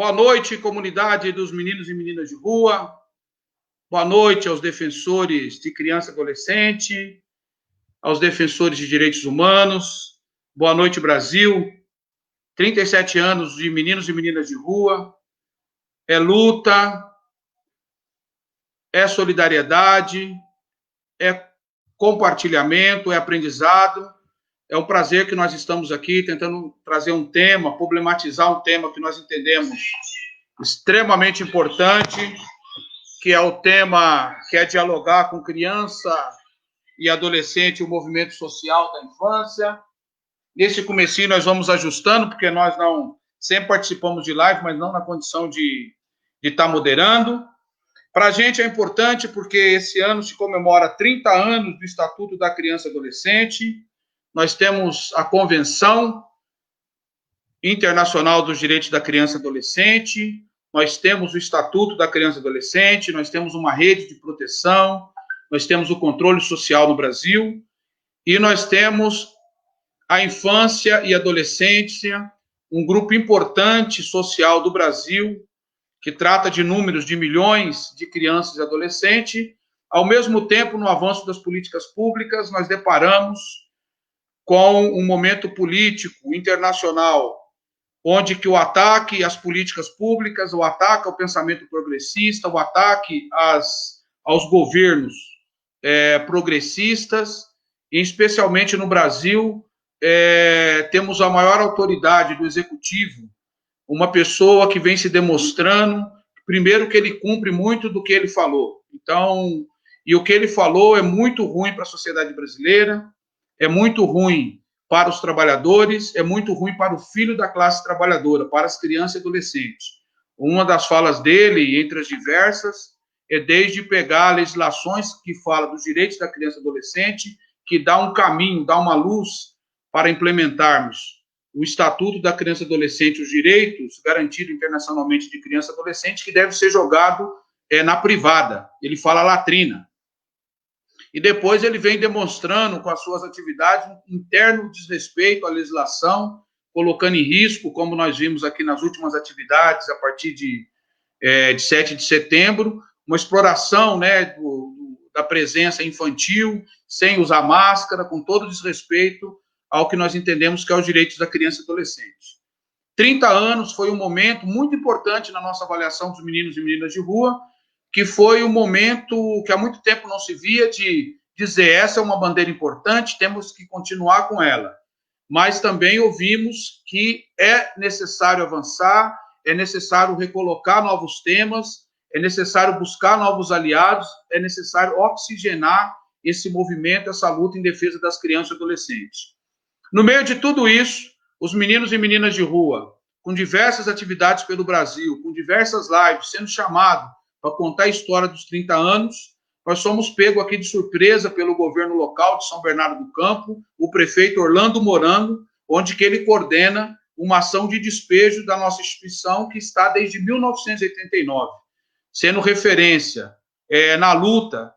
Boa noite, comunidade dos meninos e meninas de rua. Boa noite aos defensores de criança e adolescente, aos defensores de direitos humanos. Boa noite, Brasil. 37 anos de meninos e meninas de rua. É luta, é solidariedade, é compartilhamento, é aprendizado. É um prazer que nós estamos aqui tentando trazer um tema, problematizar um tema que nós entendemos extremamente importante, que é o tema que é dialogar com criança e adolescente, o movimento social da infância. Nesse comecinho nós vamos ajustando, porque nós não sempre participamos de live, mas não na condição de estar moderando. Para a gente é importante porque esse ano se comemora 30 anos do Estatuto da Criança e Adolescente. Nós temos a Convenção Internacional dos Direitos da Criança e Adolescente, nós temos o Estatuto da Criança e Adolescente, nós temos uma rede de proteção, nós temos o controle social no Brasil, e nós temos a infância e adolescência, um grupo importante social do Brasil, que trata de números de milhões de crianças e adolescentes. Ao mesmo tempo, no avanço das políticas públicas, nós deparamos com um momento político internacional onde que o ataque às políticas públicas, o ataque ao pensamento progressista, o ataque aos governos progressistas, e especialmente no Brasil, temos a maior autoridade do executivo, uma pessoa que vem se demonstrando, primeiro, que ele cumpre muito do que ele falou. Então, e o que ele falou é muito ruim para a sociedade brasileira, é muito ruim para os trabalhadores, é muito ruim para o filho da classe trabalhadora, para as crianças e adolescentes. Uma das falas dele, entre as diversas, é desde pegar legislações que falam dos direitos da criança e adolescente, que dá um caminho, dá uma luz para implementarmos o Estatuto da Criança e Adolescente, os direitos garantidos internacionalmente de criança e adolescente, que deve ser jogado na privada. Ele fala latrina. E depois ele vem demonstrando com as suas atividades um interno desrespeito à legislação, colocando em risco, como nós vimos aqui nas últimas atividades, a partir de 7 de setembro, uma exploração, né, da presença infantil, sem usar máscara, com todo desrespeito ao que nós entendemos que é os direitos da criança e adolescente. 30 anos foi um momento muito importante na nossa avaliação dos meninos e meninas de rua, que foi um momento que há muito tempo não se via, de dizer, essa é uma bandeira importante, temos que continuar com ela. Mas também ouvimos que é necessário avançar, é necessário recolocar novos temas, é necessário buscar novos aliados, é necessário oxigenar esse movimento, essa luta em defesa das crianças e adolescentes. No meio de tudo isso, os meninos e meninas de rua, com diversas atividades pelo Brasil, com diversas lives, sendo chamados para contar a história dos 30 anos, nós somos pegos aqui de surpresa pelo governo local de São Bernardo do Campo, o prefeito Orlando Morango, onde que ele coordena uma ação de despejo da nossa instituição, que está desde 1989, sendo referência na luta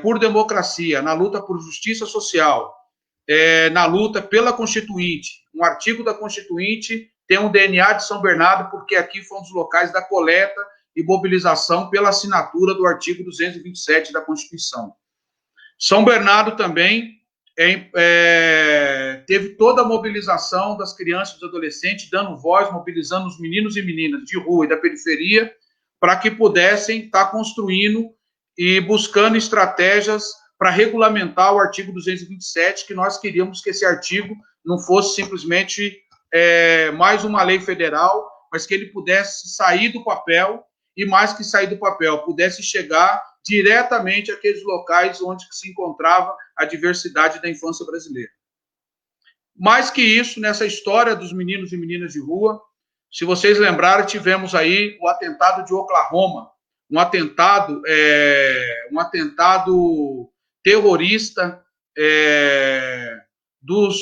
por democracia, na luta por justiça social, na luta pela Constituinte. Um artigo da Constituinte tem um DNA de São Bernardo, porque aqui foi um dos locais da coleta e mobilização pela assinatura do artigo 227 da Constituição. São Bernardo também teve toda a mobilização das crianças e dos adolescentes, dando voz, mobilizando os meninos e meninas de rua e da periferia, para que pudessem estar construindo e buscando estratégias para regulamentar o artigo 227, que nós queríamos que esse artigo não fosse simplesmente mais uma lei federal, mas que ele pudesse sair do papel, e mais que sair do papel, pudesse chegar diretamente àqueles locais onde se encontrava a diversidade da infância brasileira. Mais que isso, nessa história dos meninos e meninas de rua, se vocês lembrarem, tivemos aí o atentado de Oklahoma, um atentado terrorista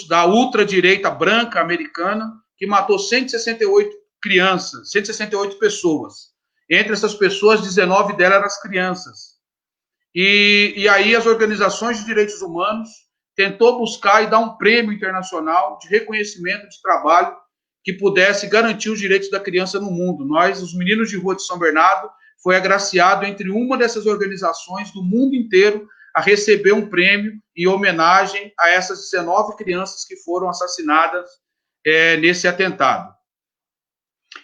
da ultradireita branca americana, que matou 168 crianças, 168 pessoas. Entre essas pessoas, 19 delas eram as crianças. E aí as organizações de direitos humanos tentou buscar e dar um prêmio internacional de reconhecimento de trabalho que pudesse garantir os direitos da criança no mundo. Nós, os Meninos de Rua de São Bernardo, foi agraciado entre uma dessas organizações do mundo inteiro a receber um prêmio em homenagem a essas 19 crianças que foram assassinadas nesse atentado.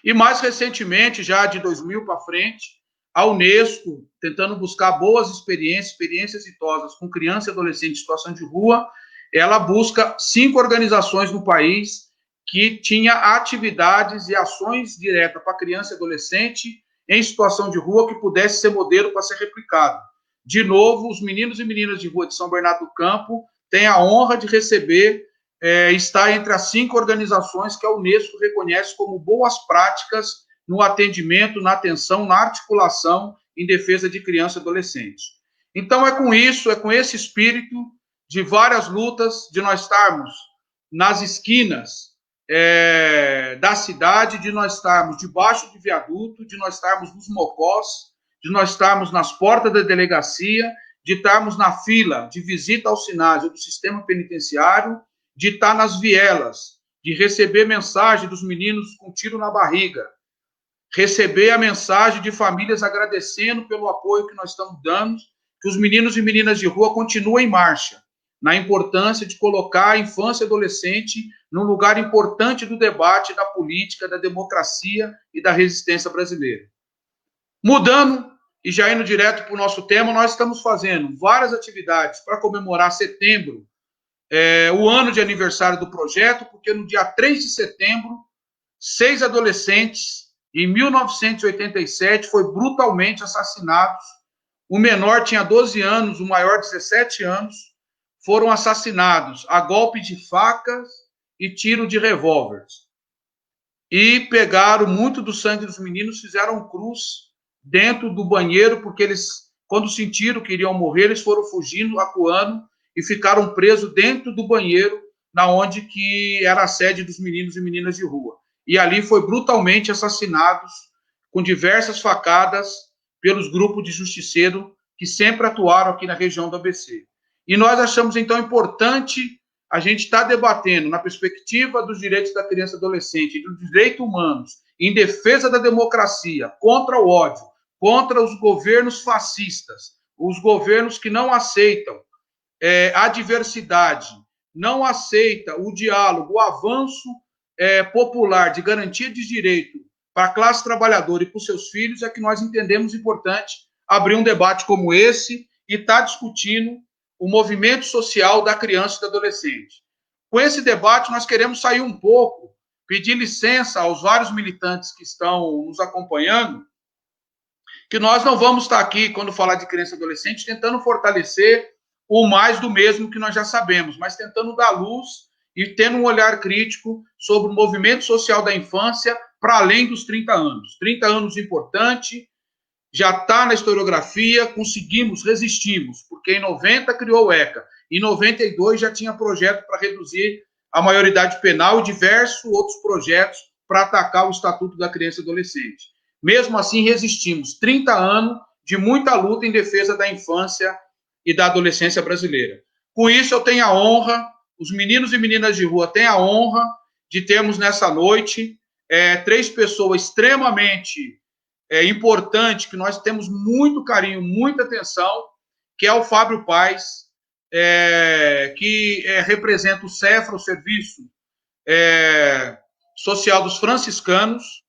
E mais recentemente, já de 2000 para frente, a Unesco, tentando buscar boas experiências exitosas com criança e adolescente em situação de rua, ela busca 5 organizações no país que tinha atividades e ações diretas para criança e adolescente em situação de rua que pudesse ser modelo para ser replicado. De novo, os meninos e meninas de rua de São Bernardo do Campo têm a honra de receber, estar entre as 5 organizações que a Unesco reconhece como boas práticas no atendimento, na atenção, na articulação em defesa de criança e adolescente. Então, é com isso, é com esse espírito de várias lutas, de nós estarmos nas esquinas da cidade, de nós estarmos debaixo de viaduto, de nós estarmos nos mocós, de nós estarmos nas portas da delegacia, de estarmos na fila de visita ao ginásio do sistema penitenciário, de estar nas vielas, de receber mensagem dos meninos com tiro na barriga, receber a mensagem de famílias agradecendo pelo apoio que nós estamos dando, que os meninos e meninas de rua continuem em marcha, na importância de colocar a infância e adolescente num lugar importante do debate, da política, da democracia e da resistência brasileira. Mudando, e já indo direto para o nosso tema, nós estamos fazendo várias atividades para comemorar setembro, o ano de aniversário do projeto, porque no dia 3 de setembro, 6 adolescentes, em 1987, foram brutalmente assassinados. O menor tinha 12 anos, o maior 17 anos, foram assassinados a golpe de facas e tiro de revólveres. E pegaram muito do sangue dos meninos, fizeram cruz dentro do banheiro, porque eles, quando sentiram que iriam morrer, eles foram fugindo, acuando, e ficaram presos dentro do banheiro, na onde que era a sede dos meninos e meninas de rua. E ali foi brutalmente assassinados, com diversas facadas, pelos grupos de justiceiros que sempre atuaram aqui na região do ABC. E nós achamos, então, importante a gente estar debatendo na perspectiva dos direitos da criança e adolescente, e dos direitos humanos, em defesa da democracia, contra o ódio, contra os governos fascistas, os governos que não aceitam a diversidade, não aceita o diálogo, o avanço popular de garantia de direito para a classe trabalhadora e para os seus filhos, é que nós entendemos importante abrir um debate como esse e estar discutindo o movimento social da criança e do adolescente. Com esse debate, nós queremos sair um pouco, pedir licença aos vários militantes que estão nos acompanhando, que nós não vamos estar aqui, quando falar de criança e adolescente, tentando fortalecer o mais do mesmo que nós já sabemos, mas tentando dar luz e tendo um olhar crítico sobre o movimento social da infância para além dos 30 anos. 30 anos importante, já está na historiografia, conseguimos, resistimos, porque em 90 criou o ECA, em 92 já tinha projeto para reduzir a maioridade penal e diversos outros projetos para atacar o Estatuto da Criança e Adolescente. Mesmo assim, resistimos. 30 anos de muita luta em defesa da infância e da adolescência brasileira. Com isso, eu tenho a honra, os meninos e meninas de rua têm a honra de termos nessa noite 3 pessoas extremamente importantes, que nós temos muito carinho, muita atenção, que é o Fábio Paes, que representa o CEFRA, o Serviço Social dos Franciscanos.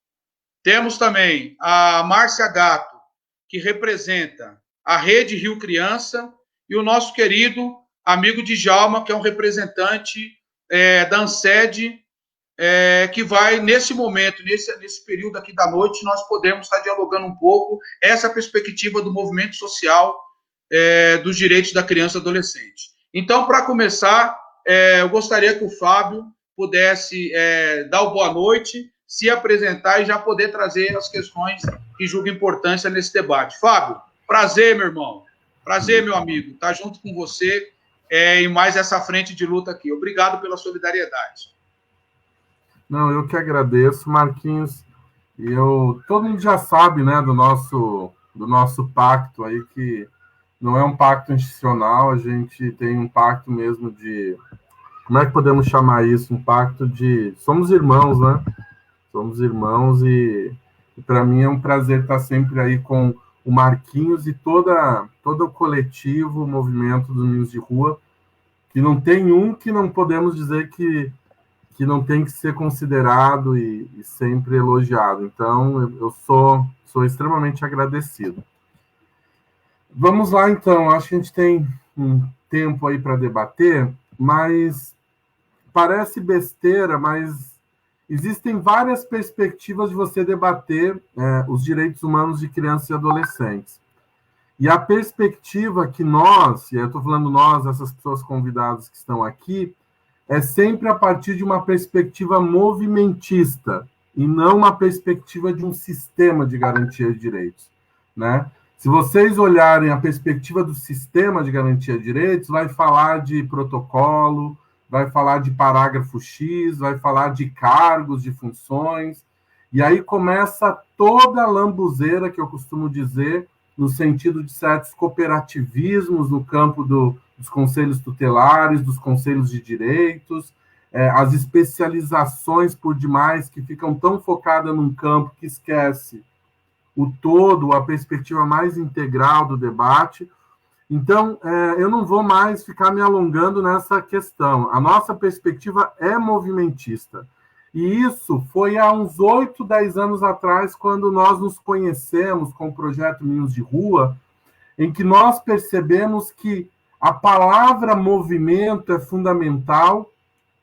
Temos também a Márcia Gato, que representa a Rede Rio Criança, e o nosso querido amigo Djalma, que é um representante da ANSED, que vai, nesse momento, nesse período aqui da noite, nós podemos estar dialogando um pouco essa perspectiva do movimento social dos direitos da criança e adolescente. Então, para começar, eu gostaria que o Fábio pudesse dar o boa noite, se apresentar e já poder trazer as questões que julga importância nesse debate. Fábio, prazer, meu irmão. Prazer, meu amigo, estar junto com você em mais essa frente de luta aqui. Obrigado pela solidariedade. Não, eu que agradeço, Marquinhos. E todo mundo já sabe, né, do nosso pacto aí, que não é um pacto institucional, a gente tem um pacto mesmo de... Como é que podemos chamar isso? Um pacto de... Somos irmãos, né? somos irmãos e para mim é um prazer estar sempre aí com o Marquinhos e todo o coletivo, o movimento dos Meninos de Rua, que não tem um que não podemos dizer que não tem que ser considerado e sempre elogiado. Então, eu sou extremamente agradecido. Vamos lá, então. Acho que a gente tem um tempo aí para debater, mas parece besteira, mas existem várias perspectivas de você debater os direitos humanos de crianças e adolescentes. E a perspectiva que nós, e eu estou falando nós, essas pessoas convidadas que estão aqui, é sempre a partir de uma perspectiva movimentista, e não uma perspectiva de um sistema de garantia de direitos, né? Se vocês olharem a perspectiva do sistema de garantia de direitos, vai falar de protocolo, vai falar de parágrafo X, vai falar de cargos, de funções, e aí começa toda a lambuzeira que eu costumo dizer, no sentido de certos cooperativismos no campo dos conselhos tutelares, dos conselhos de direitos, as especializações por demais que ficam tão focadas num campo que esquece o todo, a perspectiva mais integral do debate. Então, eu não vou mais ficar me alongando nessa questão. A nossa perspectiva é movimentista. E isso foi há uns 8, 10 anos atrás, quando nós nos conhecemos com o projeto Meninos de Rua, em que nós percebemos que a palavra movimento é fundamental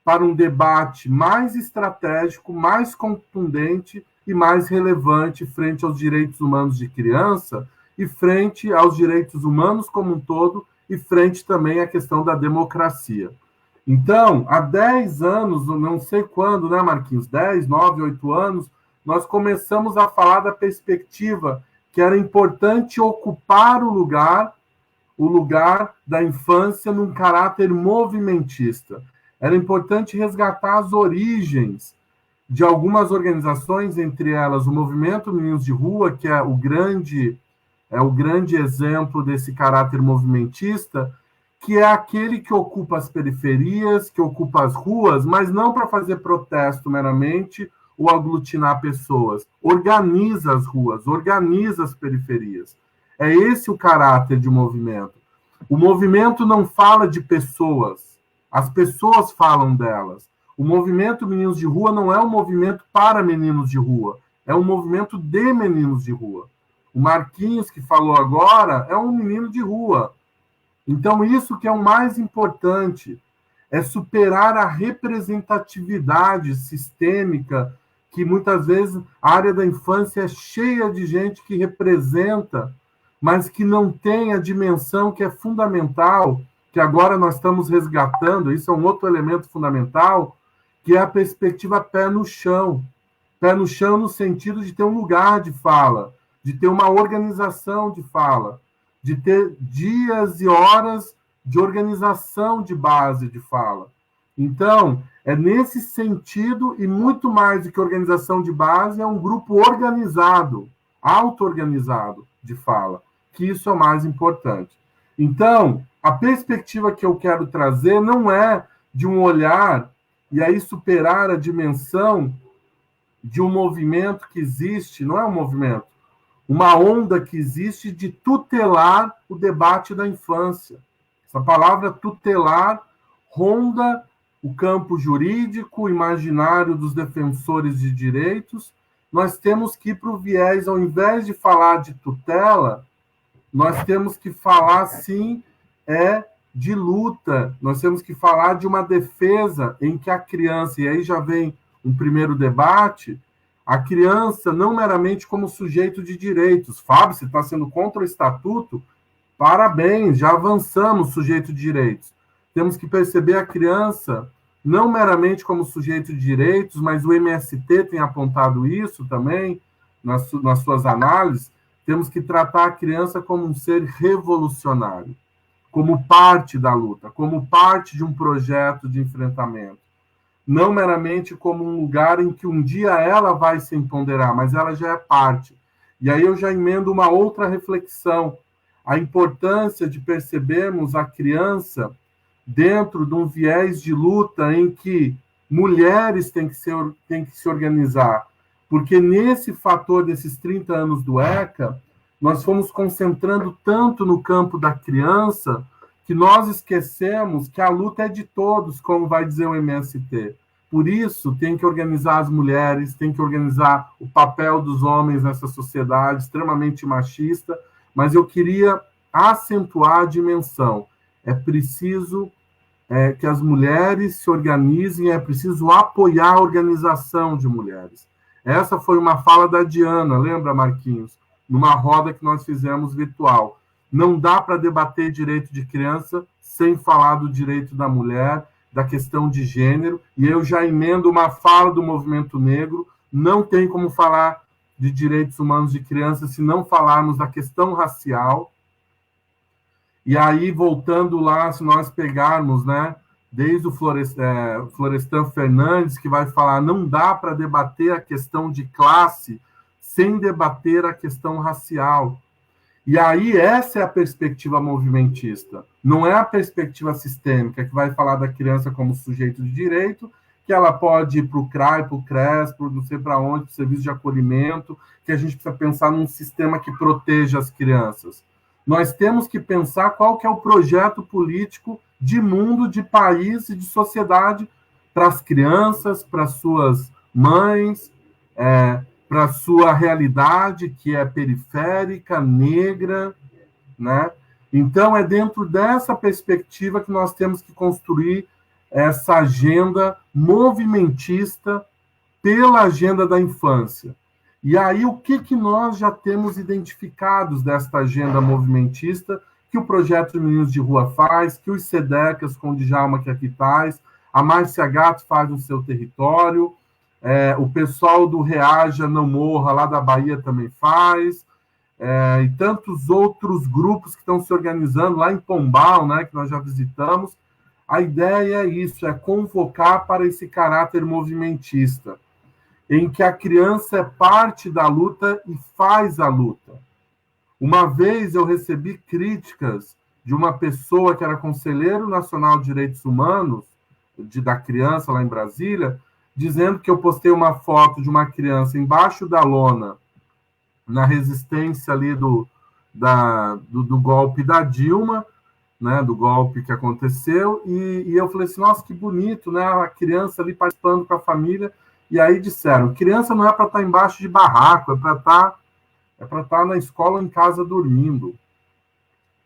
para um debate mais estratégico, mais contundente e mais relevante frente aos direitos humanos de criança e frente aos direitos humanos como um todo e frente também à questão da democracia. Então, há 10 anos, não sei quando, né, Marquinhos? 10, 9, 8 anos, nós começamos a falar da perspectiva que era importante ocupar o lugar da infância num caráter movimentista. Era importante resgatar as origens de algumas organizações, entre elas o Movimento Meninos de Rua, que é o grande exemplo desse caráter movimentista, que é aquele que ocupa as periferias, que ocupa as ruas, mas não para fazer protesto meramente ou aglutinar pessoas. Organiza as ruas, organiza as periferias. É esse o caráter de movimento. O movimento não fala de pessoas, as pessoas falam delas. O movimento Meninos de Rua não é um movimento para meninos de rua, é um movimento de meninos de rua. O Marquinhos, que falou agora, é um menino de rua. Então, isso que é o mais importante, é superar a representatividade sistêmica, que muitas vezes a área da infância é cheia de gente que representa, mas que não tem a dimensão que é fundamental, que agora nós estamos resgatando, isso é um outro elemento fundamental, que é a perspectiva pé no chão. Pé no chão no sentido de ter um lugar de fala, de ter uma organização de fala, de ter dias e horas de organização de base de fala. Então, é nesse sentido, e muito mais do que organização de base, é um grupo organizado, auto-organizado de fala, que isso é o mais importante. Então, a perspectiva que eu quero trazer não é de um olhar, e aí superar a dimensão de um movimento que existe, não é um movimento, uma onda que existe de tutelar o debate da infância. Essa palavra tutelar ronda o campo jurídico, imaginário dos defensores de direitos. Nós temos que ir para o viés, ao invés de falar de tutela, nós temos que falar, sim, de luta. Nós temos que falar de uma defesa em que a criança, e aí já vem um primeiro debate, a criança não meramente como sujeito de direitos. Fábio, você está sendo contra o estatuto? Parabéns, já avançamos sujeito de direitos. Temos que perceber a criança não meramente como sujeito de direitos, mas o MST tem apontado isso também nas suas análises. Temos que tratar a criança como um ser revolucionário, como parte da luta, como parte de um projeto de enfrentamento. Não meramente como um lugar em que um dia ela vai se empoderar, mas ela já é parte. E aí eu já emendo uma outra reflexão, a importância de percebermos a criança dentro de um viés de luta em que mulheres têm que se organizar, porque nesse fator desses 30 anos do ECA, nós fomos concentrando tanto no campo da criança que nós esquecemos que a luta é de todos, como vai dizer o MST. Por isso, tem que organizar as mulheres, tem que organizar o papel dos homens nessa sociedade extremamente machista, mas eu queria acentuar a dimensão. É preciso que as mulheres se organizem, é preciso apoiar a organização de mulheres. Essa foi uma fala da Diana, lembra, Marquinhos? Numa roda que nós fizemos virtual. Não dá para debater direito de criança sem falar do direito da mulher, da questão de gênero, e eu já emendo uma fala do movimento negro, não tem como falar de direitos humanos de criança se não falarmos da questão racial. E aí, voltando lá, se nós pegarmos, né, desde o Florestan Fernandes, que vai falar, não dá para debater a questão de classe sem debater a questão racial. E aí, essa é a perspectiva movimentista. Não é a perspectiva sistêmica, que vai falar da criança como sujeito de direito, que ela pode ir para o CRAI, para o CRES, para não sei para onde, para o serviço de acolhimento, que a gente precisa pensar num sistema que proteja as crianças. Nós temos que pensar qual que é o projeto político de mundo, de país e de sociedade para as crianças, para suas mães, para a sua realidade, que é periférica, negra, né? Então, é dentro dessa perspectiva que nós temos que construir essa agenda movimentista pela agenda da infância. E aí, o que nós já temos identificados desta agenda movimentista que o Projeto Meninos de Rua faz, que os SEDECAS com o Djalma que aqui faz, a Márcia Gato faz no seu território, o pessoal do Reaja Não Morra, lá da Bahia, também faz, e tantos outros grupos que estão se organizando lá em Pombal, né, que nós já visitamos. A ideia é isso, é convocar para esse caráter movimentista, em que a criança é parte da luta e faz a luta. Uma vez eu recebi críticas de uma pessoa que era conselheiro nacional de direitos humanos, da criança lá em Brasília, dizendo que eu postei uma foto de uma criança embaixo da lona, na resistência ali do golpe da Dilma, né, do golpe que aconteceu, e eu falei assim, nossa, que bonito, né, a criança ali participando com a família, e aí disseram, criança não é para estar embaixo de barraco, é para estar na escola ou em casa dormindo.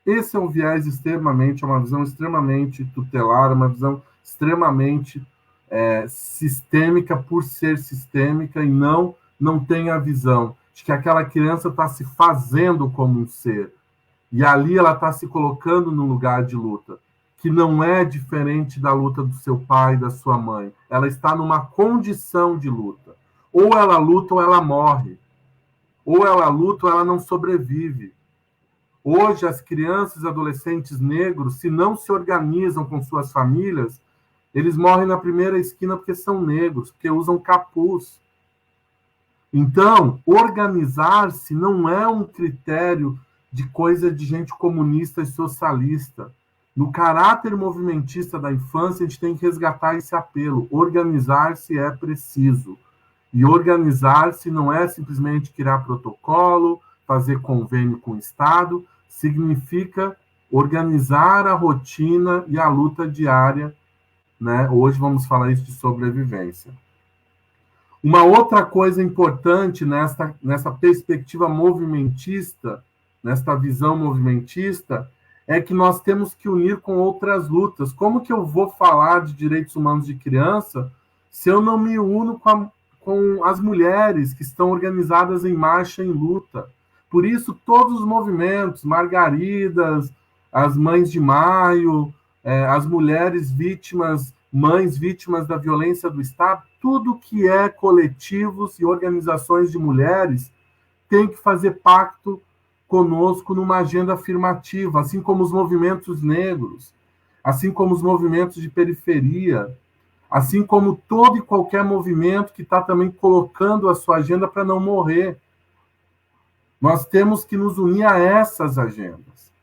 Esse é um viés extremamente, é uma visão extremamente tutelar, uma visão extremamente sistêmica por ser sistêmica, e não tem a visão de que aquela criança está se fazendo como um ser, e ali ela está se colocando num lugar de luta, que não é diferente da luta do seu pai e da sua mãe. Ela está numa condição de luta. Ou ela luta ou ela morre. Ou ela luta ou ela não sobrevive. Hoje, as crianças e adolescentes negros, se não se organizam com suas famílias, eles morrem na primeira esquina porque são negros, porque usam capuz. Então, organizar-se não é um critério de coisa de gente comunista e socialista. No caráter movimentista da infância, a gente tem que resgatar esse apelo. Organizar-se é preciso. E organizar-se não é simplesmente criar protocolo, fazer convênio com o Estado, significa organizar a rotina e a luta diária, né? Hoje vamos falar isso de sobrevivência. Uma outra coisa importante nessa perspectiva movimentista, nesta visão movimentista, é que nós temos que unir com outras lutas. Como que eu vou falar de direitos humanos de criança se eu não me uno com as mulheres que estão organizadas em marcha, em luta? Por isso, todos os movimentos, Margaridas, as Mães de Maio, as mulheres vítimas, mães vítimas da violência do Estado, tudo que é coletivos e organizações de mulheres tem que fazer pacto conosco numa agenda afirmativa, assim como os movimentos negros, assim como os movimentos de periferia, assim como todo e qualquer movimento que está também colocando a sua agenda para não morrer. Nós temos que nos unir a essas agendas,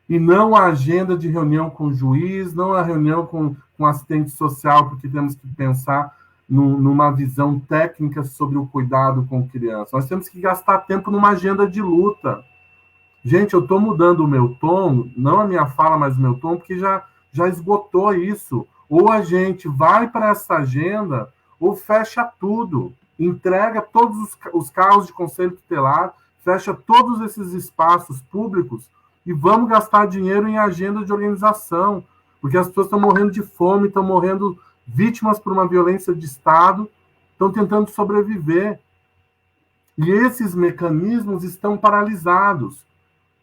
e não a agenda de reunião com o juiz, não a reunião com assistente social, porque temos que pensar numa visão técnica sobre o cuidado com criança. Nós temos que gastar tempo numa agenda de luta. Gente, eu estou mudando o meu tom, não a minha fala, mas o meu tom, porque já esgotou isso. Ou a gente vai para essa agenda, ou fecha tudo. Entrega todos os cargos de conselho tutelar, fecha todos esses espaços públicos e vamos gastar dinheiro em agenda de organização, porque as pessoas estão morrendo de fome, estão morrendo vítimas por uma violência de Estado, estão tentando sobreviver. E esses mecanismos estão paralisados.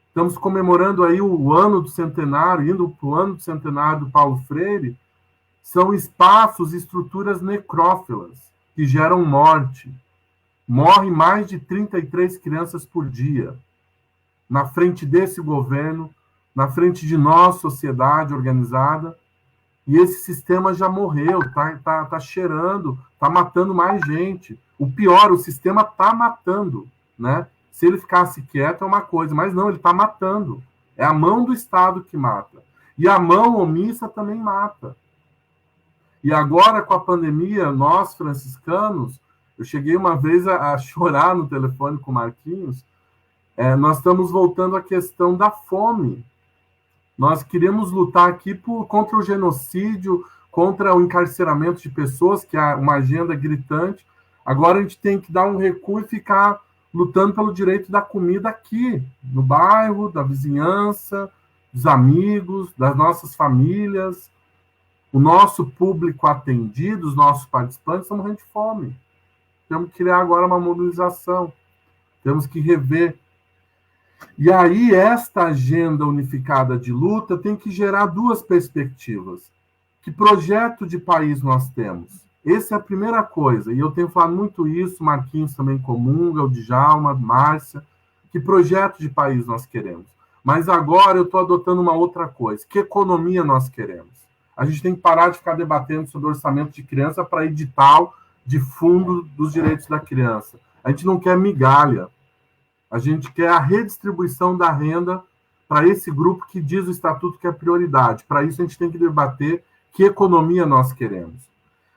Estamos comemorando aí o ano do centenário, indo para o ano do centenário do Paulo Freire, são espaços e estruturas necrófilas que geram morte. Morrem mais de 33 crianças por dia. Na frente desse governo, na frente de nós, sociedade organizada, e esse sistema já morreu, tá cheirando, tá matando mais gente. O pior, o sistema tá matando, né? Se ele ficasse quieto é uma coisa, mas não, ele está matando. É a mão do Estado que mata. E a mão omissa também mata. E agora, com a pandemia, nós, franciscanos, eu cheguei uma vez a chorar no telefone com o Marquinhos, nós estamos voltando à questão da fome. Nós queremos lutar aqui contra o genocídio, contra o encarceramento de pessoas, que é uma agenda gritante. Agora a gente tem que dar um recuo e ficar lutando pelo direito da comida aqui, no bairro, da vizinhança, dos amigos, das nossas famílias. O nosso público atendido, os nossos participantes estão morrendo de fome. Temos que criar agora uma mobilização. Temos que rever. E aí, esta agenda unificada de luta tem que gerar duas perspectivas. Que projeto de país nós temos? Essa é a primeira coisa, e eu tenho falado muito isso, Marquinhos também comunga, o Djalma, Márcia, que projeto de país nós queremos. Mas agora eu estou adotando uma outra coisa, que economia nós queremos? A gente tem que parar de ficar debatendo sobre orçamento de criança para edital de fundo dos direitos da criança. A gente não quer migalha, a gente quer a redistribuição da renda para esse grupo que diz o Estatuto que é prioridade. Para isso a gente tem que debater que economia nós queremos.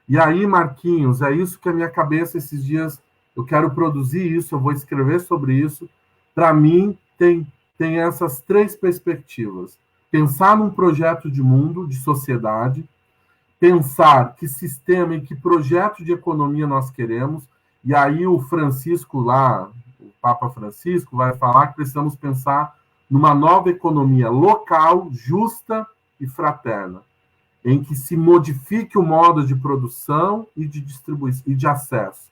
E aí, Marquinhos, é isso que a minha cabeça esses dias, eu quero produzir isso, eu vou escrever sobre isso. Para mim, tem essas três perspectivas. Pensar num projeto de mundo, de sociedade, pensar que sistema e que projeto de economia nós queremos, e aí o Francisco lá, o Papa Francisco, vai falar que precisamos pensar numa nova economia local, justa e fraterna, em que se modifique o modo de produção e de distribuição e de acesso.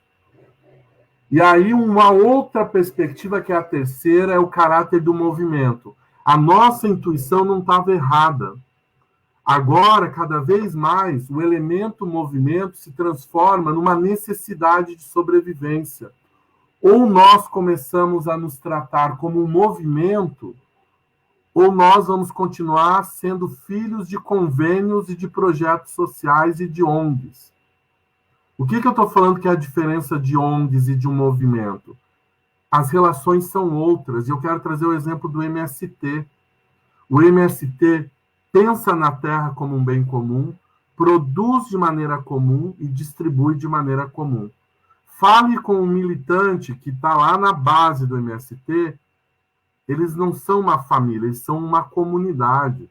E aí uma outra perspectiva, que é a terceira, é o caráter do movimento. A nossa intuição não estava errada. Agora, cada vez mais, o elemento movimento se transforma numa necessidade de sobrevivência. Ou nós começamos a nos tratar como um movimento, ou nós vamos continuar sendo filhos de convênios e de projetos sociais e de ONGs. O que eu estou falando que é a diferença de ONGs e de um movimento? As relações são outras, e eu quero trazer o exemplo do MST. O MST pensa na terra como um bem comum, produz de maneira comum e distribui de maneira comum. Fale com um militante que está lá na base do MST, eles não são uma família, eles são uma comunidade.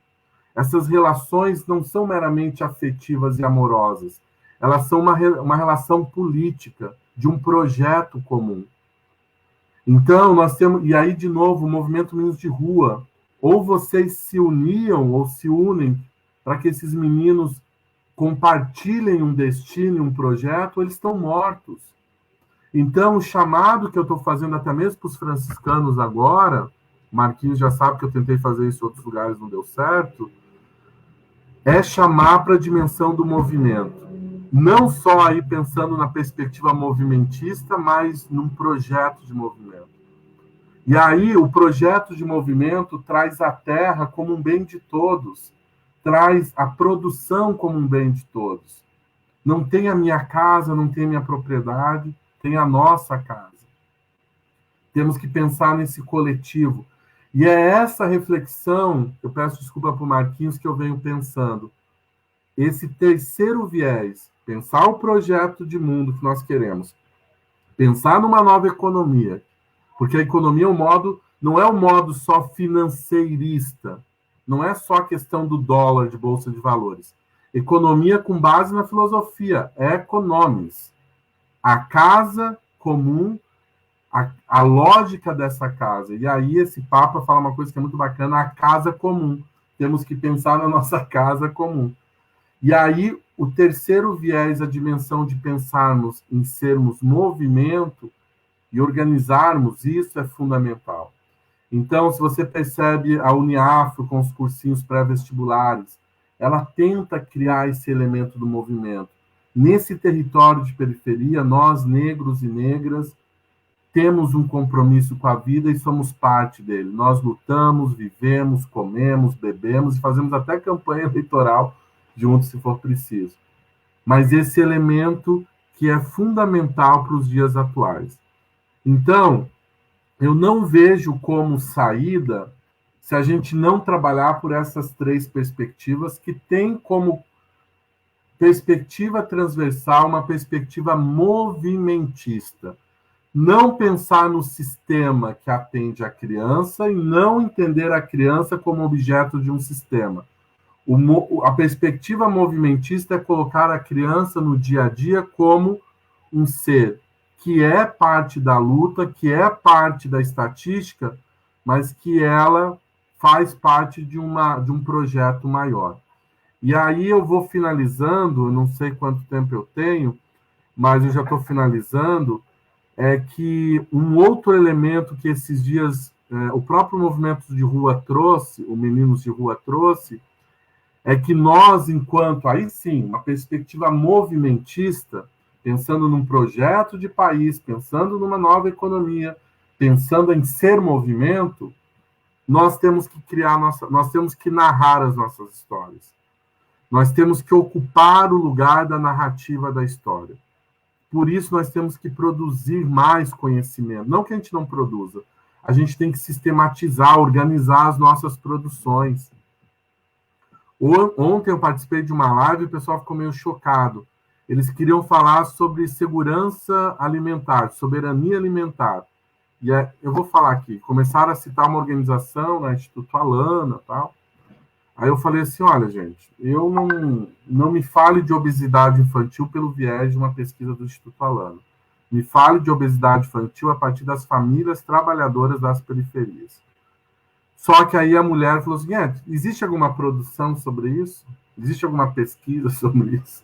Essas relações não são meramente afetivas e amorosas, elas são uma relação política, de um projeto comum. Então, nós temos, e aí, de novo, o movimento Meninos de Rua, ou vocês se uniam, ou se unem, para que esses meninos compartilhem um destino, um projeto, ou eles estão mortos. Então, o chamado que eu estou fazendo até mesmo para os franciscanos agora, Marquinhos já sabe que eu tentei fazer isso em outros lugares, não deu certo, é chamar para a dimensão do movimento. Não só aí pensando na perspectiva movimentista, mas num projeto de movimento. E aí o projeto de movimento traz a terra como um bem de todos, traz a produção como um bem de todos. Não tem a minha casa, não tem a minha propriedade, tem a nossa casa. Temos que pensar nesse coletivo. E é essa reflexão, eu peço desculpa para o Marquinhos, que eu venho pensando. Esse terceiro viés, pensar o projeto de mundo que nós queremos, pensar numa nova economia, porque a economia é não é um modo só financeirista, não é só a questão do dólar de bolsa de valores. Economia com base na filosofia, economics, a casa comum, a lógica dessa casa. E aí esse Papa fala uma coisa que é muito bacana, a casa comum. Temos que pensar na nossa casa comum. E aí o terceiro viés, a dimensão de pensarmos em sermos movimento e organizarmos, isso é fundamental. Então, se você percebe a Uniafro com os cursinhos pré-vestibulares, ela tenta criar esse elemento do movimento. Nesse território de periferia, nós, negros e negras, temos um compromisso com a vida e somos parte dele. Nós lutamos, vivemos, comemos, bebemos e fazemos até campanha eleitoral juntos, se for preciso. Mas esse elemento que é fundamental para os dias atuais. Então, eu não vejo como saída se a gente não trabalhar por essas três perspectivas, que tem como perspectiva transversal uma perspectiva movimentista. Não pensar no sistema que atende a criança e não entender a criança como objeto de um sistema. A perspectiva movimentista é colocar a criança no dia a dia como um ser que é parte da luta, que é parte da estatística, mas que ela faz parte de um projeto maior. E aí eu vou finalizando, eu não sei quanto tempo eu tenho, mas eu já estou finalizando, é que um outro elemento que esses dias o próprio movimento de rua trouxe, o Meninos de Rua trouxe, é que nós, enquanto, aí sim, uma perspectiva movimentista, pensando num projeto de país, pensando numa nova economia, pensando em ser movimento, nós temos que nós temos que narrar as nossas histórias. Nós temos que ocupar o lugar da narrativa da história. Por isso, nós temos que produzir mais conhecimento. Não que a gente não produza. A gente tem que sistematizar, organizar as nossas produções. Ontem eu participei de uma live e o pessoal ficou meio chocado. Eles queriam falar sobre segurança alimentar, soberania alimentar. E eu vou falar aqui. Começaram a citar uma organização, né, Instituto Alana e tal. Aí eu falei assim, olha, gente, eu não me fale de obesidade infantil pelo viés de uma pesquisa do Instituto Alana. Me fale de obesidade infantil a partir das famílias trabalhadoras das periferias. Só que aí a mulher falou assim, existe alguma produção sobre isso? Existe alguma pesquisa sobre isso?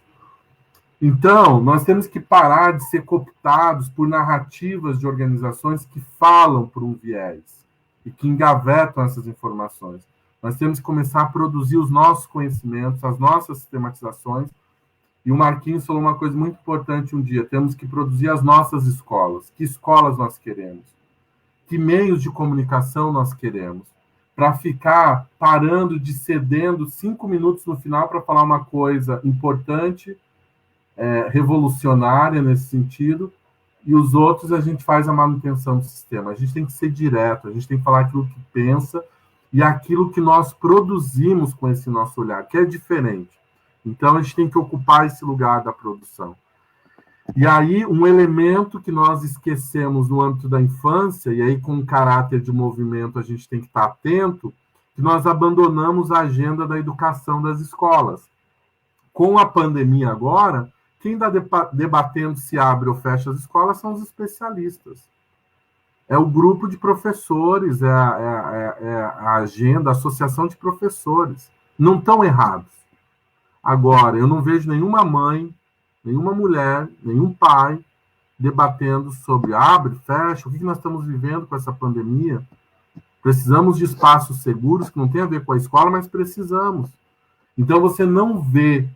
Então, nós temos que parar de ser cooptados por narrativas de organizações que falam por um viés e que engavetam essas informações. Nós temos que começar a produzir os nossos conhecimentos, as nossas sistematizações. E o Marquinhos falou uma coisa muito importante um dia, temos que produzir as nossas escolas. Que escolas nós queremos? Que meios de comunicação nós queremos? Para ficar parando de cedendo 5 minutos no final para falar uma coisa importante, revolucionária nesse sentido, e os outros a gente faz a manutenção do sistema. A gente tem que ser direto, a gente tem que falar aquilo que pensa e aquilo que nós produzimos com esse nosso olhar, que é diferente. Então, a gente tem que ocupar esse lugar da produção. E aí, um elemento que nós esquecemos no âmbito da infância, e aí com caráter de movimento a gente tem que estar atento, que nós abandonamos a agenda da educação das escolas. Com a pandemia agora, quem está debatendo se abre ou fecha as escolas são os especialistas. É o grupo de professores, é a agenda, a associação de professores. Não estão errados. Agora, eu não vejo nenhuma mãe, nenhuma mulher, nenhum pai debatendo sobre abre, fecha, o que nós estamos vivendo com essa pandemia. Precisamos de espaços seguros, que não tem a ver com a escola, mas precisamos. Então, você não vê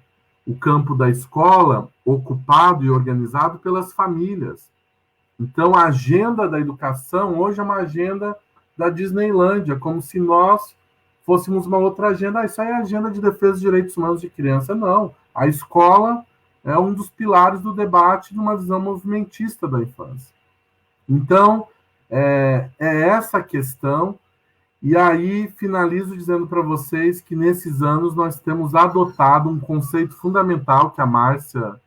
o campo da escola ocupado e organizado pelas famílias. Então, a agenda da educação hoje é uma agenda da Disneylândia, como se nós fôssemos uma outra agenda. Isso aí é a agenda de defesa dos direitos humanos de criança. Não. A escola é um dos pilares do debate de uma visão movimentista da infância. Então, é essa a questão. E aí, finalizo dizendo para vocês que nesses anos nós temos adotado um conceito fundamental que a Márcia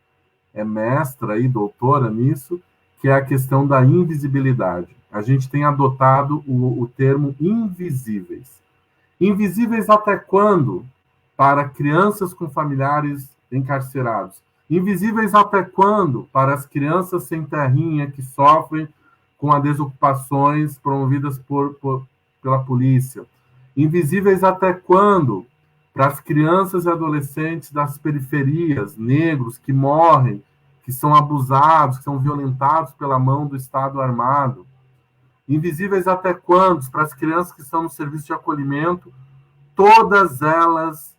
é mestra e doutora nisso, que é a questão da invisibilidade. A gente tem adotado o termo invisíveis. Invisíveis até quando? Para crianças com familiares encarcerados. Invisíveis até quando? Para as crianças sem terrinha que sofrem com as desocupações promovidas pela polícia. Invisíveis até quando? Para as crianças e adolescentes das periferias, negros que morrem, que são abusados, que são violentados pela mão do Estado Armado. Invisíveis até quando? Para as crianças que estão no serviço de acolhimento, todas elas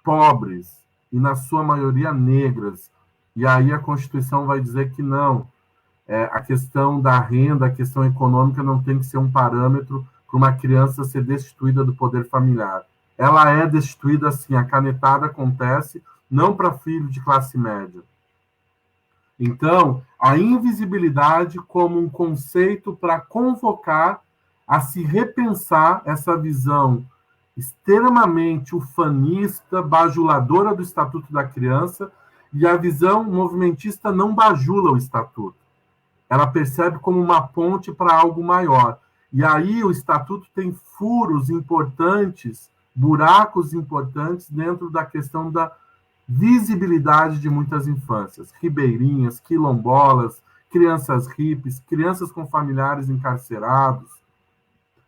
pobres, e na sua maioria negras. E aí a Constituição vai dizer que não. A questão da renda, a questão econômica não tem que ser um parâmetro para uma criança ser destituída do poder familiar. Ela é destituída assim, a canetada acontece, não para filho de classe média. Então, a invisibilidade como um conceito para convocar a se repensar essa visão extremamente ufanista, bajuladora do Estatuto da Criança, e a visão movimentista não bajula o Estatuto. Ela percebe como uma ponte para algo maior. E aí o Estatuto tem furos importantes, buracos importantes dentro da questão da visibilidade de muitas infâncias, ribeirinhas, quilombolas, crianças hippies, crianças com familiares encarcerados.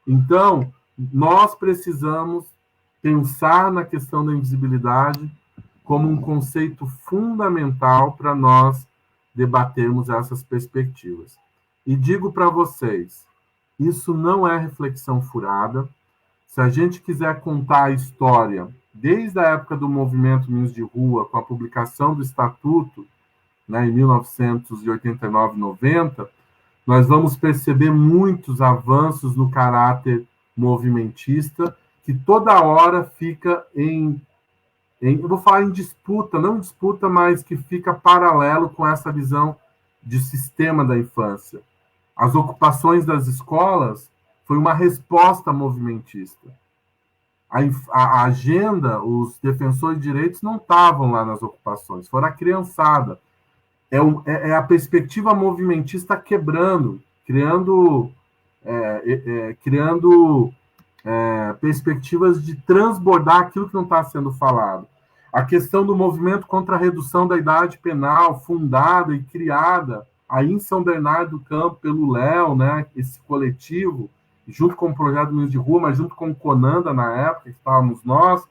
Então, nós precisamos pensar na questão da invisibilidade como um conceito fundamental para nós debatermos essas perspectivas. E digo para vocês, isso não é reflexão furada. Se a gente quiser contar a história desde a época do movimento Meninos de Rua, com a publicação do Estatuto, né, em 1989, 90, nós vamos perceber muitos avanços no caráter movimentista, que toda hora fica eu vou falar em disputa, não disputa, mas que fica paralelo com essa visão de sistema da infância. As ocupações das escolas foi uma resposta movimentista. A agenda, os defensores de direitos não estavam lá nas ocupações, foram a criançada. É a perspectiva movimentista quebrando, criando perspectivas de transbordar aquilo que não está sendo falado. A questão do movimento contra a redução da idade penal, fundada e criada aí em São Bernardo do Campo pelo Léo, né, esse coletivo, junto com o Projeto Meninos de Rua, mas junto com o Conanda na época, que estávamos nós,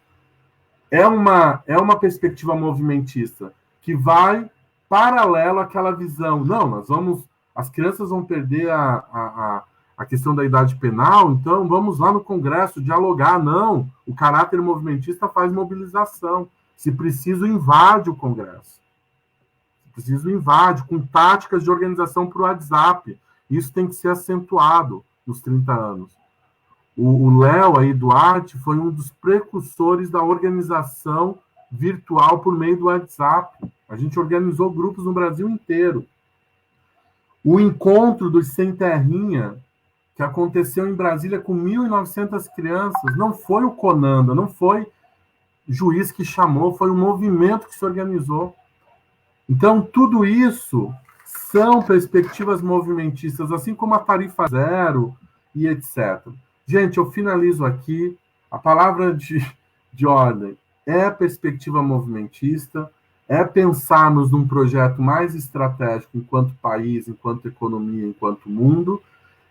é uma perspectiva movimentista que vai paralelo àquela visão. Não, as crianças vão perder a questão da idade penal, então vamos lá no Congresso dialogar. Não, o caráter movimentista faz mobilização. Se preciso, invade o Congresso. Se preciso, invade, com táticas de organização por WhatsApp. Isso tem que ser acentuado nos 30 anos. O Léo aí, Duarte, foi um dos precursores da organização virtual por meio do WhatsApp. A gente organizou grupos no Brasil inteiro. O encontro dos Sem Terrinha, que aconteceu em Brasília com 1.900 crianças, não foi o Conanda, não foi juiz que chamou, foi um movimento que se organizou. Então, tudo isso são perspectivas movimentistas, assim como a tarifa zero e etc. Gente, eu finalizo aqui. A palavra de ordem é perspectiva movimentista, é pensarmos num projeto mais estratégico enquanto país, enquanto economia, enquanto mundo,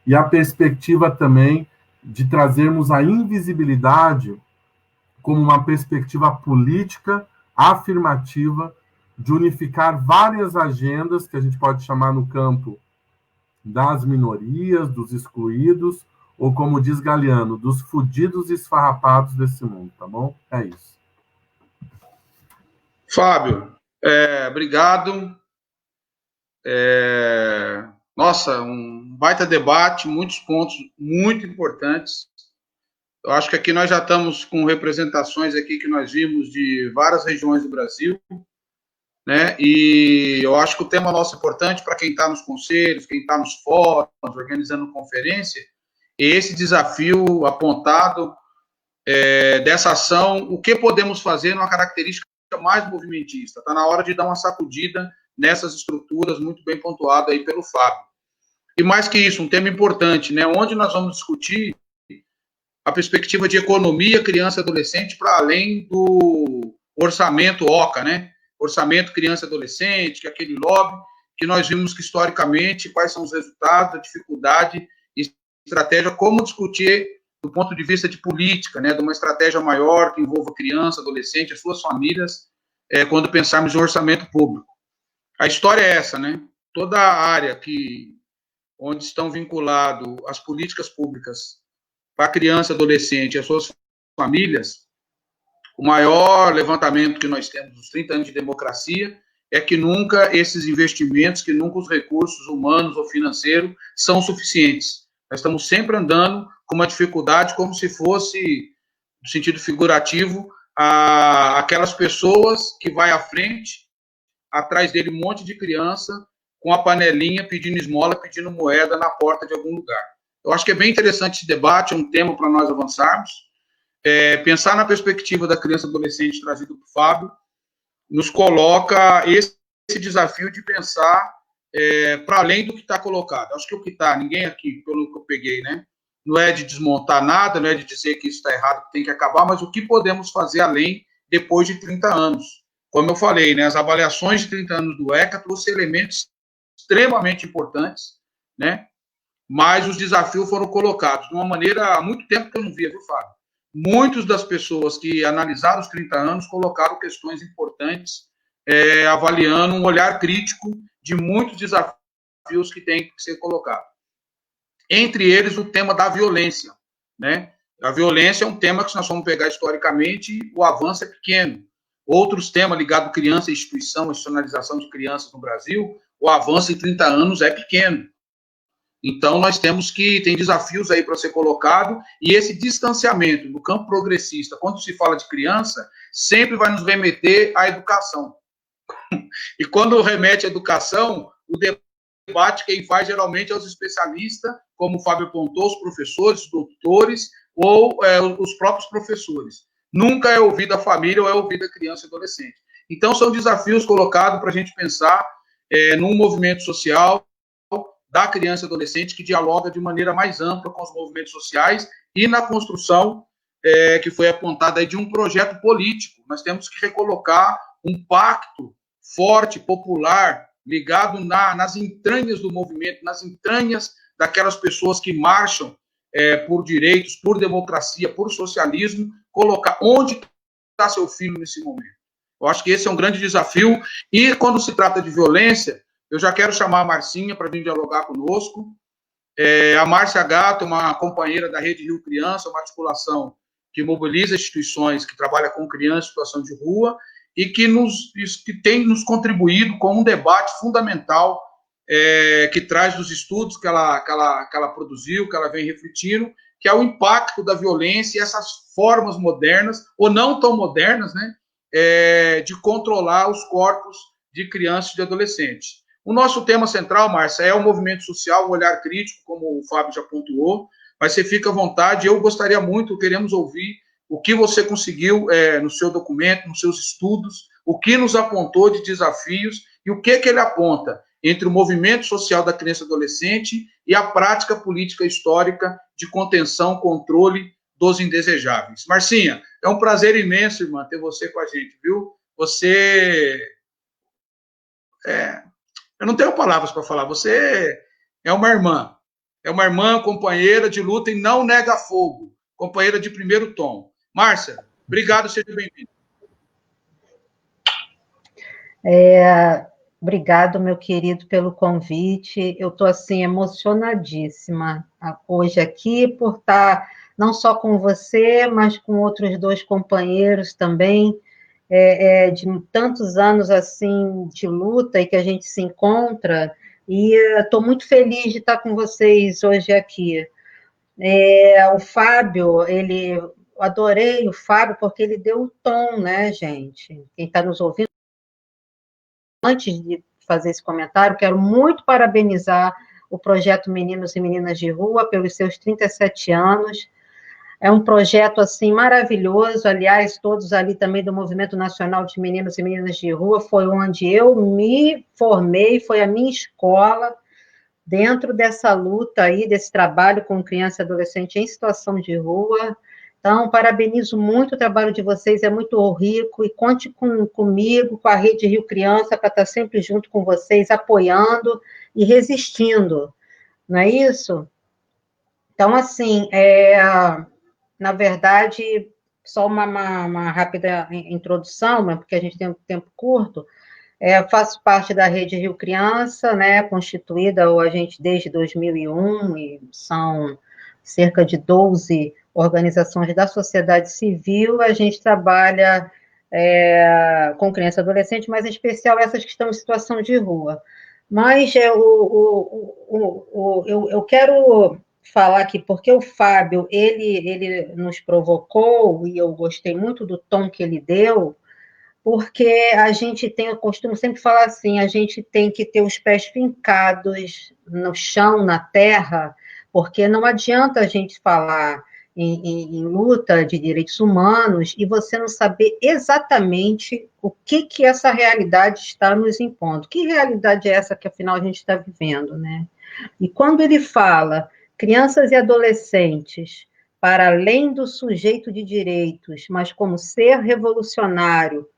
e a perspectiva também de trazermos a invisibilidade como uma perspectiva política afirmativa de unificar várias agendas que a gente pode chamar no campo das minorias, dos excluídos, ou como diz Galeano, dos fudidos e esfarrapados desse mundo, tá bom? É isso. Fábio, obrigado. Nossa, um baita debate, muitos pontos muito importantes. Eu acho que aqui nós já estamos com representações aqui que nós vimos de várias regiões do Brasil, né? E eu acho que o tema nosso é importante para quem está nos conselhos, quem está nos fóruns, organizando conferência, esse desafio apontado dessa ação, o que podemos fazer numa característica mais movimentista. Está na hora de dar uma sacudida nessas estruturas, muito bem pontuado aí pelo Fábio. E mais que isso, um tema importante, né, onde nós vamos discutir a perspectiva de economia, criança e adolescente, para além do orçamento OCA, né? Orçamento criança e adolescente, que é aquele lobby, que nós vimos que, historicamente, quais são os resultados, a dificuldade e estratégia, como discutir do ponto de vista de política, né? De uma estratégia maior que envolva criança, adolescente, as suas famílias, quando pensarmos em orçamento público. A história é essa, né? Toda a área onde estão vinculadas as políticas públicas para a criança, adolescente e as suas famílias, o maior levantamento que nós temos nos 30 anos de democracia é que nunca esses investimentos, que nunca os recursos humanos ou financeiros são suficientes. Nós estamos sempre andando com uma dificuldade, como se fosse, no sentido figurativo, aquelas pessoas que vai à frente, atrás dele um monte de criança com a panelinha pedindo esmola, pedindo moeda na porta de algum lugar. Eu acho que é bem interessante esse debate, é um tema para nós avançarmos. Pensar na perspectiva da criança e adolescente trazido por Fábio, nos coloca esse desafio de pensar para além do que está colocado. Acho que o que está, ninguém aqui, pelo que eu peguei, né, não é de desmontar nada, não é de dizer que isso está errado, que tem que acabar, mas o que podemos fazer além depois de 30 anos. Como eu falei, né, as avaliações de 30 anos do ECA trouxe elementos extremamente importantes, né, mas os desafios foram colocados de uma maneira, há muito tempo que eu não via, viu, Fábio? Muitas das pessoas que analisaram os 30 anos colocaram questões importantes, avaliando um olhar crítico de muitos desafios que têm que ser colocados. Entre eles, o tema da violência, né? A violência é um tema que, se nós vamos pegar historicamente, o avanço é pequeno. Outros temas ligados à criança e instituição, a institucionalização de crianças no Brasil, o avanço em 30 anos é pequeno. Então, nós tem desafios aí para ser colocado, e esse distanciamento no campo progressista, quando se fala de criança, sempre vai nos remeter à educação. E quando remete à educação, o debate quem faz geralmente é os especialistas, como o Fábio apontou, os professores, os doutores, ou os próprios professores. Nunca é ouvida a família ou é ouvida a criança e adolescente. Então, são desafios colocados para a gente pensar num movimento social da criança e adolescente que dialoga de maneira mais ampla com os movimentos sociais e na construção que foi apontada aí de um projeto político. Nós temos que recolocar um pacto forte, popular, ligado nas entranhas do movimento, nas entranhas daquelas pessoas que marcham por direitos, por democracia, por socialismo, colocar onde está seu filho nesse momento. Eu acho que esse é um grande desafio. E quando se trata de violência, eu já quero chamar a Marcinha para vir dialogar conosco. A Márcia Gato, uma companheira da Rede Rio Criança, uma articulação que mobiliza instituições que trabalham com crianças em situação de rua e que tem nos contribuído com um debate fundamental que traz dos estudos que ela produziu, que ela vem refletindo, que é o impacto da violência e essas formas modernas, ou não tão modernas, né, de controlar os corpos de crianças e de adolescentes. O nosso tema central, Márcia, é o movimento social, o olhar crítico, como o Fábio já pontuou, mas você fica à vontade. Eu gostaria muito, queremos ouvir o que você conseguiu no seu documento, nos seus estudos, o que nos apontou de desafios e o que ele aponta entre o movimento social da criança e adolescente e a prática política histórica de contenção, controle dos indesejáveis. Marcinha, é um prazer imenso, irmã, ter você com a gente, viu? Você eu não tenho palavras para falar. Você é uma irmã, companheira de luta e não nega fogo, companheira de primeiro tom. Márcia, obrigado, seja bem-vinda. Obrigado, meu querido, pelo convite. Eu estou, assim, emocionadíssima hoje aqui por estar não só com você, mas com outros dois companheiros também, de tantos anos, assim, de luta e que a gente se encontra, e estou muito feliz de estar com vocês hoje aqui. O Fábio, eu adorei o Fábio porque ele deu o tom, né, gente? Quem está nos ouvindo, antes de fazer esse comentário, quero muito parabenizar o projeto Meninos e Meninas de Rua pelos seus 37 anos. É um projeto, assim, maravilhoso. Aliás, todos ali também do Movimento Nacional de Meninos e Meninas de Rua, foi onde eu me formei, foi a minha escola, dentro dessa luta aí, desse trabalho com criança e adolescente em situação de rua. Então, parabenizo muito o trabalho de vocês, é muito rico, e conte comigo, com a Rede Rio Criança, para estar sempre junto com vocês, apoiando e resistindo, não é isso? Então, assim, na verdade, só uma rápida introdução, né, porque a gente tem um tempo curto. Faço parte da Rede Rio Criança, né, constituída a gente desde 2001, e são cerca de 12 organizações da sociedade civil. A gente trabalha com criança e adolescente, mas em especial essas que estão em situação de rua. Mas eu quero falar aqui, porque o Fábio, ele nos provocou, e eu gostei muito do tom que ele deu, porque a gente tem, eu costumo sempre falar assim, a gente tem que ter os pés fincados no chão, na terra, porque não adianta a gente falar em luta de direitos humanos e você não saber exatamente o que essa realidade está nos impondo. Que realidade é essa que, afinal, a gente está vivendo, né? E quando ele fala crianças e adolescentes, para além do sujeito de direitos, mas como ser revolucionário,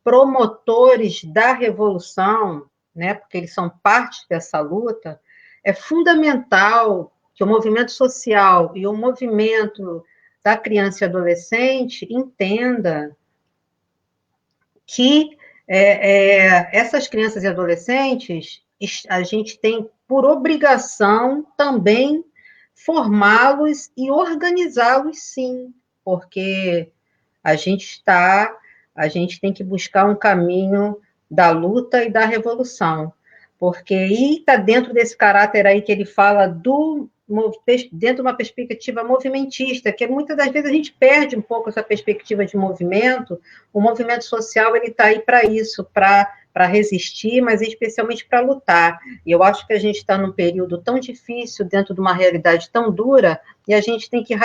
promotores da revolução, né, porque eles são parte dessa luta, é fundamental que o movimento social e o movimento da criança e adolescente entenda que essas crianças e adolescentes, a gente tem por obrigação também formá-los e organizá-los, sim, porque a gente tem que buscar um caminho da luta e da revolução, porque aí está dentro desse caráter aí que ele fala dentro de uma perspectiva movimentista, que muitas das vezes a gente perde um pouco essa perspectiva de movimento. O movimento social ele está aí para isso, para resistir, mas especialmente para lutar. E eu acho que a gente está num período tão difícil, dentro de uma realidade tão dura, e a gente tem que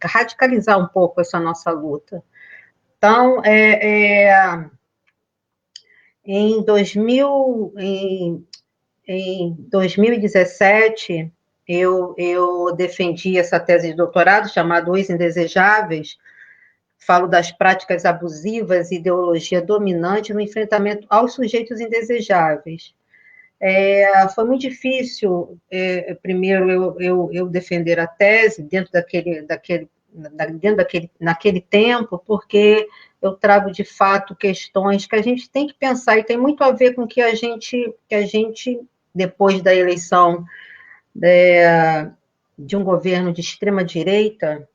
radicalizar um pouco essa nossa luta. Então, em 2017, eu defendi essa tese de doutorado, chamada Os Indesejáveis. Falo das práticas abusivas e ideologia dominante no enfrentamento aos sujeitos indesejáveis. Foi muito difícil, primeiro, eu defender a tese naquele tempo, porque eu trago, de fato, questões que a gente tem que pensar, e tem muito a ver com que a gente depois da eleição de um governo de extrema-direita,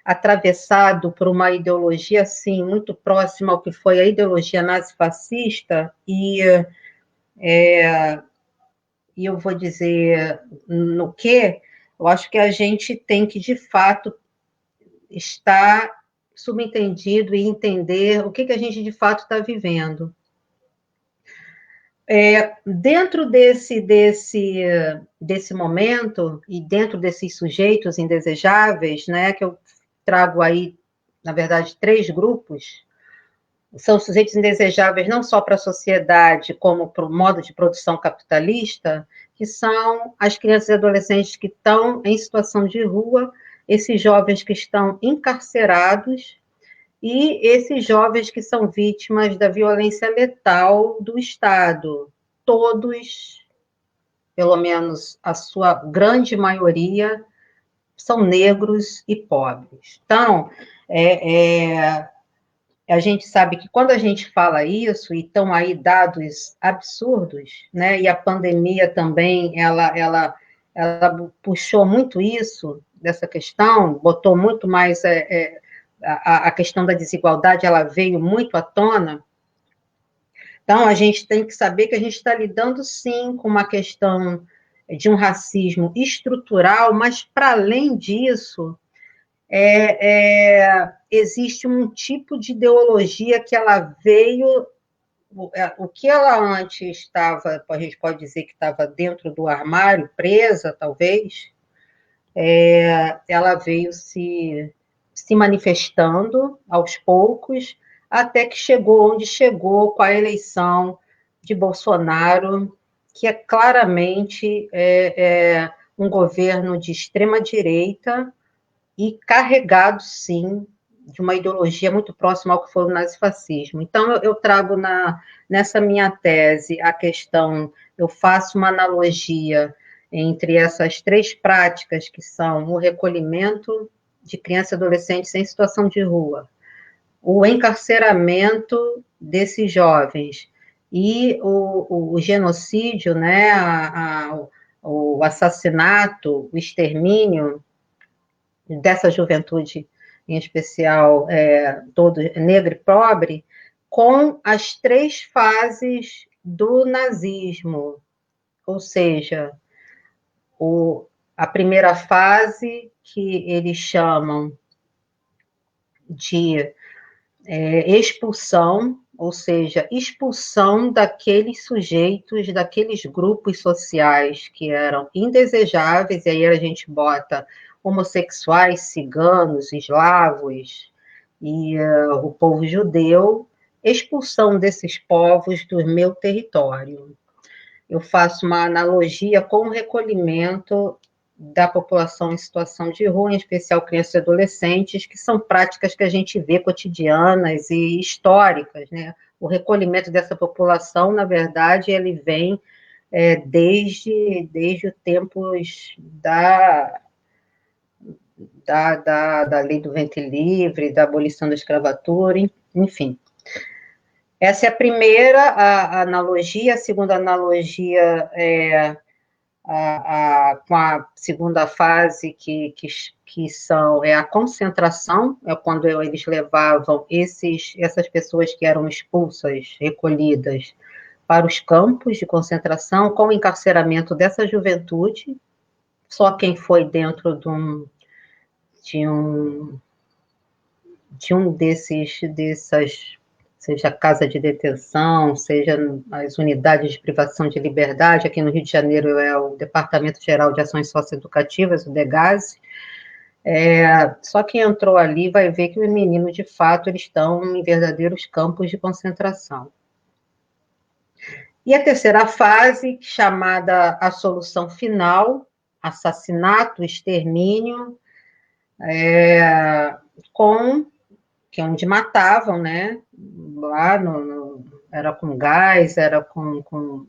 atravessado por uma ideologia, assim, muito próxima ao que foi a ideologia nazifascista, e eu vou dizer no quê? Eu acho que a gente tem que, de fato, estar subentendido e entender o que a gente, de fato, está vivendo. Dentro desse momento, e dentro desses sujeitos indesejáveis, né, que eu trago aí, na verdade, 3 grupos, são sujeitos indesejáveis não só para a sociedade, como para o modo de produção capitalista, que são as crianças e adolescentes que estão em situação de rua, esses jovens que estão encarcerados, e esses jovens que são vítimas da violência letal do Estado. Todos, pelo menos a sua grande maioria, são negros e pobres. Então, a gente sabe que quando a gente fala isso, e estão aí dados absurdos, né, e a pandemia também, ela puxou muito isso, dessa questão, botou muito mais a questão da desigualdade, ela veio muito à tona. Então, a gente tem que saber que a gente está lidando, sim, com uma questão de um racismo estrutural, mas, para além disso, existe um tipo de ideologia que ela veio, o que ela antes estava, a gente pode dizer que estava dentro do armário, presa, talvez, ela veio se manifestando aos poucos, até que chegou onde chegou com a eleição de Bolsonaro, que é claramente um governo de extrema-direita e carregado, sim, de uma ideologia muito próxima ao que foi o nazifascismo. Então, eu trago nessa minha tese a questão, eu faço uma analogia entre essas três práticas, que são o recolhimento de crianças e adolescentes em situação de rua, o encarceramento desses jovens e o genocídio, né, o assassinato, o extermínio dessa juventude, em especial todo negro e pobre, com as três fases do nazismo, ou seja, a primeira fase, que eles chamam de expulsão, ou seja, expulsão daqueles sujeitos, daqueles grupos sociais que eram indesejáveis, e aí a gente bota homossexuais, ciganos, eslavos e o povo judeu, expulsão desses povos do meu território. Eu faço uma analogia com o recolhimento da população em situação de rua, em especial crianças e adolescentes, que são práticas que a gente vê cotidianas e históricas, né? O recolhimento dessa população, na verdade, ele vem desde os tempos da lei do ventre livre, da abolição da escravatura, enfim. Essa é a primeira analogia. A segunda analogia com a segunda fase, que é a concentração, é quando eles levavam essas pessoas que eram expulsas, recolhidas, para os campos de concentração, com o encarceramento dessa juventude. Só quem foi dentro de um dessas, seja a casa de detenção, seja as unidades de privação de liberdade, aqui no Rio de Janeiro é o Departamento Geral de Ações Socioeducativas, o DEGASE, só quem entrou ali vai ver que os meninos, de fato, eles estão em verdadeiros campos de concentração. E a terceira fase, chamada a solução final, assassinato, extermínio, que é onde matavam, né? Lá era com gás, era com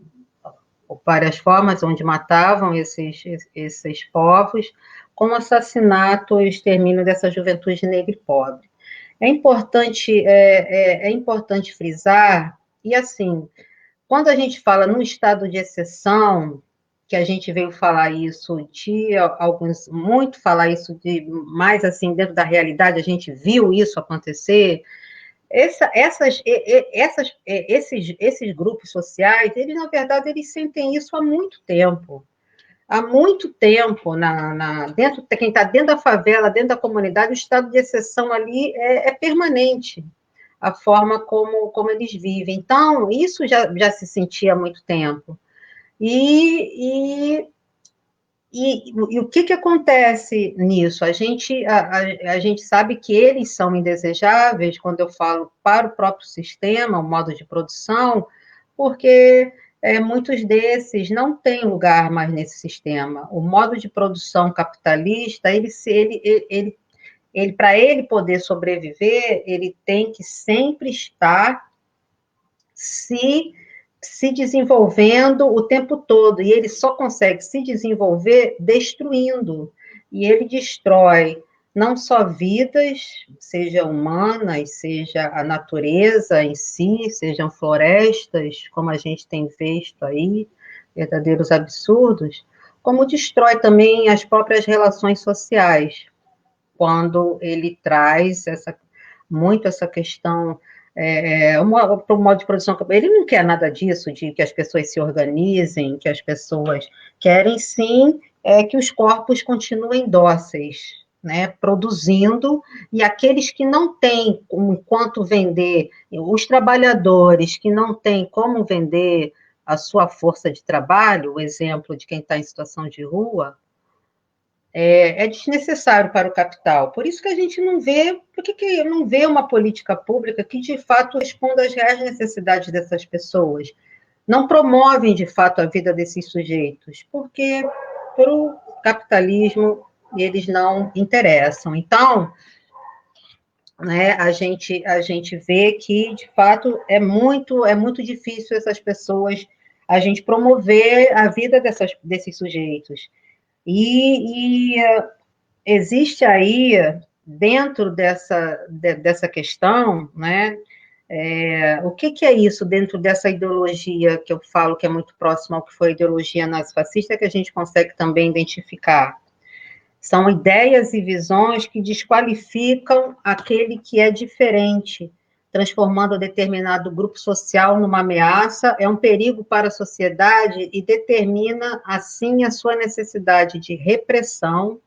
várias formas, onde matavam esses povos, com o assassinato e extermínio dessa juventude negra e pobre. É importante frisar, e assim, quando a gente fala num estado de exceção, que a gente veio falar isso muito falar isso mais assim, dentro da realidade, a gente viu isso acontecer, esses grupos sociais, eles, na verdade, eles sentem isso há muito tempo. Há muito tempo, quem está dentro da favela, dentro da comunidade, o estado de exceção ali é permanente, a forma como eles vivem. Então, isso já se sentia há muito tempo. E o que acontece nisso? A gente sabe que eles são indesejáveis, quando eu falo para o próprio sistema, o modo de produção, porque muitos desses não têm lugar mais nesse sistema. O modo de produção capitalista, para ele poder sobreviver, ele tem que sempre estar se desenvolvendo o tempo todo, e ele só consegue se desenvolver destruindo, e ele destrói não só vidas, seja humanas, seja a natureza em si, sejam florestas, como a gente tem visto aí, verdadeiros absurdos, como destrói também as próprias relações sociais, quando ele traz muito essa questão para o modo de produção. Ele não quer nada disso, de que as pessoas se organizem, que as pessoas querem, sim, que os corpos continuem dóceis, né, produzindo, e aqueles que não têm quanto vender, os trabalhadores que não têm como vender a sua força de trabalho, o exemplo de quem está em situação de rua, é desnecessário para o capital. Por isso que a gente não vê, por que não vê uma política pública que, de fato, responda às reais necessidades dessas pessoas? Não promovem, de fato, a vida desses sujeitos, porque para o capitalismo eles não interessam. Então, né, a gente vê que, de fato, é muito difícil essas pessoas, a gente promover a vida desses sujeitos. E existe aí, dentro dessa questão, né, o que é isso dentro dessa ideologia que eu falo que é muito próxima ao que foi a ideologia nazifascista, que a gente consegue também identificar? São ideias e visões que desqualificam aquele que é diferente, transformando determinado grupo social numa ameaça, é um perigo para a sociedade e determina, assim, a sua necessidade de repressão,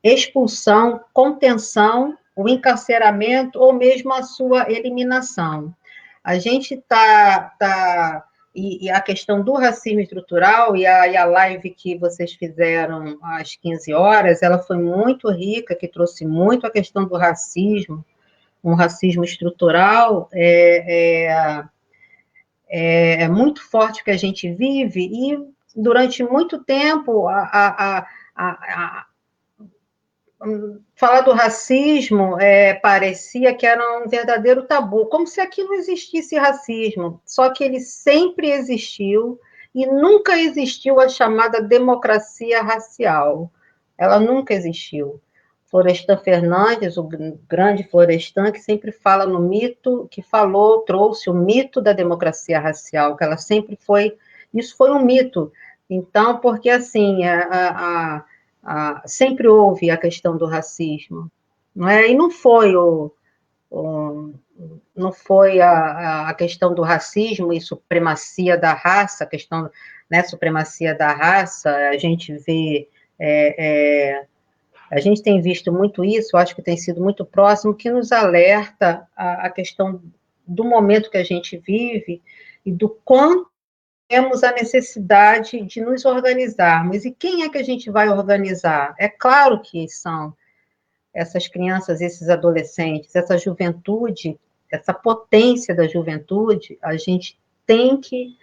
expulsão, contenção, o encarceramento ou mesmo a sua eliminação. A gente e a questão do racismo estrutural e a live que vocês fizeram às 15 horas, ela foi muito rica, que trouxe muito a questão do racismo, um racismo estrutural, é muito forte que a gente vive, e durante muito tempo falar do racismo parecia que era um verdadeiro tabu, como se aqui não existisse racismo, só que ele sempre existiu e nunca existiu a chamada democracia racial. Ela nunca existiu. Florestan Fernandes, o grande Florestan, que sempre fala no mito, trouxe o mito da democracia racial, que ela sempre foi, isso foi um mito. Então, porque assim, sempre houve a questão do racismo, não é? E não foi não foi a questão do racismo e supremacia da raça, a questão, né, supremacia da raça, a gente vê, a gente tem visto muito isso, acho que tem sido muito próximo, que nos alerta a questão do momento que a gente vive e do quanto temos a necessidade de nos organizarmos. E quem é que a gente vai organizar? É claro que são essas crianças, esses adolescentes, essa juventude, essa potência da juventude, a gente tem que,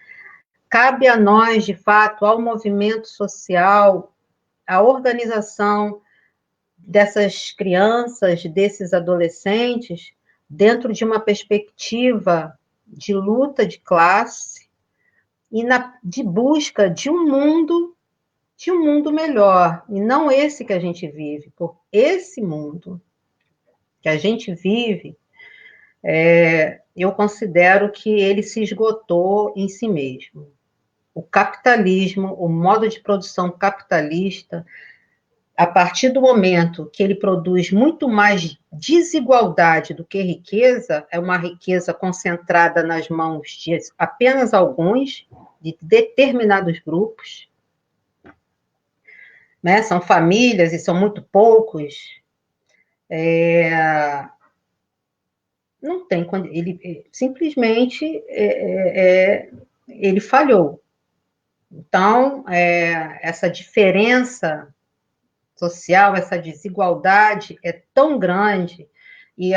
cabe a nós, de fato, ao movimento social, à organização dessas crianças, desses adolescentes, dentro de uma perspectiva de luta de classe, e de busca de um mundo melhor, e não esse que a gente vive, por esse mundo que a gente vive, eu considero que ele se esgotou em si mesmo. O capitalismo, o modo de produção capitalista, a partir do momento que ele produz muito mais desigualdade do que riqueza, é uma riqueza concentrada nas mãos de apenas alguns, de determinados grupos, né? São famílias e são muito poucos, não tem, ele simplesmente ele falhou. Então, essa diferença social, essa desigualdade é tão grande, e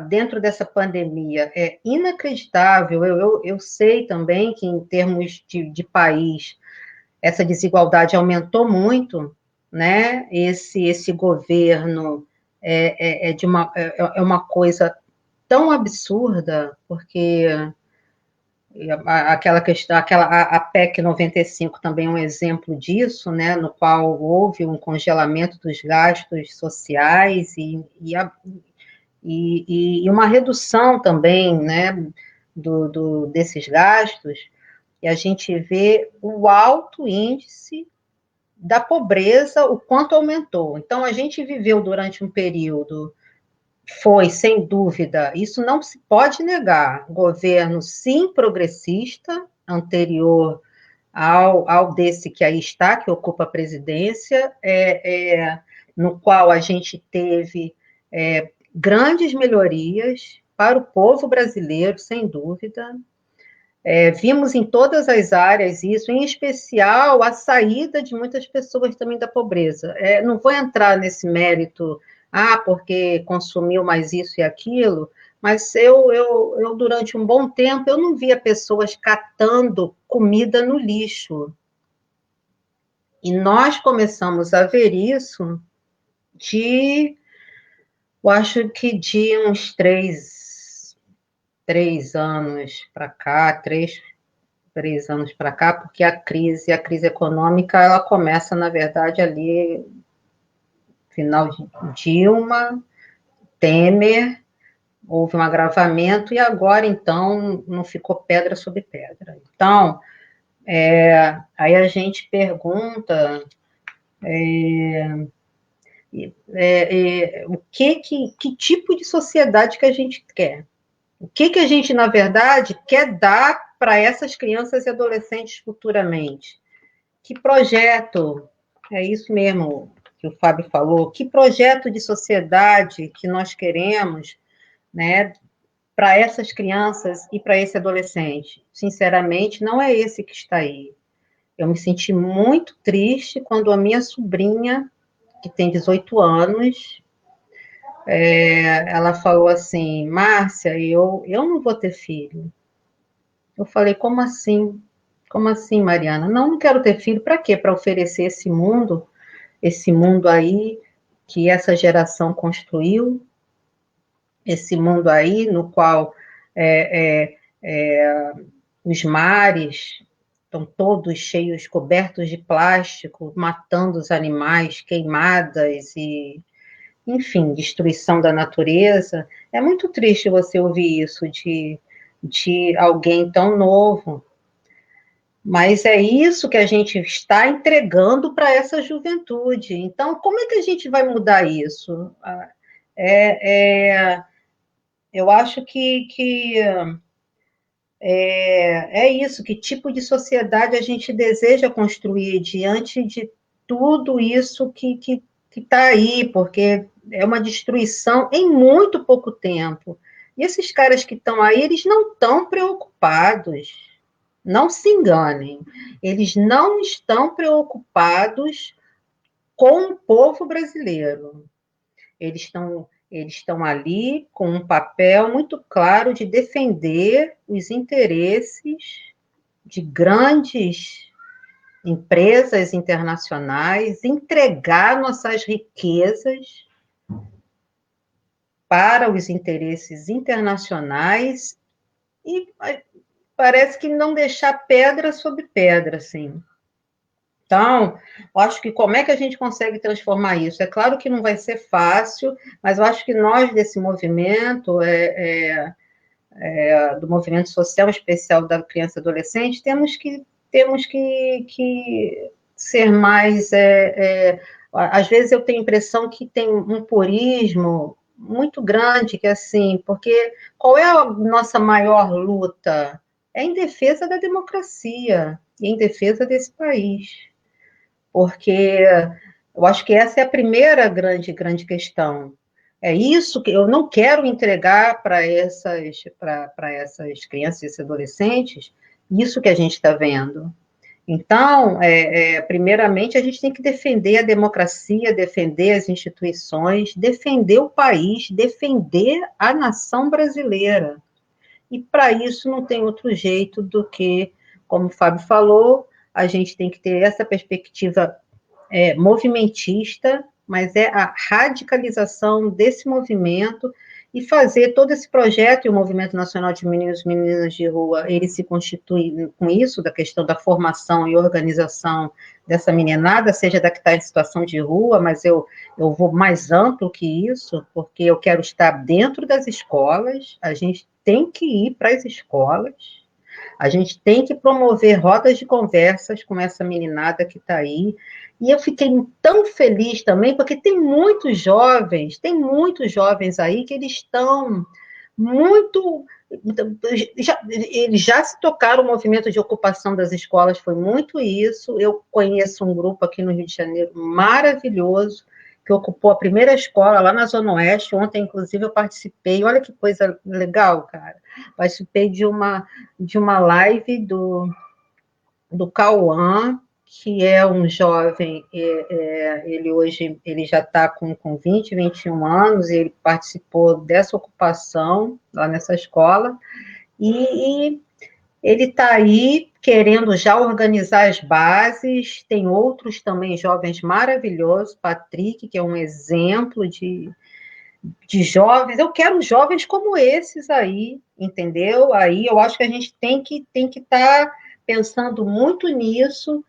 dentro dessa pandemia é inacreditável. Eu sei também que, em termos de país, essa desigualdade aumentou muito, né? Esse governo é uma coisa tão absurda, porque aquela questão, a PEC 95 também é um exemplo disso, né, no qual houve um congelamento dos gastos sociais e uma redução também, né, desses gastos, e a gente vê o alto índice da pobreza, o quanto aumentou. Então, a gente viveu durante um período, foi, sem dúvida, isso não se pode negar, governo, sim, progressista, anterior ao desse que aí está, que ocupa a presidência, no qual a gente teve grandes melhorias para o povo brasileiro, sem dúvida, Vimos em todas as áreas isso, em especial a saída de muitas pessoas também da pobreza. Não vou entrar nesse mérito, porque consumiu mais isso e aquilo, mas eu durante um bom tempo, eu não via pessoas catando comida no lixo. E nós começamos a ver isso eu acho que de uns 3 anos para cá, 3 anos para cá, porque a crise econômica, ela começa, na verdade, ali, final de Dilma, Temer, houve um agravamento, e agora, então, não ficou pedra sobre pedra. Então, aí a gente pergunta que tipo de sociedade que a gente quer? O que a gente, na verdade, quer dar para essas crianças e adolescentes futuramente? Que projeto, é isso mesmo que o Fábio falou, que projeto de sociedade que nós queremos, né, para essas crianças e para esse adolescente? Sinceramente, não é esse que está aí. Eu me senti muito triste quando a minha sobrinha, que tem 18 anos, ela falou assim: Márcia, eu não vou ter filho. Eu falei: como assim? Como assim, Mariana? Não quero ter filho. Para quê? Para oferecer esse mundo aí que essa geração construiu, esse mundo aí no qual os mares estão todos cheios, cobertos de plástico, matando os animais, queimadas e, enfim, destruição da natureza. É muito triste você ouvir isso de alguém tão novo. Mas é isso que a gente está entregando para essa juventude. Então, como é que a gente vai mudar isso? Eu acho que é isso, que tipo de sociedade a gente deseja construir diante de tudo isso que está aí, porque é uma destruição em muito pouco tempo. E esses caras que estão aí, eles não estão preocupados. Não se enganem, eles não estão preocupados com o povo brasileiro. Eles estão ali com um papel muito claro de defender os interesses de grandes empresas internacionais, entregar nossas riquezas para os interesses internacionais e parece que não deixar pedra sobre pedra, assim. Então, eu acho que como é que a gente consegue transformar isso? É claro que não vai ser fácil, mas eu acho que nós, desse movimento, do movimento social especial da criança e adolescente, temos que ser mais... às vezes eu tenho a impressão que tem um purismo muito grande, que assim, porque qual é a nossa maior luta? É em defesa da democracia, e em defesa desse país. Porque eu acho que essa é a primeira grande questão. É isso que eu não quero entregar para essas crianças e adolescentes, isso que a gente está vendo. Então, primeiramente, a gente tem que defender a democracia, defender as instituições, defender o país, defender a nação brasileira. E para isso não tem outro jeito do que, como o Fábio falou, a gente tem que ter essa perspectiva movimentista, mas é a radicalização desse movimento e fazer todo esse projeto, e o Movimento Nacional de Meninos e Meninas de Rua, ele se constitui com isso, da questão da formação e organização dessa meninada, seja da que está em situação de rua, mas eu vou mais amplo que isso, porque eu quero estar dentro das escolas, a gente tem que ir para as escolas, a gente tem que promover rodas de conversas com essa meninada que está aí. E eu fiquei tão feliz também, porque tem muitos jovens aí que eles estão muito... Eles já se tocaram, o movimento de ocupação das escolas foi muito isso. Eu conheço um grupo aqui no Rio de Janeiro maravilhoso, que ocupou a primeira escola lá na Zona Oeste. Ontem, inclusive, eu participei. Olha que coisa legal, cara. Participei de uma live do Cauã, que é um jovem, ele hoje ele já está com 20, 21 anos, e ele participou dessa ocupação lá nessa escola, e ele está aí querendo já organizar as bases. Tem outros também jovens maravilhosos, Patrick, que é um exemplo de jovens. Eu quero jovens como esses aí, entendeu? Aí eu acho que a gente tem que estar pensando muito nisso,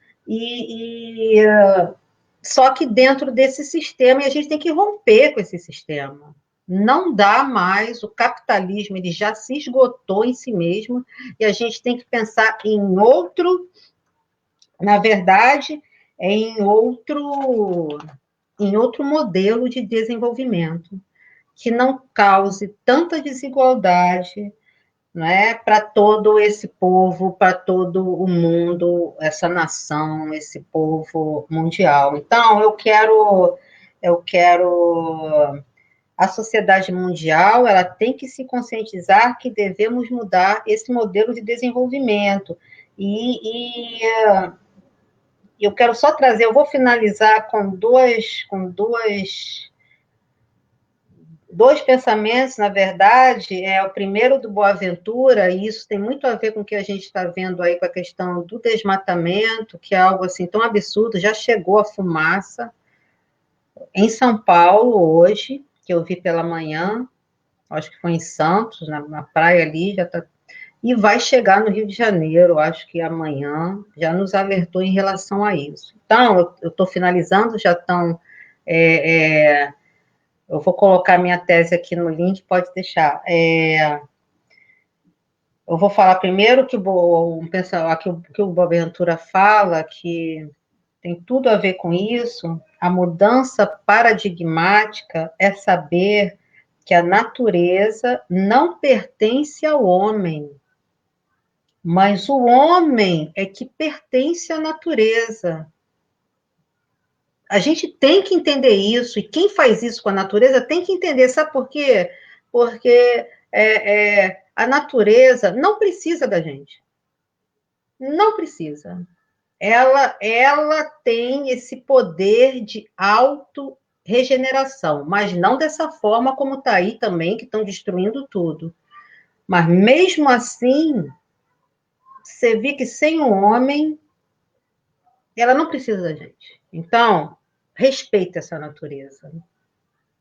só que dentro desse sistema, e a gente tem que romper com esse sistema. Não dá mais, o capitalismo ele já se esgotou em si mesmo, e a gente tem que pensar em outro, na verdade, em outro modelo de desenvolvimento, que não cause tanta desigualdade, não é, para todo esse povo, para todo o mundo, essa nação, esse povo mundial. Então, eu quero a sociedade mundial, ela tem que se conscientizar que devemos mudar esse modelo de desenvolvimento. Eu quero só trazer, eu vou finalizar com dois pensamentos, na verdade. O primeiro do Boaventura, e isso tem muito a ver com o que a gente está vendo aí com a questão do desmatamento, que é algo assim tão absurdo. Já chegou a fumaça em São Paulo hoje, que eu vi pela manhã, acho que foi em Santos, na praia ali, já tá, e vai chegar no Rio de Janeiro, acho que amanhã, já nos alertou em relação a isso. Então, eu estou finalizando, já estão... eu vou colocar minha tese aqui no link, pode deixar. Eu vou falar primeiro que o Boaventura fala, que tem tudo a ver com isso. A mudança paradigmática é saber que a natureza não pertence ao homem, mas o homem é que pertence à natureza. A gente tem que entender isso, e quem faz isso com a natureza tem que entender. Sabe por quê? Porque a natureza não precisa da gente. Não precisa. Ela tem esse poder de auto-regeneração, mas não dessa forma como está aí também, que estão destruindo tudo. Mas mesmo assim, você vê que sem o homem, ela não precisa da gente. Então, respeita essa natureza.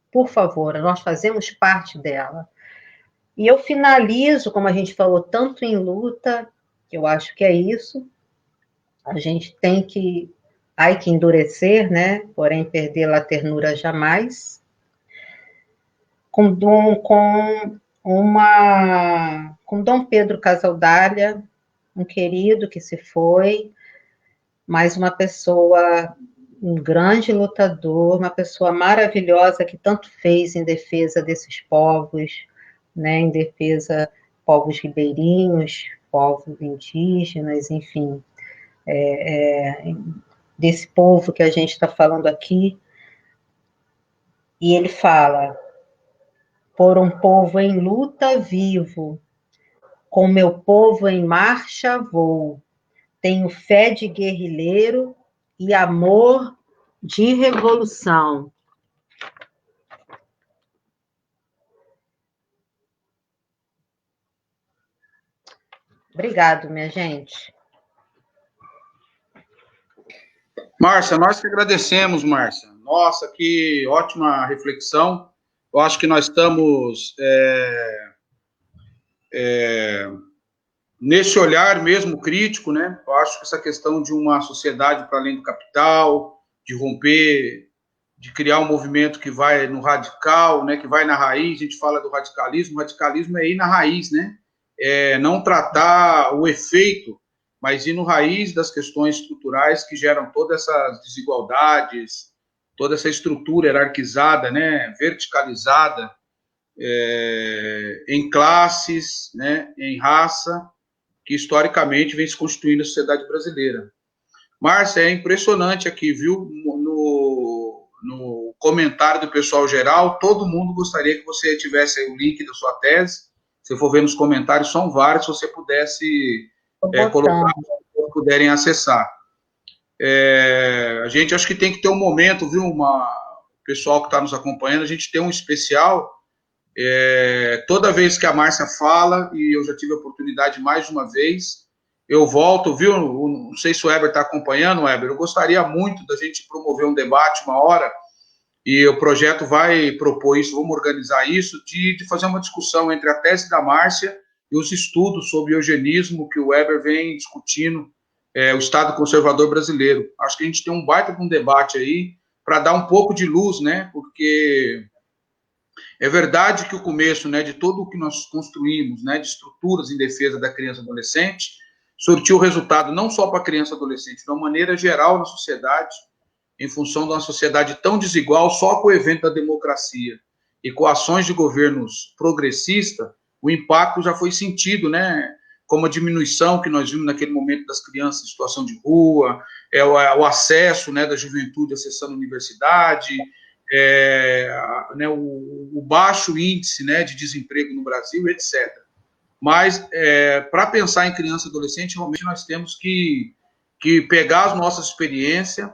Por favor, nós fazemos parte dela. E eu finalizo, como a gente falou, tanto em luta, que eu acho que é isso, a gente tem que endurecer, né? Porém, perder a ternura jamais. Com Dom Pedro Casaldália, um querido que se foi, mas uma pessoa, um grande lutador, uma pessoa maravilhosa que tanto fez em defesa desses povos, né, em defesa de povos ribeirinhos, povos indígenas, enfim, desse povo que a gente está falando aqui. E ele fala: por um povo em luta vivo, com meu povo em marcha vou, tenho fé de guerrilheiro e amor de revolução. Obrigado, minha gente. Márcia, nós que agradecemos, Márcia. Nossa, que ótima reflexão. Eu acho que nós estamos nesse olhar mesmo crítico, né? Eu acho que essa questão de uma sociedade para além do capital, de romper, de criar um movimento que vai no radical, né? Que vai na raiz. A gente fala do radicalismo. O radicalismo é ir na raiz, né? Não tratar o efeito, mas ir no raiz das questões estruturais que geram todas essas desigualdades, toda essa estrutura hierarquizada, né? Verticalizada, em classes, né? Em raça, que historicamente vem se constituindo a sociedade brasileira. Márcia, é impressionante aqui, viu? No comentário do pessoal geral. Todo mundo gostaria que você tivesse aí o link da sua tese. Se for ver nos comentários, são vários, se você pudesse colocar, se puderem acessar. A gente acho que tem que ter um momento, viu, o pessoal que está nos acompanhando, a gente tem um especial, toda vez que a Márcia fala, e eu já tive a oportunidade mais de uma vez, eu volto, viu, não sei se o Heber está acompanhando, Heber, eu gostaria muito da gente promover um debate uma hora, e o projeto vai propor isso, vamos organizar isso, de fazer uma discussão entre a tese da Márcia e os estudos sobre eugenismo que o Weber vem discutindo, o Estado conservador brasileiro. Acho que a gente tem um baita de um debate aí, para dar um pouco de luz, né, porque é verdade que o começo, né, de tudo o que nós construímos, né, de estruturas em defesa da criança e adolescente, surtiu resultado não só para a criança e adolescente, de uma maneira geral na sociedade, em função de uma sociedade tão desigual, só com o evento da democracia e com ações de governos progressistas, o impacto já foi sentido, né? Como a diminuição que nós vimos naquele momento das crianças em situação de rua, o acesso, né, da juventude acessando a universidade, né, o baixo índice, né, de desemprego no Brasil, etc. Mas, para pensar em criança e adolescente, realmente nós temos que pegar as nossas experiências,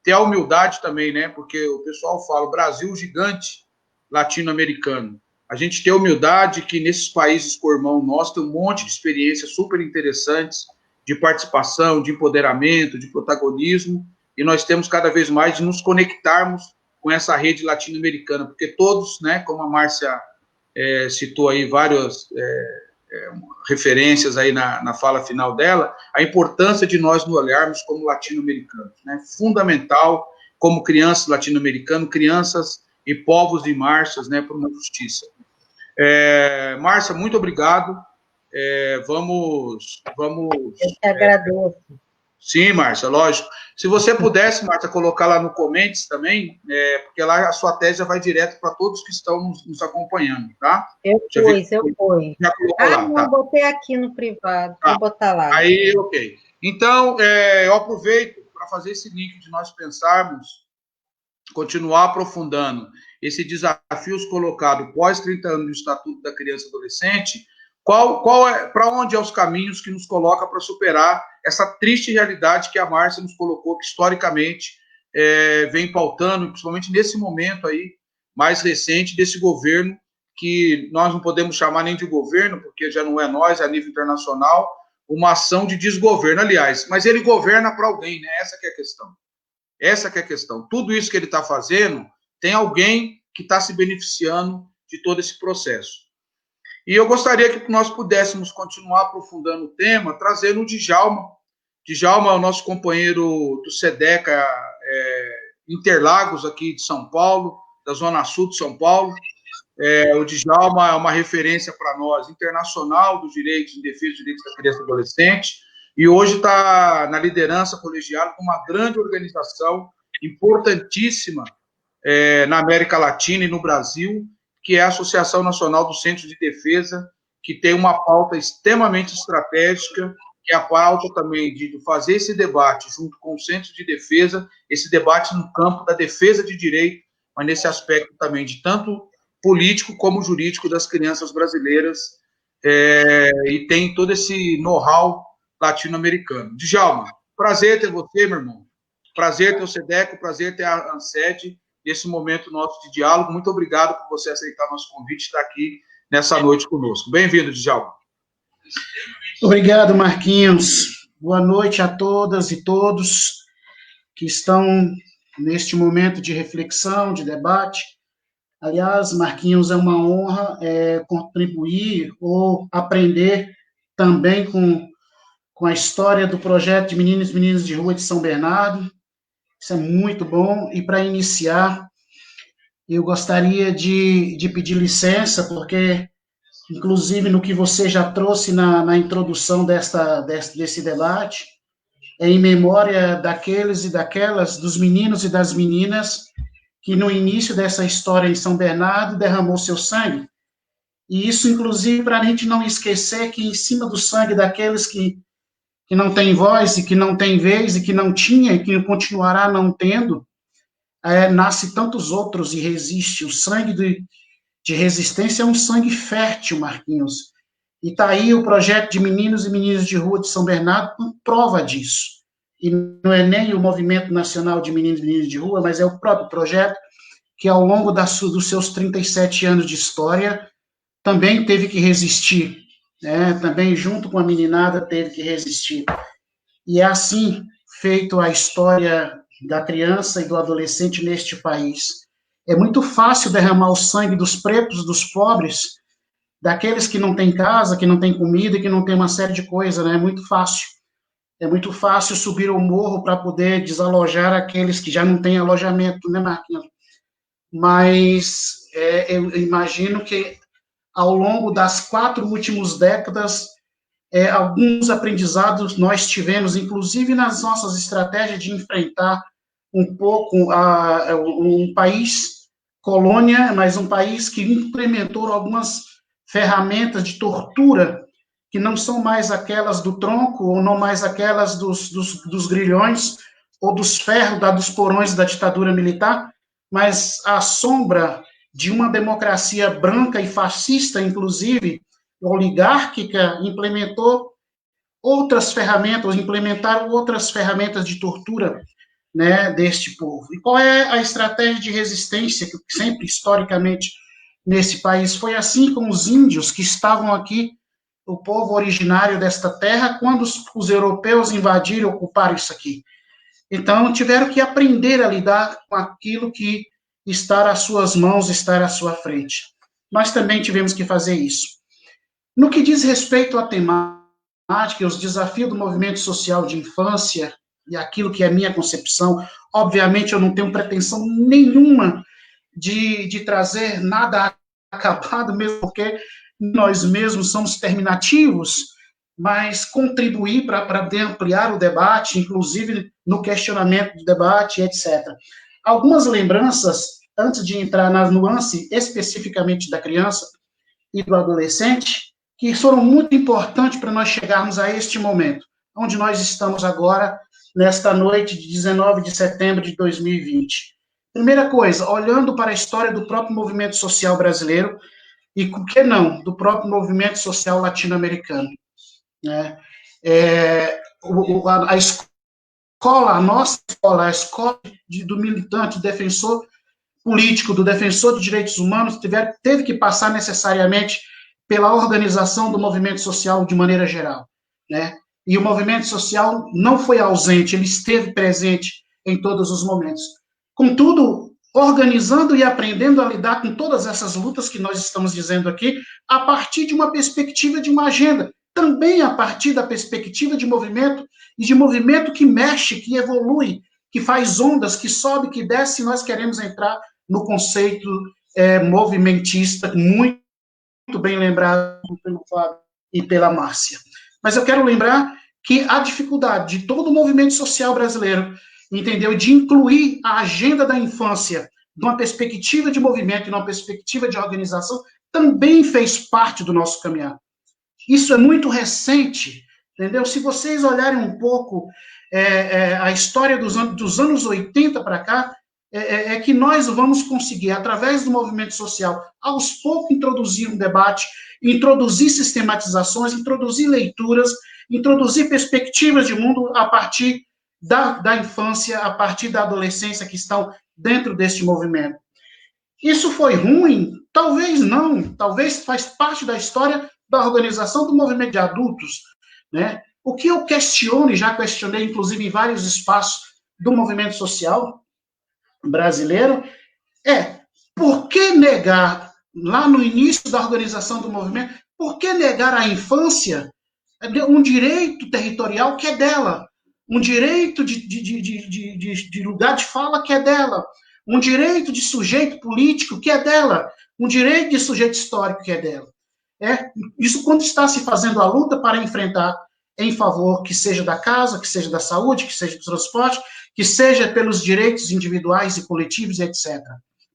ter a humildade também, né? Porque o pessoal fala, o Brasil gigante latino-americano. A gente tem a humildade que nesses países co-irmão nosso tem um monte de experiências super interessantes de participação, de empoderamento, de protagonismo, e nós temos cada vez mais de nos conectarmos com essa rede latino-americana, porque todos, né, como a Márcia citou aí várias referências aí na fala final dela, a importância de nós nos olharmos como latino-americanos, né? Fundamental, como crianças latino-americanas, crianças e povos e marchas, né, por uma justiça. Márcia, muito obrigado. Vamos... Eu te agradeço. Sim, Márcia, lógico. Se você pudesse, Márcia, colocar lá no comments também, porque lá a sua tese já vai direto para todos que estão nos acompanhando, tá? Eu pus. Já colocou lá, não, tá. Botei aqui no privado, vou botar lá. Aí, ok. Então, eu aproveito para fazer esse link de nós pensarmos, continuar aprofundando esse desafios colocado pós 30 anos do Estatuto da Criança e Adolescente, para onde é os caminhos que nos coloca para superar essa triste realidade que a Márcia nos colocou, que historicamente vem pautando, principalmente nesse momento aí, mais recente, desse governo, que nós não podemos chamar nem de governo, porque já não é nós, é a nível internacional, uma ação de desgoverno, aliás, mas ele governa para alguém, né? Essa que é a questão. Essa que é a questão. Tudo isso que ele está fazendo, tem alguém que está se beneficiando de todo esse processo. E eu gostaria que nós pudéssemos continuar aprofundando o tema, trazendo o Djalma. Djalma é o nosso companheiro do SEDECA Interlagos, aqui de São Paulo, da Zona Sul de São Paulo. O Djalma é uma referência para nós, internacional dos direitos, em defesa dos direitos da criança e adolescente, e hoje está na liderança colegiada com uma grande organização, importantíssima na América Latina e no Brasil, que é a Associação Nacional dos Centros de Defesa, que tem uma pauta extremamente estratégica, que é a pauta também de fazer esse debate junto com os centros de defesa, esse debate no campo da defesa de direito, mas nesse aspecto também de tanto político como jurídico das crianças brasileiras, e tem todo esse know-how latino-americano. Djalma, prazer ter você, meu irmão. Prazer ter o SEDECA, prazer ter a ANSED, nesse momento nosso de diálogo. Muito obrigado por você aceitar nosso convite e estar aqui nessa noite conosco. Bem-vindo, Djalma. Obrigado, Marquinhos. Boa noite a todas e todos que estão neste momento de reflexão, de debate. Aliás, Marquinhos, é uma honra contribuir ou aprender também com a história do projeto de Meninos e Meninas de Rua de São Bernardo. Isso é muito bom. E para iniciar, eu gostaria de pedir licença, porque, inclusive, no que você já trouxe na introdução desse debate, é em memória daqueles e daquelas, dos meninos e das meninas, que no início dessa história em São Bernardo derramou seu sangue. E isso, inclusive, para a gente não esquecer que em cima do sangue daqueles que não têm voz e que não têm vez e que não tinha e que continuará não tendo, nasce tantos outros e resiste. O sangue de resistência é um sangue fértil, Marquinhos. E está aí o projeto de meninos e meninas de rua de São Bernardo com prova disso. E não é nem o Movimento Nacional de Meninos e Meninas de Rua, mas é o próprio projeto que, ao longo dos seus 37 anos de história, também teve que resistir, né? Também, junto com a meninada, teve que resistir. E é assim feito a história da criança e do adolescente neste país. É muito fácil derramar o sangue dos pretos, dos pobres, daqueles que não têm casa, que não têm comida, que não têm uma série de coisas, né? É muito fácil. É muito fácil subir o morro para poder desalojar aqueles que já não têm alojamento, né, Marquinhos? Mas eu imagino que, ao longo das 4 últimas décadas, alguns aprendizados nós tivemos, inclusive nas nossas estratégias de enfrentar um pouco um país colônia, mas um país que implementou algumas ferramentas de tortura que não são mais aquelas do tronco, ou não mais aquelas dos grilhões, ou dos ferros, dos porões da ditadura militar, mas a sombra de uma democracia branca e fascista, inclusive, oligárquica, implementaram outras ferramentas de tortura, né, deste povo. E qual é a estratégia de resistência que sempre, historicamente, nesse país foi assim com os índios que estavam aqui, o povo originário desta terra, quando os europeus invadiram e ocuparam isso aqui. Então, tiveram que aprender a lidar com aquilo que está às suas mãos, está à sua frente. Nós também tivemos que fazer isso. No que diz respeito à temática, os desafios do movimento social de infância, e aquilo que é a minha concepção, obviamente eu não tenho pretensão nenhuma de trazer nada acabado, mesmo porque nós mesmos somos terminativos, mas contribuir para ampliar o debate, inclusive no questionamento do debate, etc. Algumas lembranças, antes de entrar na nuance especificamente da criança e do adolescente, que foram muito importantes para nós chegarmos a este momento, onde nós estamos agora, nesta noite de 19 de setembro de 2020. Primeira coisa, olhando para a história do próprio movimento social brasileiro, e por que não, do próprio movimento social latino-americano, né? A escola, a nossa escola, a escola do militante, do defensor político, do defensor dos direitos humanos, teve que passar necessariamente pela organização do movimento social de maneira geral, né? E o movimento social não foi ausente, ele esteve presente em todos os momentos. Contudo, organizando e aprendendo a lidar com todas essas lutas que nós estamos dizendo aqui, a partir de uma perspectiva de uma agenda, também a partir da perspectiva de movimento, e de movimento que mexe, que evolui, que faz ondas, que sobe, que desce, e nós queremos entrar no conceito movimentista, muito bem lembrado pelo Fábio e pela Márcia. Mas eu quero lembrar que a dificuldade de todo o movimento social brasileiro, entendeu, de incluir a agenda da infância numa perspectiva de movimento e numa perspectiva de organização, também fez parte do nosso caminhar. Isso é muito recente, entendeu? Se vocês olharem um pouco a história dos anos 80 para cá, que nós vamos conseguir, através do movimento social, aos poucos introduzir um debate, introduzir sistematizações, introduzir leituras, introduzir perspectivas de mundo a partir da infância, a partir da adolescência que estão dentro deste movimento. Isso foi ruim? Talvez não, talvez faz parte da história da organização do movimento de adultos, né? O que eu questiono, e já questionei, inclusive, em vários espaços do movimento social brasileiro, por que negar, lá no início da organização do movimento, por que negar à infância um direito territorial que é dela, um direito de lugar de fala que é dela, um direito de sujeito político que é dela, um direito de sujeito histórico que é dela. Isso quando está se fazendo a luta para enfrentar em favor que seja da casa, que seja da saúde, que seja do transporte, que seja pelos direitos individuais e coletivos, etc.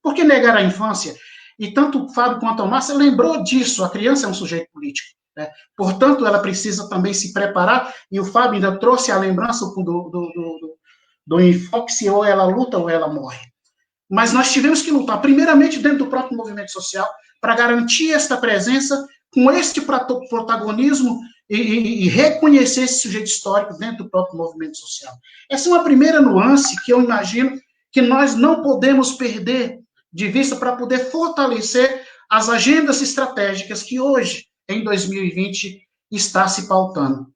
Por que negar a infância? E tanto o Fábio quanto a Márcia lembrou disso, a criança é um sujeito político, né? Portanto, ela precisa também se preparar, e o Fábio ainda trouxe a lembrança do enfoque se ou ela luta ou ela morre. mas nós tivemos que lutar, primeiramente dentro do próprio movimento social, para garantir esta presença com este protagonismo e reconhecer esse sujeito histórico dentro do próprio movimento social. Essa é uma primeira nuance que eu imagino que nós não podemos perder de vista para poder fortalecer as agendas estratégicas que hoje, em 2020, está se pautando.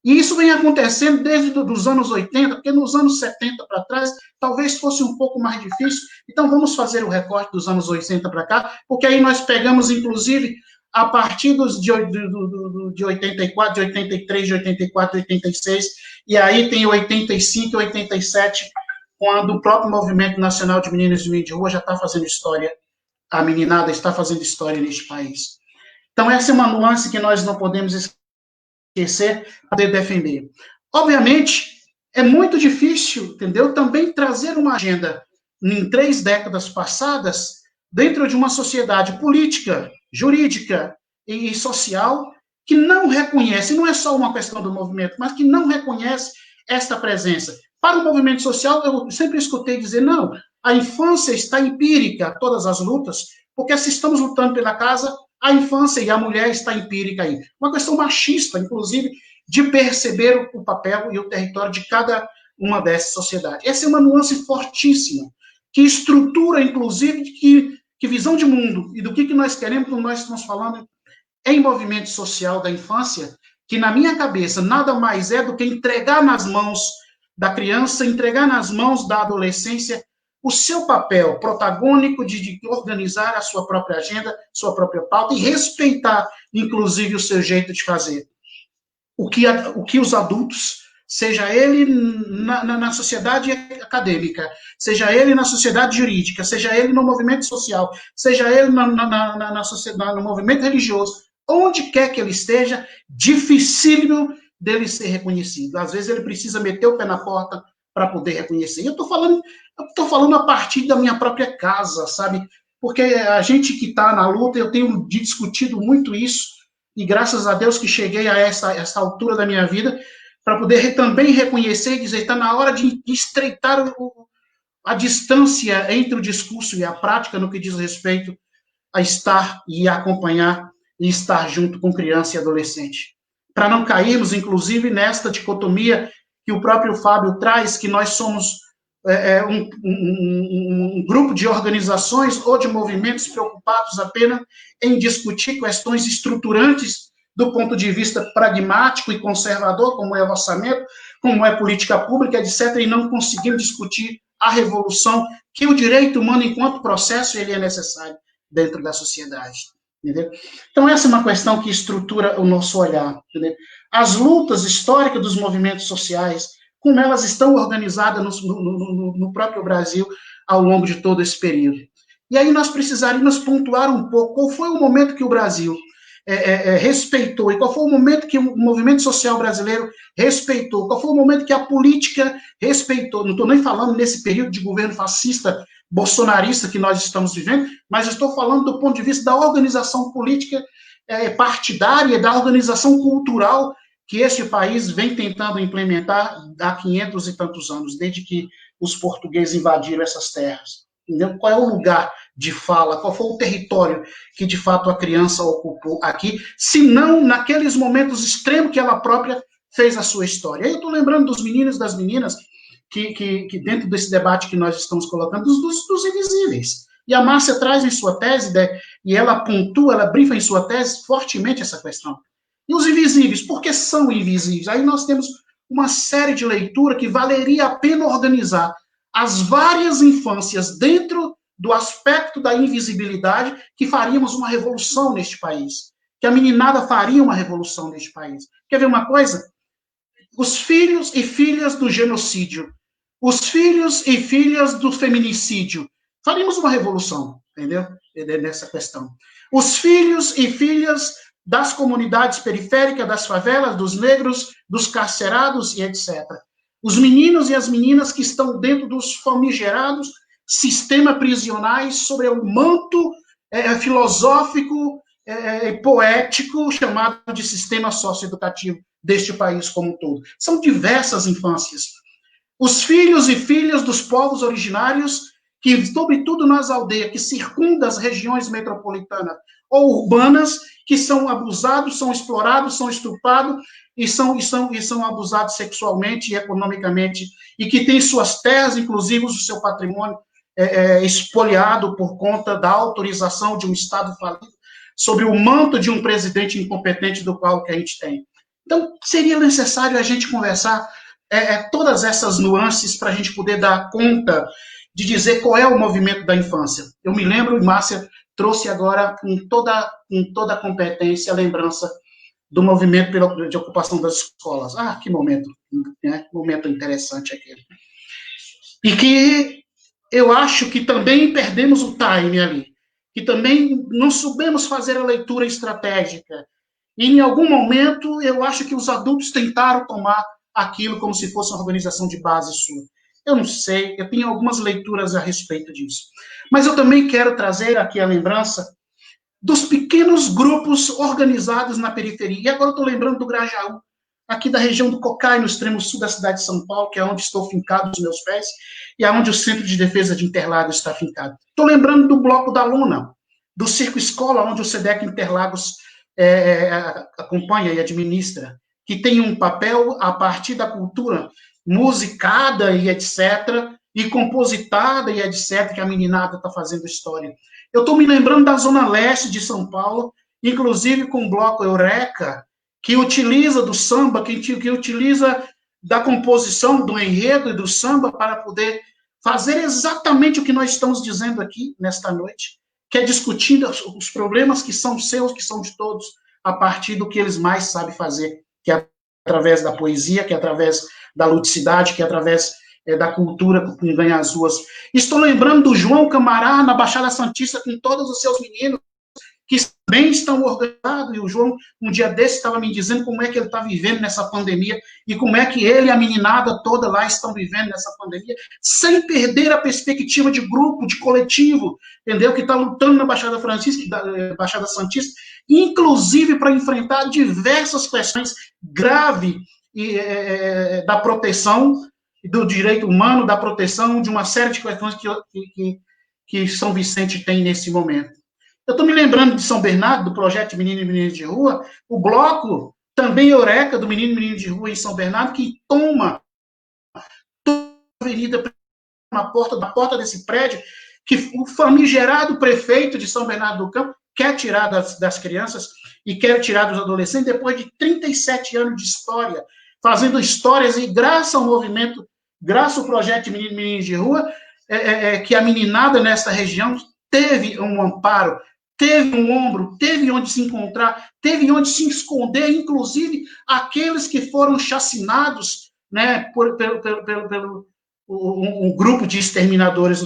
E isso vem acontecendo desde os anos 80, porque nos anos 70 para trás, talvez fosse um pouco mais difícil. Então, vamos fazer o recorte dos anos 80 para cá, porque aí nós pegamos, inclusive, a partir de 84, de 83, de 84, de 86, e aí tem 85 e 87, quando o próprio Movimento Nacional de Meninas e Meninos de Rua já está fazendo história, a meninada está fazendo história neste país. Então, essa é uma nuance que nós não podemos esquecer para poder defender. Obviamente, é muito difícil, entendeu, também trazer uma agenda em 3 décadas passadas dentro de uma sociedade política, jurídica e social que não reconhece, não é só uma questão do movimento, mas que não reconhece esta presença. Para o movimento social, eu sempre escutei dizer, não, a infância está empírica, todas as lutas, porque se estamos lutando pela casa, a infância e a mulher está empírica aí. Uma questão machista, inclusive, de perceber o papel e o território de cada uma dessas sociedades. Essa é uma nuance fortíssima, que estrutura, inclusive, que visão de mundo e do que nós queremos, quando nós estamos falando em movimento social da infância, que na minha cabeça nada mais é do que entregar nas mãos da criança, entregar nas mãos da adolescência o seu papel protagônico de organizar a sua própria agenda, sua própria pauta e respeitar, inclusive, o seu jeito de fazer. O que os adultos, seja ele na sociedade acadêmica, seja ele na sociedade jurídica, seja ele no movimento social, seja ele na sociedade, no movimento religioso, onde quer que ele esteja, dificílimo dele ser reconhecido. Às vezes ele precisa meter o pé na porta para poder reconhecer. Eu estou falando a partir da minha própria casa, sabe? Porque a gente que está na luta, eu tenho discutido muito isso, e graças a Deus que cheguei a essa altura da minha vida, para poder também reconhecer e dizer, está na hora de estreitar a distância entre o discurso e a prática no que diz respeito a estar e acompanhar e estar junto com criança e adolescente. Para não cairmos, inclusive, nesta dicotomia que o próprio Fábio traz, que nós somos um grupo de organizações ou de movimentos preocupados apenas em discutir questões estruturantes do ponto de vista pragmático e conservador, como é o orçamento, como é política pública, etc., e não conseguimos discutir a revolução, que o direito humano, enquanto processo, ele é necessário dentro da sociedade. Entendeu? Então, essa é uma questão que estrutura o nosso olhar. Entendeu? As lutas históricas dos movimentos sociais, como elas estão organizadas no próprio Brasil ao longo de todo esse período. E aí nós precisaríamos pontuar um pouco qual foi o momento que o Brasil respeitou, e qual foi o momento que o movimento social brasileiro respeitou, qual foi o momento que a política respeitou. Não estou nem falando nesse período de governo fascista, bolsonarista que nós estamos vivendo, mas estou falando do ponto de vista da organização política partidária, da organização cultural que este país vem tentando implementar há 500 e tantos anos, desde que os portugueses invadiram essas terras. Entendeu? Qual é o lugar de fala, qual foi o território que, de fato, a criança ocupou aqui, se não naqueles momentos extremos que ela própria fez a sua história. Aí eu estou lembrando dos meninos e das meninas que dentro desse debate que nós estamos colocando, dos invisíveis. E a Márcia traz em sua tese, e ela pontua, ela brifa em sua tese fortemente essa questão. E os invisíveis, por que são invisíveis? Aí nós temos uma série de leitura que valeria a pena organizar as várias infâncias dentro do aspecto da invisibilidade, que faríamos uma revolução neste país, que a meninada faria uma revolução neste país. Quer ver uma coisa? Os filhos e filhas do genocídio, os filhos e filhas do feminicídio, faríamos uma revolução, entendeu? Nessa questão. Os filhos e filhas das comunidades periféricas, das favelas, dos negros, dos carcerados e etc. Os meninos e as meninas que estão dentro dos famigerados sistemas prisionais sobre o manto filosófico e poético chamado de sistema socioeducativo deste país como um todo. São diversas infâncias. Os filhos e filhas dos povos originários que, sobretudo nas aldeias que circundam as regiões metropolitanas ou urbanas, que são abusados, são explorados, são estuprados e são abusados sexualmente e economicamente, e que têm suas terras, inclusive o seu patrimônio, expoliado por conta da autorização de um Estado falido, sob o manto de um presidente incompetente do qual que a gente tem. Então, seria necessário a gente conversar todas essas nuances para a gente poder dar conta de dizer qual é o movimento da infância. Eu me lembro, e Márcia trouxe agora com toda a competência a lembrança do movimento de ocupação das escolas. Ah, que momento, né? Momento interessante aquele. E que eu acho que também perdemos o time ali, que também não soubemos fazer a leitura estratégica. E em algum momento, eu acho que os adultos tentaram tomar aquilo como se fosse uma organização de base sua. Eu não sei, eu tenho algumas leituras a respeito disso. Mas eu também quero trazer aqui a lembrança dos pequenos grupos organizados na periferia. E agora eu estou lembrando do Grajaú, aqui da região do Cocai, no extremo sul da cidade de São Paulo, que é onde estou fincado os meus pés, e é onde o Centro de Defesa de Interlagos está fincado. Estou lembrando do Bloco da Luna, do Circo Escola, onde o SEDEC Interlagos acompanha e administra, que tem um papel a partir da cultura musicada e etc., e compositada e etc., que a meninada está fazendo história. Eu estou me lembrando da Zona Leste de São Paulo, inclusive com o Bloco Eureka, que utiliza do samba, que utiliza da composição, do enredo e do samba para poder fazer exatamente o que nós estamos dizendo aqui nesta noite, que é discutindo os problemas que são seus, que são de todos, a partir do que eles mais sabem fazer, que é através da poesia, que é através da ludicidade, que é através da cultura que ganha as ruas. Estou lembrando do João Camará, na Baixada Santista, com todos os seus meninos, que também estão organizados, e o João, um dia desse, estava me dizendo como é que ele está vivendo nessa pandemia, e como é que ele e a meninada toda lá estão vivendo nessa pandemia, sem perder a perspectiva de grupo, de coletivo, entendeu? Que está lutando na Baixada Baixada Santista, inclusive para enfrentar diversas questões graves da proteção do direito humano, da proteção de uma série de questões que São Vicente tem nesse momento. Eu estou me lembrando de São Bernardo, do projeto Menino e Menina de Rua, o bloco também Eureka, do Menino e Menina de Rua em São Bernardo, que toma toda a avenida na porta desse prédio, que o famigerado prefeito de São Bernardo do Campo quer tirar das crianças e quer tirar dos adolescentes, depois de 37 anos de história, fazendo histórias, e graças ao movimento, graças ao projeto Menino e Menina de Rua, que a meninada nessa região teve um amparo, teve um ombro, teve onde se encontrar, teve onde se esconder, inclusive aqueles que foram chacinados, né, pelo um grupo de exterminadores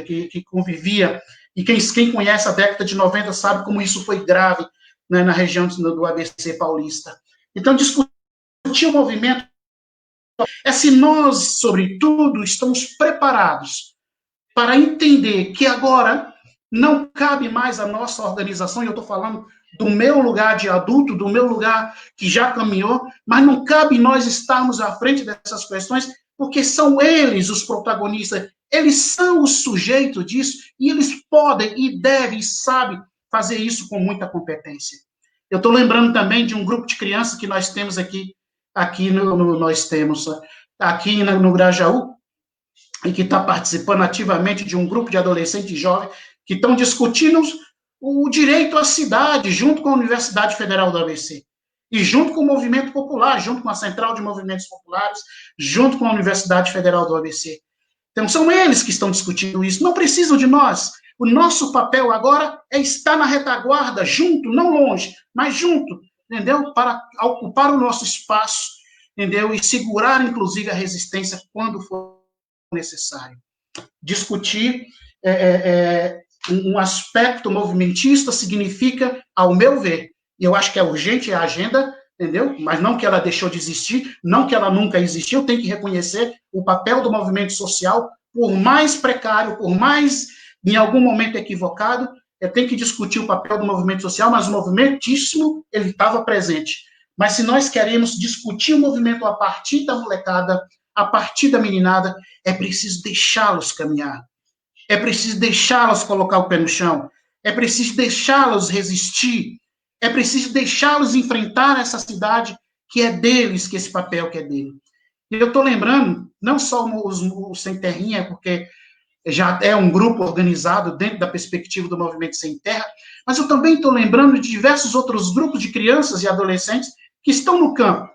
que convivia, e quem conhece a década de 90 sabe como isso foi grave, né, na região do ABC paulista. Então, discutir o movimento é se nós, sobretudo, estamos preparados para entender que agora não cabe mais a nossa organização, e eu estou falando do meu lugar de adulto, do meu lugar que já caminhou, mas não cabe nós estarmos à frente dessas questões, porque são eles os protagonistas, eles são os sujeitos disso, e eles podem e devem e sabem fazer isso com muita competência. Eu estou lembrando também de um grupo de crianças que nós temos aqui nós temos aqui no Grajaú, e que está participando ativamente de um grupo de adolescentes e jovens que estão discutindo o direito à cidade, junto com a Universidade Federal do ABC, e junto com o Movimento Popular, junto com a Central de Movimentos Populares, junto com a Universidade Federal do ABC. Então, são eles que estão discutindo isso, não precisam de nós. O nosso papel agora é estar na retaguarda, junto, não longe, mas junto, entendeu? Para ocupar o nosso espaço, entendeu? E segurar, inclusive, a resistência quando for necessário. Discutir um aspecto movimentista significa, ao meu ver, e eu acho que é urgente a agenda, entendeu? Mas não que ela deixou de existir, não que ela nunca existiu, tem que reconhecer o papel do movimento social, por mais precário, por mais, em algum momento, equivocado, tem que discutir o papel do movimento social, mas o movimentíssimo, ele estava presente. Mas se nós queremos discutir o movimento a partir da molecada, a partir da meninada, é preciso deixá-los caminhar. é preciso deixá-los colocar o pé no chão, é preciso deixá-los resistir, é preciso deixá-los enfrentar essa cidade que é deles, que esse papel que é dele. E eu estou lembrando, não só o Sem Terrinha, porque já é um grupo organizado dentro da perspectiva do Movimento Sem Terra, mas eu também estou lembrando de diversos outros grupos de crianças e adolescentes que estão no campo,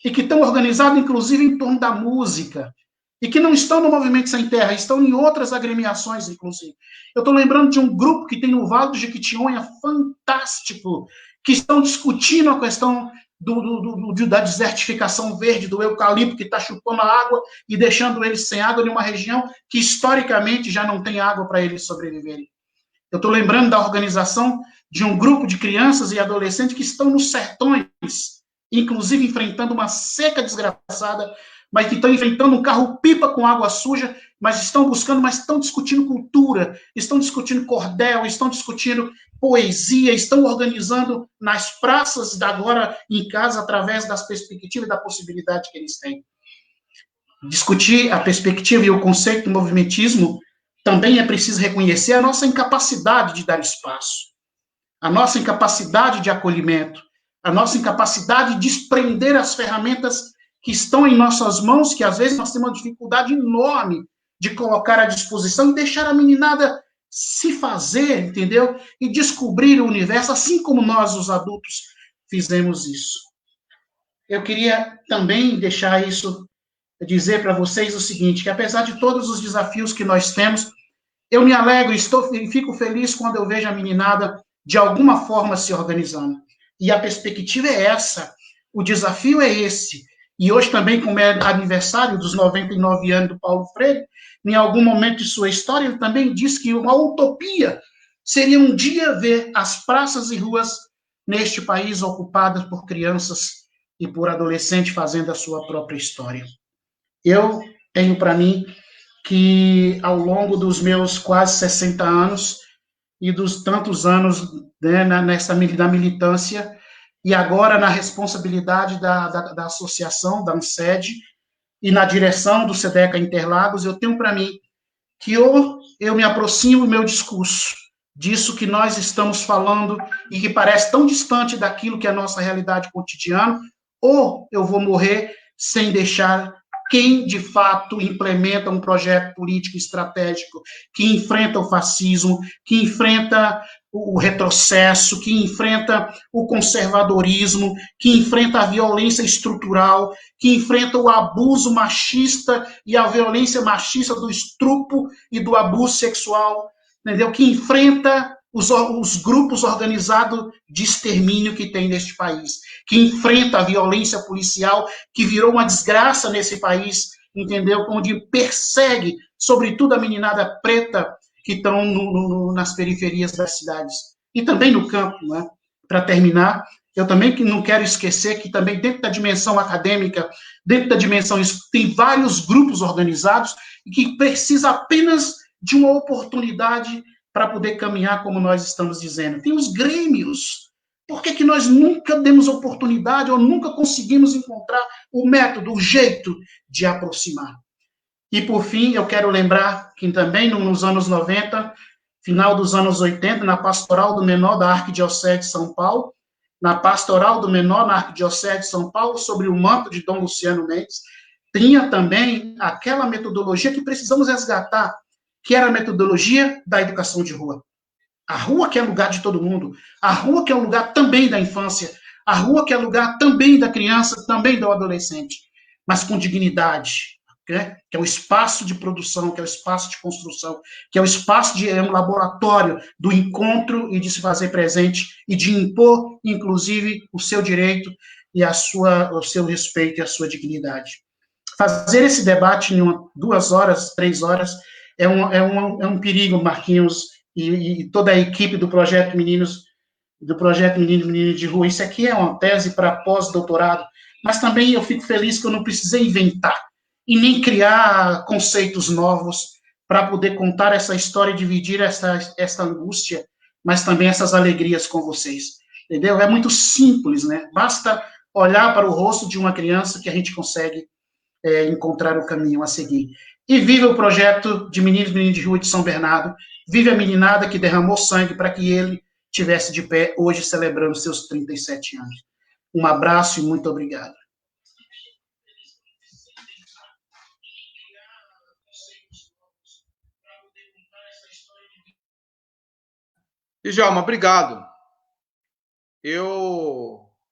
e que estão organizados, inclusive, em torno da música, e que não estão no Movimento Sem Terra, estão em outras agremiações, inclusive. Eu estou lembrando de um grupo que tem no Vale do Jequitinhonha, fantástico, que estão discutindo a questão da desertificação verde, do eucalipto que está chupando a água e deixando eles sem água em uma região que, historicamente, já não tem água para eles sobreviverem. Eu estou lembrando da organização de um grupo de crianças e adolescentes que estão nos sertões, inclusive enfrentando uma seca desgraçada, mas que estão enfrentando um carro-pipa com água suja, mas estão buscando, mas estão discutindo cultura, estão discutindo cordel, estão discutindo poesia, estão organizando nas praças da agora em casa, através das perspectivas e da possibilidade que eles têm. Discutir a perspectiva e o conceito do movimentismo também é preciso reconhecer a nossa incapacidade de dar espaço, a nossa incapacidade de acolhimento, a nossa incapacidade de desprender as ferramentas que estão em nossas mãos, que às vezes nós temos uma dificuldade enorme de colocar à disposição e deixar a meninada se fazer, entendeu? E descobrir o universo, assim como nós, os adultos, fizemos isso. Eu queria também deixar isso, dizer para vocês o seguinte, que apesar de todos os desafios que nós temos, eu me alegro e fico feliz quando eu vejo a meninada de alguma forma se organizando. E a perspectiva é essa, o desafio é esse. E hoje também, como é aniversário dos 99 anos do Paulo Freire, em algum momento de sua história, ele também disse que uma utopia seria um dia ver as praças e ruas neste país ocupadas por crianças e por adolescentes fazendo a sua própria história. Eu tenho para mim que, ao longo dos meus quase 60 anos e dos tantos anos, né, da militância, e agora na responsabilidade da associação, da ANSED, e na direção do SEDECA Interlagos, eu tenho para mim que ou eu me aproximo do meu discurso, disso que nós estamos falando e que parece tão distante daquilo que é a nossa realidade cotidiana, ou eu vou morrer sem deixar quem, de fato, implementa um projeto político estratégico que enfrenta o fascismo, que enfrenta o retrocesso, que enfrenta o conservadorismo, que enfrenta a violência estrutural, que enfrenta o abuso machista e a violência machista do estupro e do abuso sexual, entendeu? Que enfrenta os grupos organizados de extermínio que tem neste país, que enfrenta a violência policial, que virou uma desgraça nesse país, entendeu? Onde persegue, sobretudo, a meninada preta que estão nas periferias das cidades. E também no campo, né? Para terminar, eu também não quero esquecer que também dentro da dimensão acadêmica, dentro da dimensão, tem vários grupos organizados e que precisa apenas de uma oportunidade para poder caminhar como nós estamos dizendo. Tem os grêmios. Por que nós nunca demos oportunidade ou nunca conseguimos encontrar o método, o jeito de aproximar? E, por fim, eu quero lembrar que também nos anos 90, final dos anos 80, na Pastoral do Menor da Arquidiocese de São Paulo, na Pastoral do Menor na Arquidiocese de São Paulo, sobre o manto de Dom Luciano Mendes, tinha também aquela metodologia que precisamos resgatar, que era a metodologia da educação de rua. A rua que é lugar de todo mundo, a rua que é um lugar também da infância, a rua que é lugar também da criança, também do adolescente, mas com dignidade, né? Que é o espaço de produção, que é o espaço de construção, que é o espaço de um laboratório do encontro e de se fazer presente e de impor, inclusive, o seu direito e o seu respeito e a sua dignidade. Fazer esse debate em 2 horas, 3 horas, é um perigo, Marquinhos, e toda a equipe do Projeto Meninos, Meninos de Rua. Isso aqui é uma tese para pós-doutorado, mas também eu fico feliz que eu não precisei inventar e nem criar conceitos novos para poder contar essa história e dividir essa angústia, mas também essas alegrias com vocês, entendeu? É muito simples, né? Basta olhar para o rosto de uma criança que a gente consegue encontrar o caminho a seguir. E viva o projeto de Meninos e Meninas de Rua de São Bernardo, vive a meninada que derramou sangue para que ele estivesse de pé hoje celebrando seus 37 anos. Um abraço e muito obrigado. E Djalma, obrigado.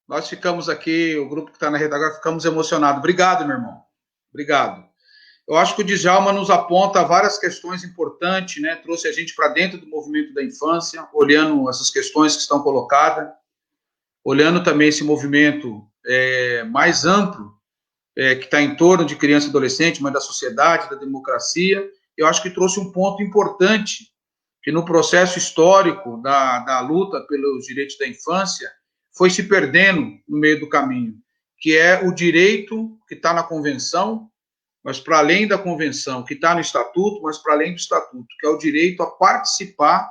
Nós ficamos aqui, o grupo que está na rede agora, ficamos emocionados. Obrigado, meu irmão. Obrigado. Eu acho que o Djalma nos aponta várias questões importantes, né? Trouxe a gente para dentro do movimento da infância, olhando essas questões que estão colocadas, olhando também esse movimento mais amplo, que está em torno de criança e adolescente, mas da sociedade, da democracia. Eu acho que trouxe um ponto importante, que no processo histórico da luta pelos direitos da infância, foi se perdendo no meio do caminho, que é o direito que está na Convenção, mas para além da Convenção, que está no Estatuto, mas para além do Estatuto, que é o direito a participar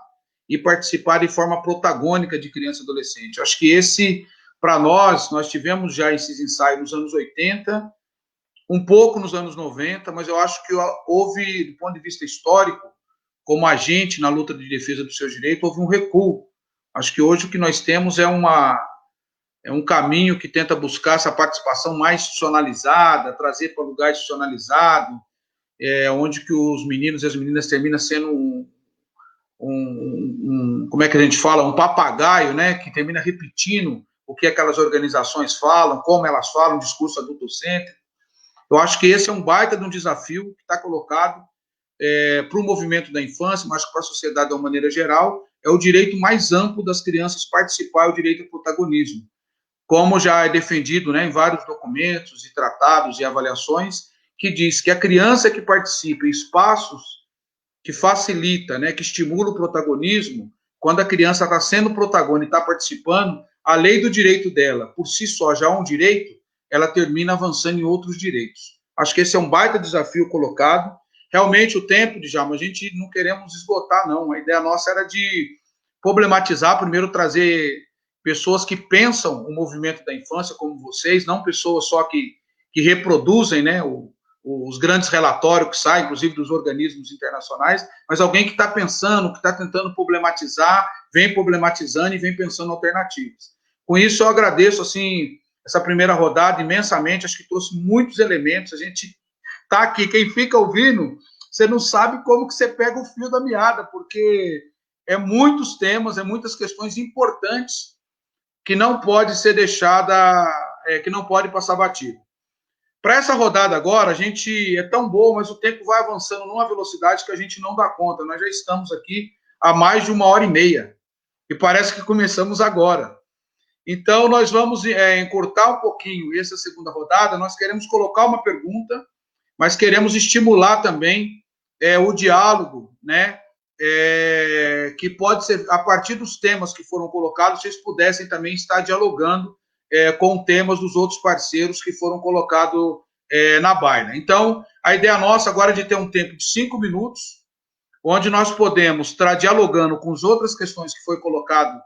e participar de forma protagônica de criança e adolescente. Acho que esse, para nós tivemos já esses ensaios nos anos 80, um pouco nos anos 90, mas eu acho que houve, do ponto de vista histórico, como agente na luta de defesa dos seus direitos, houve um recuo. Acho que hoje o que nós temos é um caminho que tenta buscar essa participação mais institucionalizada, trazer para lugar institucionalizado, onde que os meninos e as meninas terminam sendo como é que a gente fala, um papagaio, né, que termina repetindo o que aquelas organizações falam, como elas falam, um discurso adultocêntrico. Eu acho que esse é um baita de um desafio que está colocado para o movimento da infância, mas para a sociedade de uma maneira geral, é o direito mais amplo das crianças participar, o direito ao protagonismo, como já é defendido, né, em vários documentos e tratados e avaliações, que diz que a criança que participa em espaços que facilita, né, que estimula o protagonismo, quando a criança está sendo protagonista e está participando, a lei do direito dela, por si só, já é um direito, ela termina avançando em outros direitos. Acho que esse é um baita desafio colocado. Realmente, o tempo, Djalma, a gente não queremos esgotar, não. A ideia nossa era de problematizar, primeiro trazer pessoas que pensam o movimento da infância, como vocês, não pessoas só que reproduzem, né, os grandes relatórios que saem, inclusive dos organismos internacionais, mas alguém que está pensando, que está tentando problematizar, vem problematizando e vem pensando alternativas. Com isso, eu agradeço, assim, essa primeira rodada imensamente, acho que trouxe muitos elementos, a gente está aqui, quem fica ouvindo, você não sabe como que você pega o fio da meada, porque é muitos temas, é muitas questões importantes que não pode ser deixada, que não pode passar batido. Para essa rodada agora, a gente é tão bom, mas o tempo vai avançando numa velocidade que a gente não dá conta. Nós já estamos aqui há mais de 1h30 e parece que começamos agora. Então, nós vamos encurtar um pouquinho essa segunda rodada. Nós queremos colocar uma pergunta, mas queremos estimular também o diálogo, né? Que pode ser, a partir dos temas que foram colocados, vocês pudessem também estar dialogando com temas dos outros parceiros que foram colocados na baila. Então, a ideia nossa agora é de ter um tempo de 5 minutos, onde nós podemos estar dialogando com as outras questões que foi colocado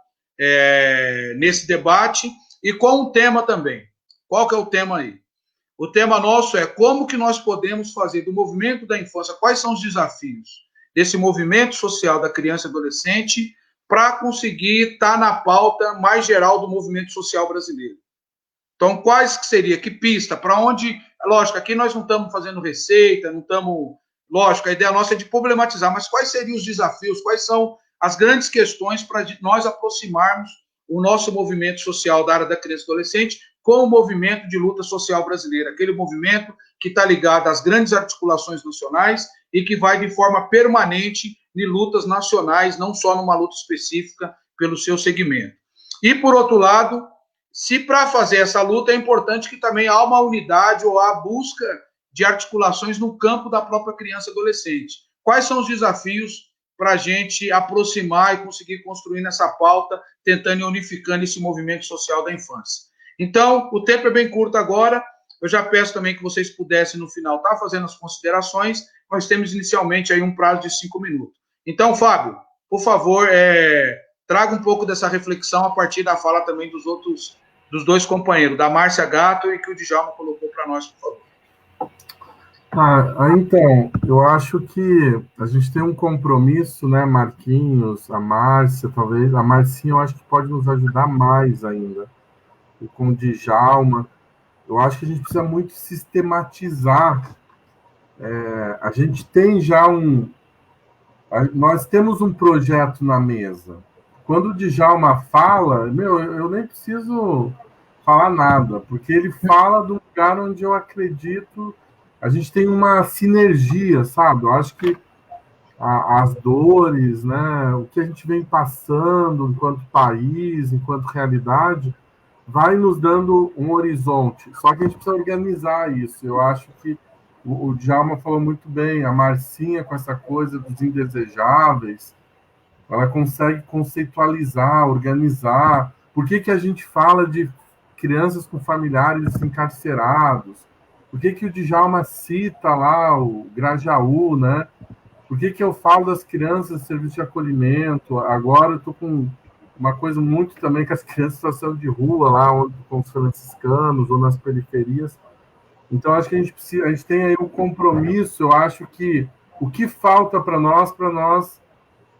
nesse debate e com um tema também. Qual que é o tema aí? O tema nosso é como que nós podemos fazer do movimento da infância, quais são os desafios desse movimento social da criança e adolescente para conseguir estar na pauta mais geral do movimento social brasileiro. Então, quais que seria? Que pista? Para onde? Lógico, aqui nós não estamos fazendo receita, não estamos... Lógico, a ideia nossa é de problematizar, mas quais seriam os desafios, quais são as grandes questões para nós aproximarmos o nosso movimento social da área da criança e adolescente com o movimento de luta social brasileira, aquele movimento que está ligado às grandes articulações nacionais e que vai de forma permanente em lutas nacionais, não só numa luta específica pelo seu segmento. E, por outro lado, se para fazer essa luta é importante que também há uma unidade ou há busca de articulações no campo da própria criança e adolescente. Quais são os desafios para a gente aproximar e conseguir construir nessa pauta, tentando e unificando esse movimento social da infância? Então, o tempo é bem curto agora, eu já peço também que vocês pudessem, no final, estar fazendo as considerações. Nós temos inicialmente aí um prazo de 5 minutos. Então, Fábio, por favor, traga um pouco dessa reflexão a partir da fala também dos dois companheiros, da Márcia Gatto e que o Djalma colocou para nós, por favor. Então, eu acho que a gente tem um compromisso, né, Marquinhos, a Márcia, talvez, a Marcinha eu acho que pode nos ajudar mais ainda, e com o Djalma, eu acho que a gente precisa muito sistematizar, a gente tem já nós temos um projeto na mesa, quando o Djalma fala, eu nem preciso falar nada, porque ele fala do lugar onde eu acredito, a gente tem uma sinergia, sabe? Eu acho que as dores, né, o que a gente vem passando enquanto país, enquanto realidade, vai nos dando um horizonte. Só que a gente precisa organizar isso. Eu acho que o Djalma falou muito bem, a Marcinha com essa coisa dos indesejáveis, ela consegue conceitualizar, organizar. Por que que a gente fala de crianças com familiares encarcerados? Por que que o Djalma cita lá o Grajaú, né? Por que que eu falo das crianças em serviço de acolhimento? Agora eu estou com uma coisa muito também com as crianças em situação de rua, lá onde, com os franciscanos ou nas periferias. Então, acho que a gente tem aí um compromisso. Eu acho que o que falta para nós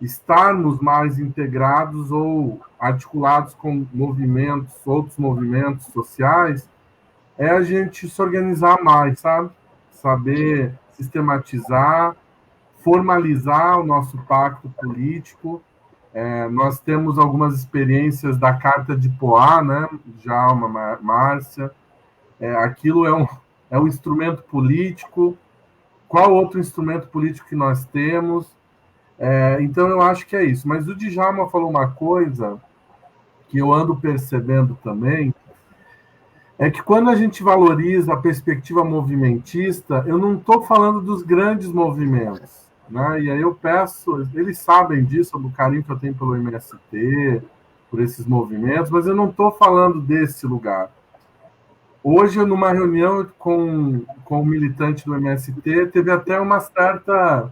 estarmos mais integrados ou articulados com movimentos, outros movimentos sociais, é a gente se organizar mais, sabe? Saber sistematizar, formalizar o nosso pacto político. Nós temos algumas experiências da Carta de Poá, né? Djalma, Márcia. Aquilo é um instrumento político. Qual outro instrumento político que nós temos? Então, eu acho que é isso. Mas o Djalma falou uma coisa que eu ando percebendo também, é que quando a gente valoriza a perspectiva movimentista, eu não estou falando dos grandes movimentos, né? E aí eu peço, eles sabem disso, do carinho que eu tenho pelo MST, por esses movimentos, mas eu não estou falando desse lugar. Hoje, numa reunião com um militante do MST, teve até um certo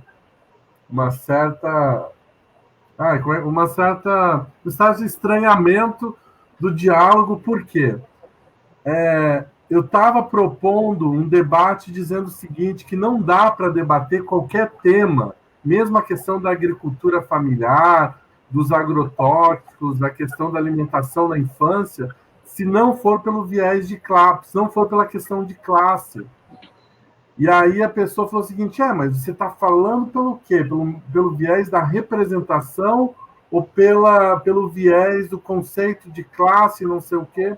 estranhamento do diálogo, por quê? Eu estava propondo um debate dizendo o seguinte, que não dá para debater qualquer tema, mesmo a questão da agricultura familiar, dos agrotóxicos, da questão da alimentação na infância, se não for pelo viés de classe, se não for pela questão de classe. E aí a pessoa falou o seguinte, mas você está falando pelo quê? Pelo viés da representação ou pelo viés do conceito de classe, não sei o quê?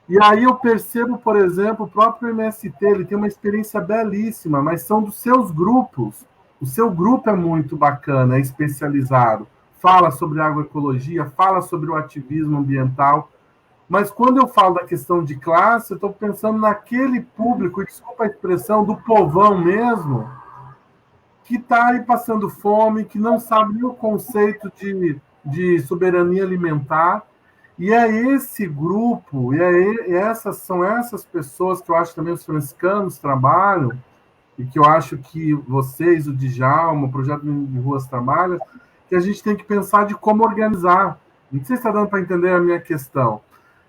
E aí eu percebo, por exemplo, o próprio MST, ele tem uma experiência belíssima, mas são dos seus grupos. O seu grupo é muito bacana, é especializado. Fala sobre agroecologia, fala sobre o ativismo ambiental. Mas quando eu falo da questão de classe, eu estou pensando naquele público, desculpa a expressão, do povão mesmo, que está aí passando fome, que não sabe nem o conceito de soberania alimentar. E é esse grupo, são essas pessoas que eu acho que também os franciscanos trabalham, e que eu acho que vocês, o Djalma, o Projeto de Ruas trabalham, que a gente tem que pensar de como organizar. Não sei se está dando para entender a minha questão.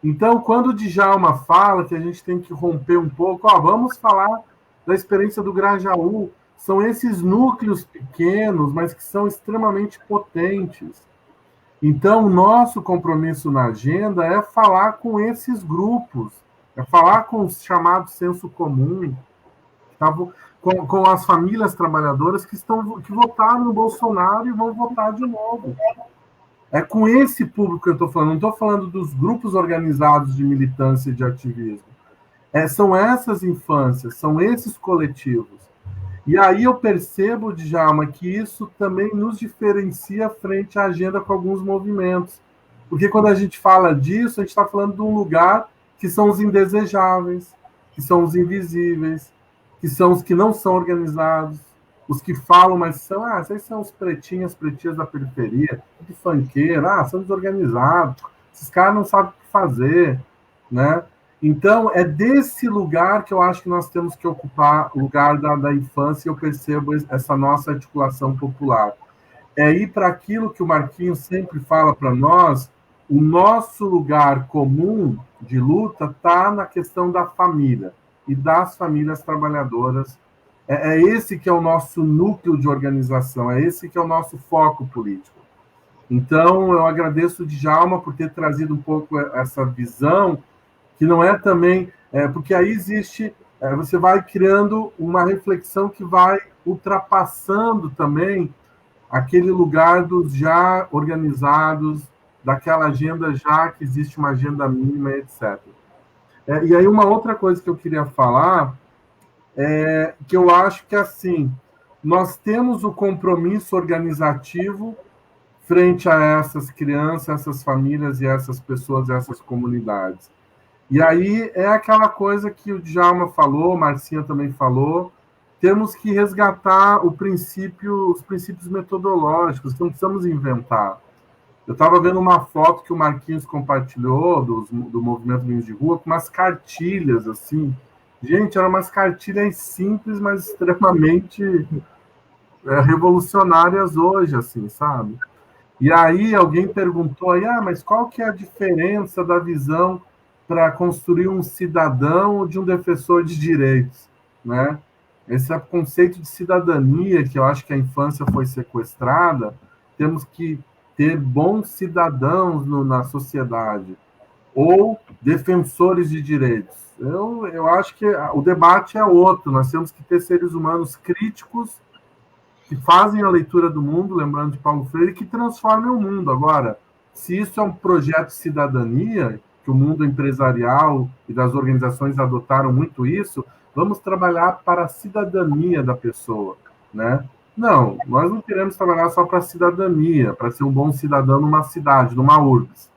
Então, quando o Djalma fala que a gente tem que romper um pouco, vamos falar da experiência do Grajaú, são esses núcleos pequenos, mas que são extremamente potentes. Então, o nosso compromisso na agenda é falar com esses grupos, é falar com os chamados senso comum, com as famílias trabalhadoras que votaram no Bolsonaro e vão votar de novo. É com esse público que eu estou falando, não estou falando dos grupos organizados de militância e de ativismo. São essas infâncias, são esses coletivos. E aí eu percebo, Djalma, que isso também nos diferencia frente à agenda com alguns movimentos. Porque quando a gente fala disso, a gente está falando de um lugar que são os indesejáveis, que são os invisíveis, que são os que não são organizados, os que falam, mas são, esses são os pretinhas da periferia, de funkeiro, são desorganizados, esses caras não sabem o que fazer, né? Então, é desse lugar que eu acho que nós temos que ocupar o lugar da infância, e eu percebo essa nossa articulação popular. É ir para aquilo que o Marquinhos sempre fala para nós, o nosso lugar comum de luta está na questão da família, e das famílias trabalhadoras É esse que é o nosso núcleo de organização, é esse que é o nosso foco político. Então, eu agradeço o Djalma por ter trazido um pouco essa visão, que não é também... porque aí existe... você vai criando uma reflexão que vai ultrapassando também aquele lugar dos já organizados, daquela agenda já que existe uma agenda mínima, etc. E aí uma outra coisa que eu queria falar é que eu acho que, assim, nós temos o compromisso organizativo frente a essas crianças, essas famílias e essas pessoas, essas comunidades. E aí é aquela coisa que o Djalma falou, Marcinha também falou, temos que resgatar os princípios metodológicos, não precisamos inventar. Eu estava vendo uma foto que o Marquinhos compartilhou do Movimento Vinhos de Rua, com umas cartilhas, assim. Gente, eram umas cartilhas simples, mas extremamente revolucionárias hoje, assim, sabe? E aí alguém perguntou aí, mas qual que é a diferença da visão para construir um cidadão de um defensor de direitos, né? Esse conceito de cidadania, que eu acho que a infância foi sequestrada, temos que ter bons cidadãos na sociedade, ou defensores de direitos. Eu acho que o debate é outro, nós temos que ter seres humanos críticos que fazem a leitura do mundo, lembrando de Paulo Freire, que transformem o mundo. Agora, se isso é um projeto de cidadania, que o mundo empresarial e das organizações adotaram muito isso, vamos trabalhar para a cidadania da pessoa, né? Não, nós não queremos trabalhar só para a cidadania, para ser um bom cidadão numa cidade, numa urbs.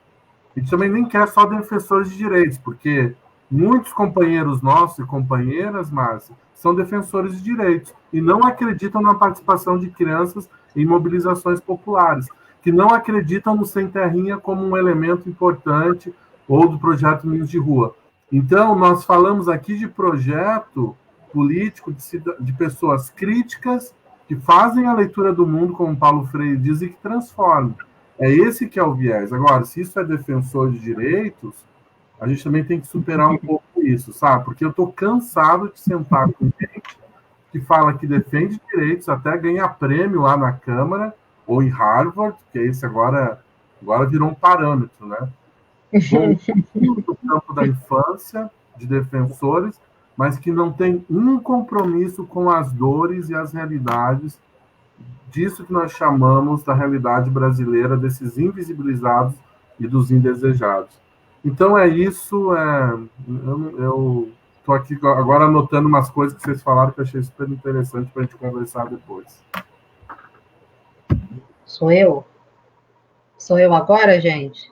A gente também nem quer só defensores de direitos, porque muitos companheiros nossos e companheiras, Márcia, são defensores de direitos e não acreditam na participação de crianças em mobilizações populares, que não acreditam no Sem Terrinha como um elemento importante ou do projeto Ninhos de Rua. Então, nós falamos aqui de projeto político de pessoas críticas que fazem a leitura do mundo, como Paulo Freire diz, e que transformam. É esse que é o viés. Agora, se isso é defensor de direitos, a gente também tem que superar um pouco isso, sabe? Porque eu estou cansado de sentar com gente que fala que defende direitos, até ganha prêmio lá na Câmara ou em Harvard, que esse agora virou um parâmetro, né? Voltando do campo da infância, de defensores, mas que não tem um compromisso com as dores e as realidades disso que nós chamamos da realidade brasileira, desses invisibilizados e dos indesejados. Então é isso. Eu estou aqui agora anotando umas coisas que vocês falaram que eu achei super interessante para a gente conversar depois. Sou eu? Sou eu agora, gente?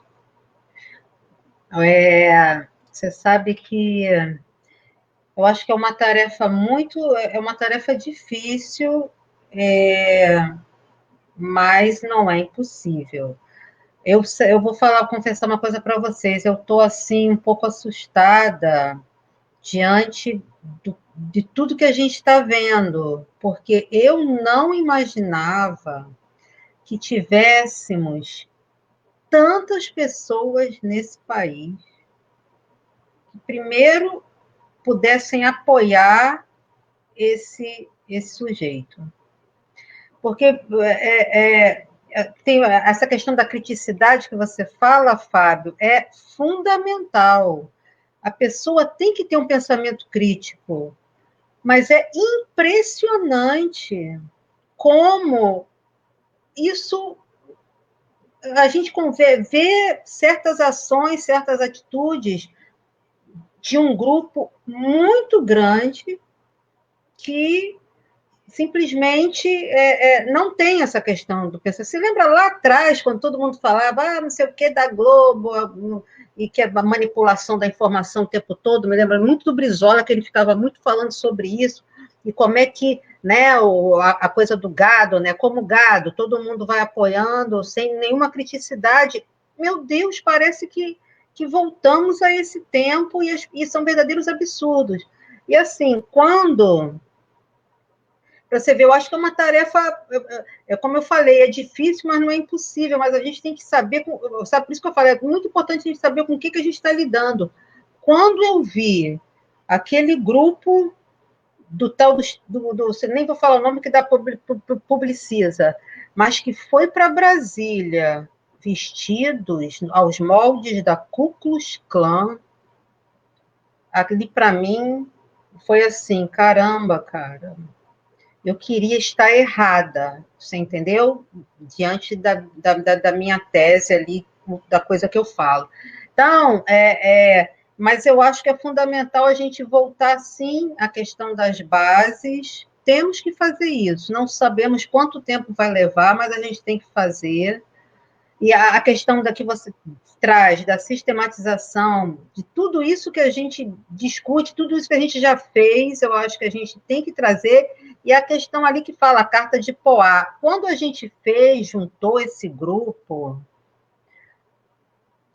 Você sabe que eu acho que é uma tarefa difícil, mas não é impossível. Eu vou confessar uma coisa para vocês. Eu estou assim um pouco assustada diante de tudo que a gente está vendo, porque eu não imaginava que tivéssemos tantas pessoas nesse país que primeiro pudessem apoiar esse sujeito. Porque tem essa questão da criticidade que você fala, Fábio, é fundamental. A pessoa tem que ter um pensamento crítico, mas é impressionante como isso a gente vê certas ações, certas atitudes de um grupo muito grande que simplesmente não tem essa questão do pensamento. Você lembra lá atrás, quando todo mundo falava, não sei o que da Globo, e que a manipulação da informação o tempo todo, me lembra muito do Brizola, que ele ficava muito falando sobre isso, e como é que, né, a coisa do gado, né, como gado, todo mundo vai apoiando, sem nenhuma criticidade. Meu Deus, parece que voltamos a esse tempo, e são verdadeiros absurdos. E assim, quando... Para você ver, eu acho que é uma tarefa, como eu falei, é difícil, mas não é impossível, mas a gente tem que saber, sabe, por isso que eu falei, é muito importante a gente saber com o que a gente está lidando. Quando eu vi aquele grupo do tal nem vou falar o nome que dá publiciza, mas que foi para Brasília vestidos aos moldes da Ku Klux Klan, aquele para mim foi assim, caramba, cara, eu queria estar errada, você entendeu? Diante da minha tese ali, da coisa que eu falo. Então, mas eu acho que é fundamental a gente voltar, sim, à questão das bases. Temos que fazer isso. Não sabemos quanto tempo vai levar, mas a gente tem que fazer. E a questão da que você traz, da sistematização, de tudo isso que a gente discute, tudo isso que a gente já fez, eu acho que a gente tem que trazer. E a questão ali que fala, a carta de Poá. Quando a gente fez, juntou esse grupo,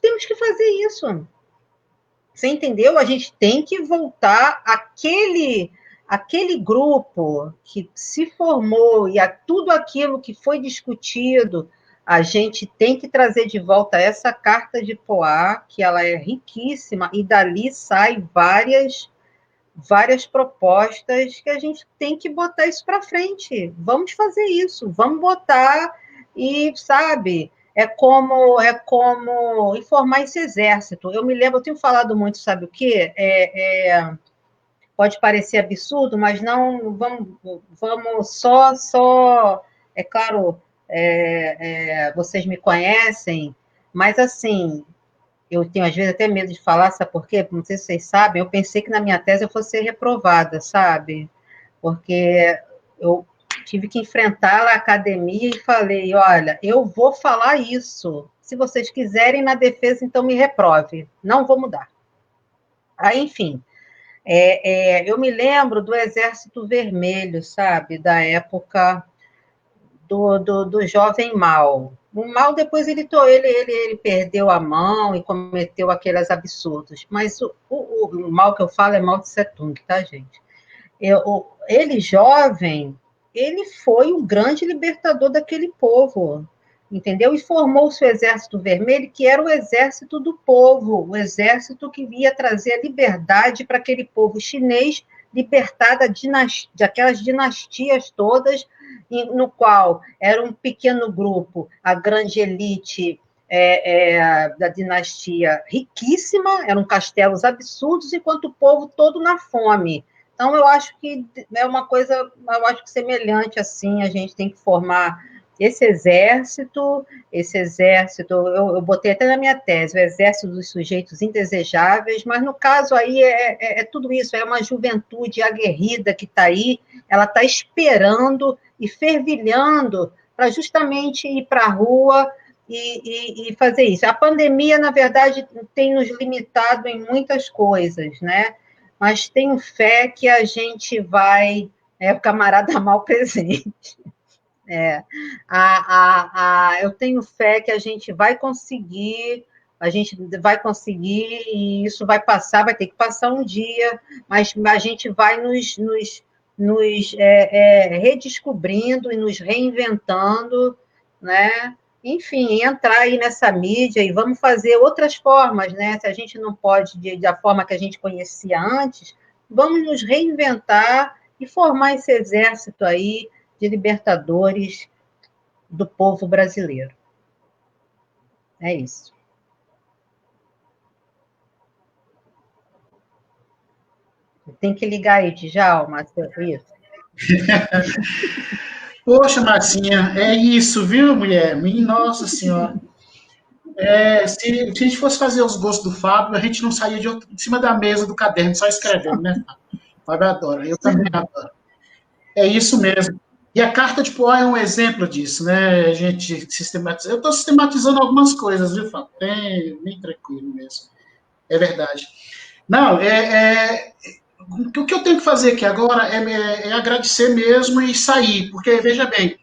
temos que fazer isso. Você entendeu? A gente tem que voltar aquele grupo que se formou e a tudo aquilo que foi discutido, a gente tem que trazer de volta essa carta de Poá, que ela é riquíssima, e dali saem várias propostas que a gente tem que botar isso para frente. Vamos fazer isso, vamos botar e, sabe, é como informar esse exército. Eu me lembro, eu tenho falado muito, sabe o quê? Pode parecer absurdo, mas não, vamos só é claro, vocês me conhecem, mas assim, eu tenho às vezes até medo de falar, sabe por quê? Não sei se vocês sabem, eu pensei que na minha tese eu fosse ser reprovada, sabe? Porque eu tive que enfrentar a academia e falei, olha, eu vou falar isso. Se vocês quiserem na defesa, então me reprove. Não vou mudar. Aí, enfim, eu me lembro do Exército Vermelho, sabe? Da época do jovem Mao. O Mao, depois, ele perdeu a mão e cometeu aqueles absurdos. Mas o Mao que eu falo é Mao Tse Tung, tá, gente? Ele, jovem, ele foi um grande libertador daquele povo, entendeu? E formou o seu Exército Vermelho, que era o exército do povo, o exército que ia trazer a liberdade para aquele povo chinês, libertar daquelas dinastias todas, no qual era um pequeno grupo, a grande elite da dinastia riquíssima, eram castelos absurdos, enquanto o povo todo na fome. Então, eu acho que é uma coisa, eu acho que semelhante assim, a gente tem que formar esse exército, eu botei até na minha tese, o exército dos sujeitos indesejáveis, mas no caso aí é tudo isso, é uma juventude aguerrida que está aí, ela está esperando e fervilhando para justamente ir para a rua e fazer isso. A pandemia, na verdade, tem nos limitado em muitas coisas, né? Mas tenho fé que a gente vai... o camarada mal presente. Eu tenho fé que a gente vai conseguir, e isso vai passar, vai ter que passar um dia, mas a gente vai nos redescobrindo e nos reinventando, né? Enfim, entrar aí nessa mídia e vamos fazer outras formas, né? Se a gente não pode da forma que a gente conhecia antes, vamos nos reinventar e formar esse exército aí de libertadores do povo brasileiro. É isso. Tem que ligar aí, Djalma, isso. Poxa, Marcinha, é isso, viu, mulher? Nossa Senhora. Se a gente fosse fazer os gostos do Fábio, a gente não saía de cima da mesa do caderno, só escrevendo, né, Fábio? Fábio adora, eu também adoro. É isso mesmo. E a carta de Poá é um exemplo disso, né? A gente sistematiza. Eu estou sistematizando algumas coisas, viu, Fábio? Bem tranquilo mesmo. É verdade. Não, o que eu tenho que fazer aqui agora é agradecer mesmo e sair, porque, veja bem,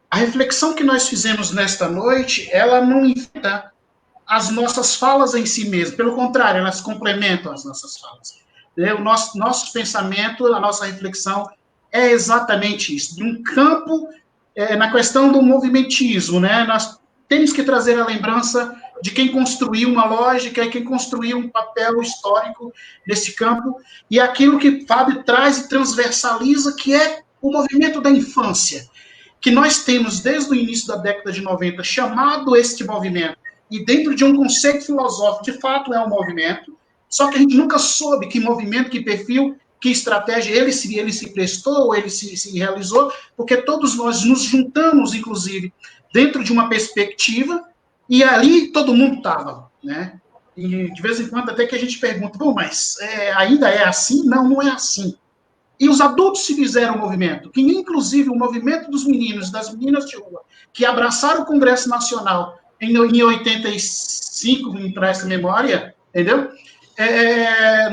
a reflexão que nós fizemos nesta noite, ela não inventa as nossas falas em si mesmo, pelo contrário, elas complementam as nossas falas. O nosso pensamento, a nossa reflexão é exatamente isso, de um campo na questão do movimentismo, né? Nós temos que trazer a lembrança de quem construiu uma lógica e quem construiu um papel histórico nesse campo, e aquilo que Fábio traz e transversaliza, que é o movimento da infância, que nós temos desde o início da década de 90 chamado este movimento, e dentro de um conceito filosófico, de fato é um movimento, só que a gente nunca soube que movimento, que perfil, que estratégia ele se prestou, ele se realizou, porque todos nós nos juntamos, inclusive, dentro de uma perspectiva, e ali todo mundo estava, né? E de vez em quando até que a gente pergunta, bom, mas ainda é assim? Não, não é assim. E os adultos se fizeram o movimento, que inclusive o movimento dos meninos, das meninas de rua, que abraçaram o Congresso Nacional em 85, me traz essa memória, entendeu?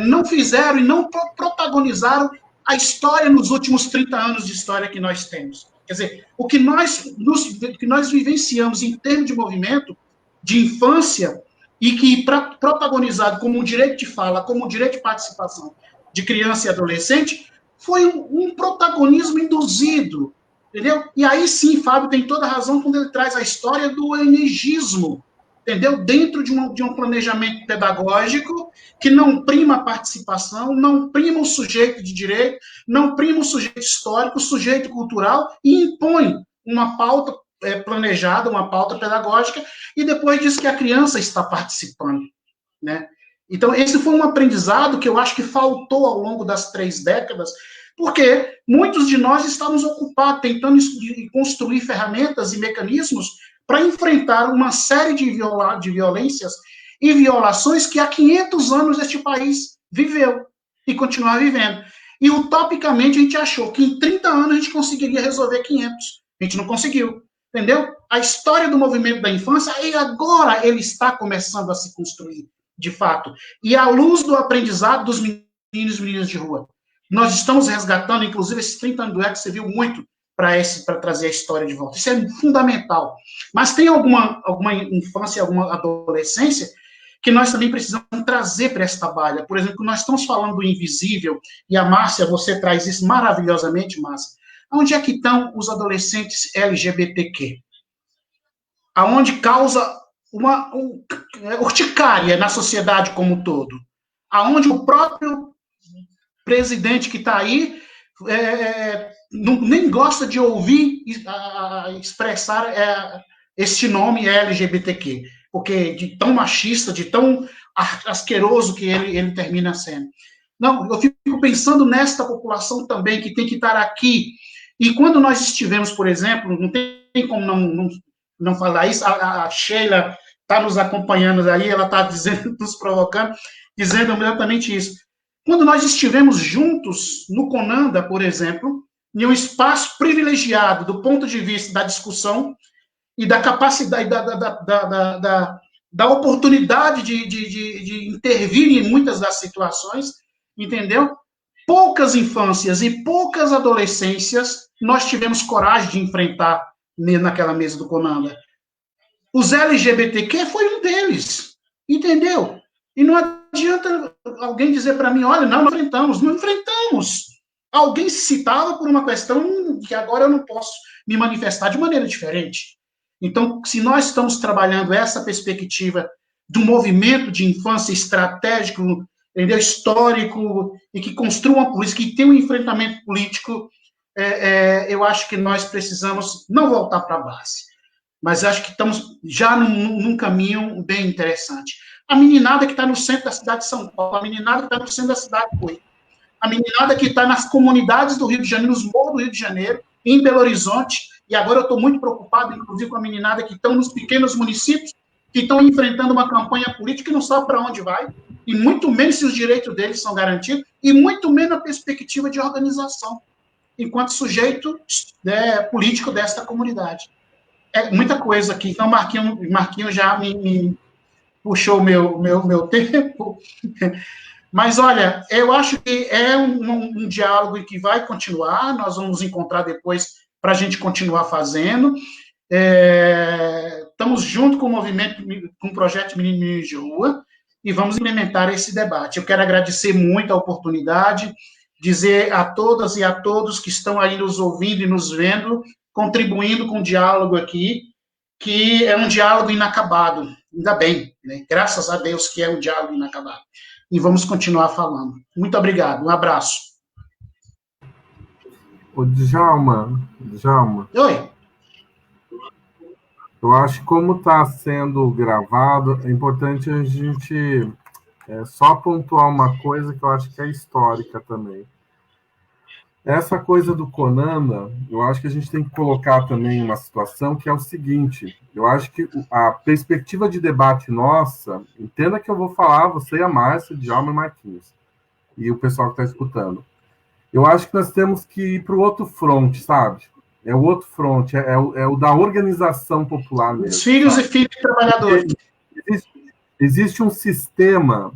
Não fizeram e não protagonizaram a história nos últimos 30 anos de história que nós temos. Quer dizer, o que nós vivenciamos em termos de movimento, de infância, e que protagonizado como um direito de fala, como um direito de participação de criança e adolescente, foi um protagonismo induzido, entendeu? E aí sim, Fábio tem toda a razão quando ele traz a história do energismo, entendeu? Dentro de um planejamento pedagógico que não prima a participação, não prima o sujeito de direito, não prima o sujeito histórico, o sujeito cultural, e impõe uma pauta planejada, uma pauta pedagógica, e depois diz que a criança está participando, né? Então, esse foi um aprendizado que eu acho que faltou ao longo das 3 décadas, porque muitos de nós estávamos ocupados tentando construir ferramentas e mecanismos para enfrentar uma série de violências e violações que há 500 anos este país viveu e continua vivendo. E, utopicamente, a gente achou que em 30 anos a gente conseguiria resolver 500. A gente não conseguiu, entendeu? A história do movimento da infância, e agora ele está começando a se construir, de fato. E à luz do aprendizado dos meninos e meninas de rua. Nós estamos resgatando, inclusive, esses 30 anos do ECA, você viu muito para trazer a história de volta. Isso é fundamental. Mas tem alguma infância, alguma adolescência que nós também precisamos trazer para esta baila. Por exemplo, nós estamos falando do invisível, e a Márcia, você traz isso maravilhosamente, Márcia. Onde é que estão os adolescentes LGBTQ? Aonde causa uma urticária na sociedade como um todo? Aonde o próprio presidente que está aí nem gosta de ouvir expressar este nome LGBTQ, porque de tão machista, de tão asqueroso que ele termina sendo. Não, eu fico pensando nesta população também, que tem que estar aqui. E quando nós estivemos, por exemplo, não tem como não falar isso, a Sheila está nos acompanhando aí, ela está nos provocando, dizendo exatamente isso. Quando nós estivemos juntos no Conanda, por exemplo, em um espaço privilegiado do ponto de vista da discussão e da capacidade, da oportunidade de intervir em muitas das situações, entendeu? Poucas infâncias e poucas adolescências nós tivemos coragem de enfrentar naquela mesa do Conanda. Os LGBTQ foi um deles, entendeu? E não adianta alguém dizer para mim, olha, não enfrentamos. Não enfrentamos. Alguém se citava por uma questão que agora eu não posso me manifestar de maneira diferente. Então, se nós estamos trabalhando essa perspectiva do movimento de infância estratégico, entendeu? Histórico, e que construa uma política, que tem um enfrentamento político, eu acho que nós precisamos não voltar para a base, mas acho que estamos já num caminho bem interessante. A meninada que está no centro da cidade de São Paulo, a meninada que está no centro da cidade de Coimbra, a meninada que está nas comunidades do Rio de Janeiro, nos morros do Rio de Janeiro, em Belo Horizonte, e agora eu estou muito preocupado, inclusive, com a meninada que estão nos pequenos municípios, que estão enfrentando uma campanha política que não sabe para onde vai, e muito menos se os direitos deles são garantidos, e muito menos a perspectiva de organização, enquanto sujeito político desta comunidade. É muita coisa aqui. Então, Marquinhos já me puxou o meu tempo. Mas, olha, eu acho que é um diálogo que vai continuar, nós vamos nos encontrar depois para a gente continuar fazendo. Estamos junto com o movimento, com o projeto Meninos de Rua, e vamos implementar esse debate. Eu quero agradecer muito a oportunidade, dizer a todas e a todos que estão aí nos ouvindo e nos vendo, contribuindo com o diálogo aqui, que é um diálogo inacabado. ainda bem, né? Graças a Deus que é um diálogo inacabado. E vamos continuar falando. Muito obrigado, um abraço. Ô, Djalma, Oi. eu acho que como está sendo gravado, é importante a gente só pontuar uma coisa que eu acho que é histórica também. Essa coisa do Conanda, eu acho que a gente tem que colocar também uma situação que é o seguinte, eu acho que a perspectiva de debate nossa, entenda que eu vou falar, você e a Márcia, Djalma e Marquinhos, e o pessoal que está escutando. Eu acho que nós temos que ir para o outro front, sabe? É o outro front, é o da organização popular mesmo. Os filhos sabe? e filhas trabalhadores. Existe um sistema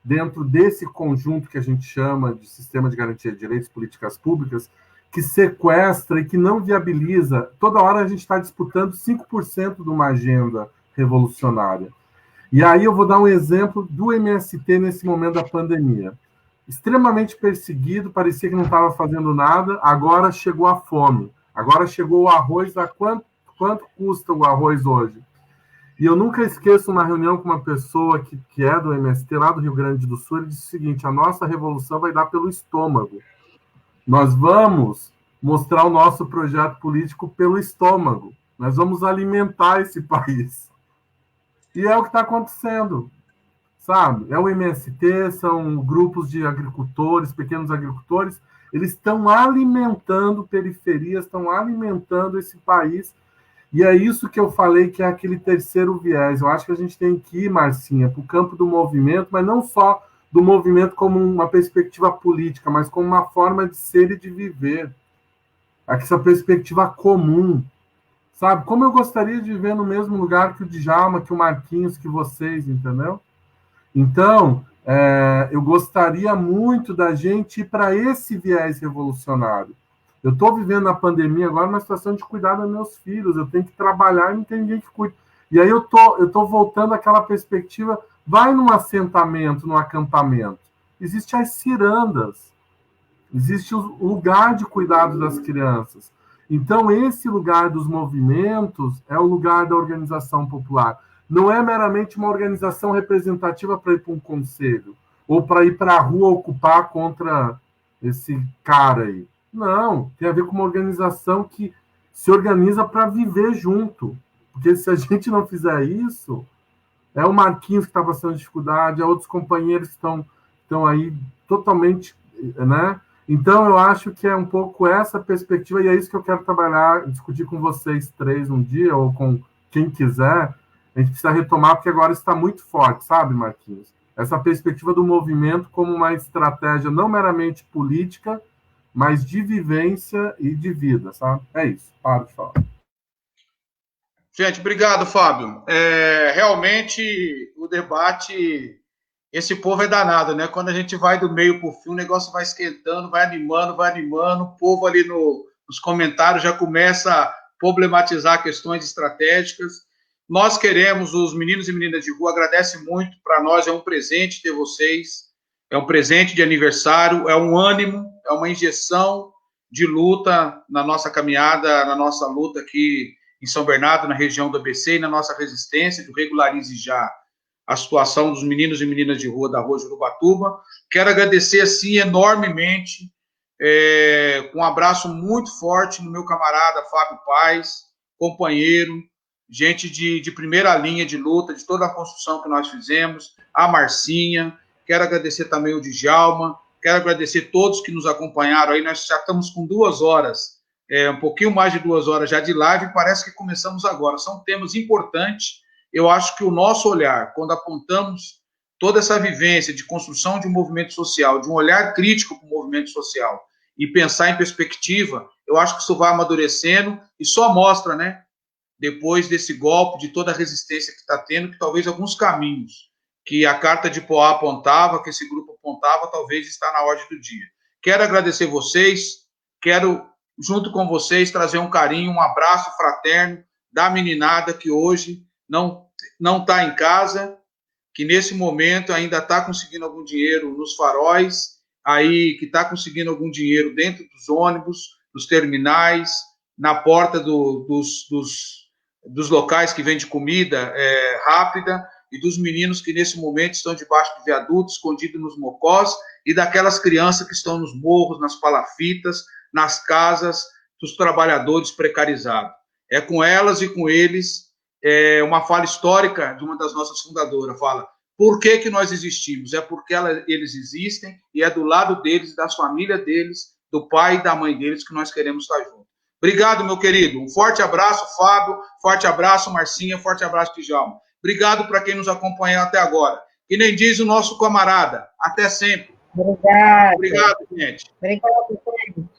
dentro desse conjunto que a gente chama de sistema de garantia de direitos e políticas públicas, que sequestra e que não viabiliza. Toda hora a gente está disputando 5% de uma agenda revolucionária. E aí eu vou dar um exemplo do MST nesse momento da pandemia. Extremamente perseguido, parecia que não estava fazendo nada, agora chegou a fome. Agora chegou o arroz. Quanto custa o arroz hoje? E eu nunca esqueço uma reunião com uma pessoa que é do MST, lá do Rio Grande do Sul, ele disse o seguinte, a nossa revolução vai dar pelo estômago. Nós vamos mostrar o nosso projeto político pelo estômago. Nós vamos alimentar esse país. E é o que está acontecendo, sabe? É o MST, são grupos de agricultores, pequenos agricultores, eles estão alimentando periferias, estão alimentando esse país. E é isso que eu falei que é aquele terceiro viés. Eu acho que a gente tem que ir, Marcinha, para o campo do movimento, mas não só do movimento como uma perspectiva política, mas como uma forma de ser e de viver. Essa perspectiva comum, sabe? Como eu gostaria de viver no mesmo lugar que o Djalma, que o Marquinhos, que vocês, entendeu? Então, eu gostaria muito da gente ir para esse viés revolucionário. Eu estou vivendo na pandemia agora uma situação de cuidar dos meus filhos, eu tenho que trabalhar e não tem ninguém que cuide. E aí eu tô voltando àquela perspectiva, vai num assentamento, num acampamento, existem as cirandas, existe o lugar de cuidado das crianças. Então, esse lugar dos movimentos é o lugar da organização popular. Não é meramente uma organização representativa para ir para um conselho, ou para ir para a rua ocupar contra esse cara aí. Não, tem a ver com uma organização que se organiza para viver junto. Porque se a gente não fizer isso, é o Marquinhos que está passando dificuldade, é outros companheiros que estão aí totalmente, né? Então, eu acho que é um pouco essa perspectiva, e é isso que eu quero trabalhar, discutir com vocês três um dia, ou com quem quiser. A gente precisa retomar, porque agora está muito forte, sabe, Marquinhos? Essa perspectiva do movimento como uma estratégia não meramente política, mas de vivência e de vida, sabe? É isso, paro de falar. Gente, obrigado, Fábio. Realmente, o debate, esse povo é danado, né? Quando a gente vai do meio para o fim, o negócio vai esquentando, vai animando, o povo ali nos comentários já começa a problematizar questões estratégicas. Nós queremos, os meninos e meninas de rua, agradece muito, para nós é um presente ter vocês, é um presente de aniversário, é um ânimo, é uma injeção de luta na nossa caminhada, na nossa luta aqui em São Bernardo, na região do ABC, e na nossa resistência, do Regularize Já, a situação dos meninos e meninas de rua da Rua Jurubatuba. Quero agradecer, assim, enormemente, com um abraço muito forte no meu camarada Fábio Paes, companheiro, gente de primeira linha de luta, de toda a construção que nós fizemos, a Marcinha, quero agradecer também o Djalma, quero agradecer todos que nos acompanharam aí, nós já estamos com 2 horas, um pouquinho mais de 2 horas já de live, parece que começamos agora, são temas importantes. Eu acho que o nosso olhar, quando apontamos toda essa vivência de construção de um movimento social, de um olhar crítico para o movimento social e pensar em perspectiva, eu acho que isso vai amadurecendo e só mostra, né, depois desse golpe, de toda a resistência que está tendo, que talvez alguns caminhos que a carta de Poá apontava, que esse grupo apontava, talvez está na ordem do dia. Quero agradecer vocês, quero, junto com vocês, trazer um carinho, um abraço fraterno da meninada que hoje não está em casa, que nesse momento ainda está conseguindo algum dinheiro nos faróis, aí que está conseguindo algum dinheiro dentro dos ônibus, dos terminais, na porta dos locais que vendem comida rápida, e dos meninos que nesse momento estão debaixo de viadutos, escondidos nos mocós, e daquelas crianças que estão nos morros, nas palafitas, nas casas dos trabalhadores precarizados. É com elas e com eles, uma fala histórica de uma das nossas fundadoras, fala: por que nós existimos? É porque eles existem, e é do lado deles, das famílias deles, do pai e da mãe deles, que nós queremos estar juntos. Obrigado, meu querido. Um forte abraço, Fábio. Forte abraço, Marcinha. Forte abraço, Djalma. Obrigado para quem nos acompanhou até agora. E nem diz o nosso camarada. Até sempre. Obrigado. Obrigado, gente. Obrigado, gente.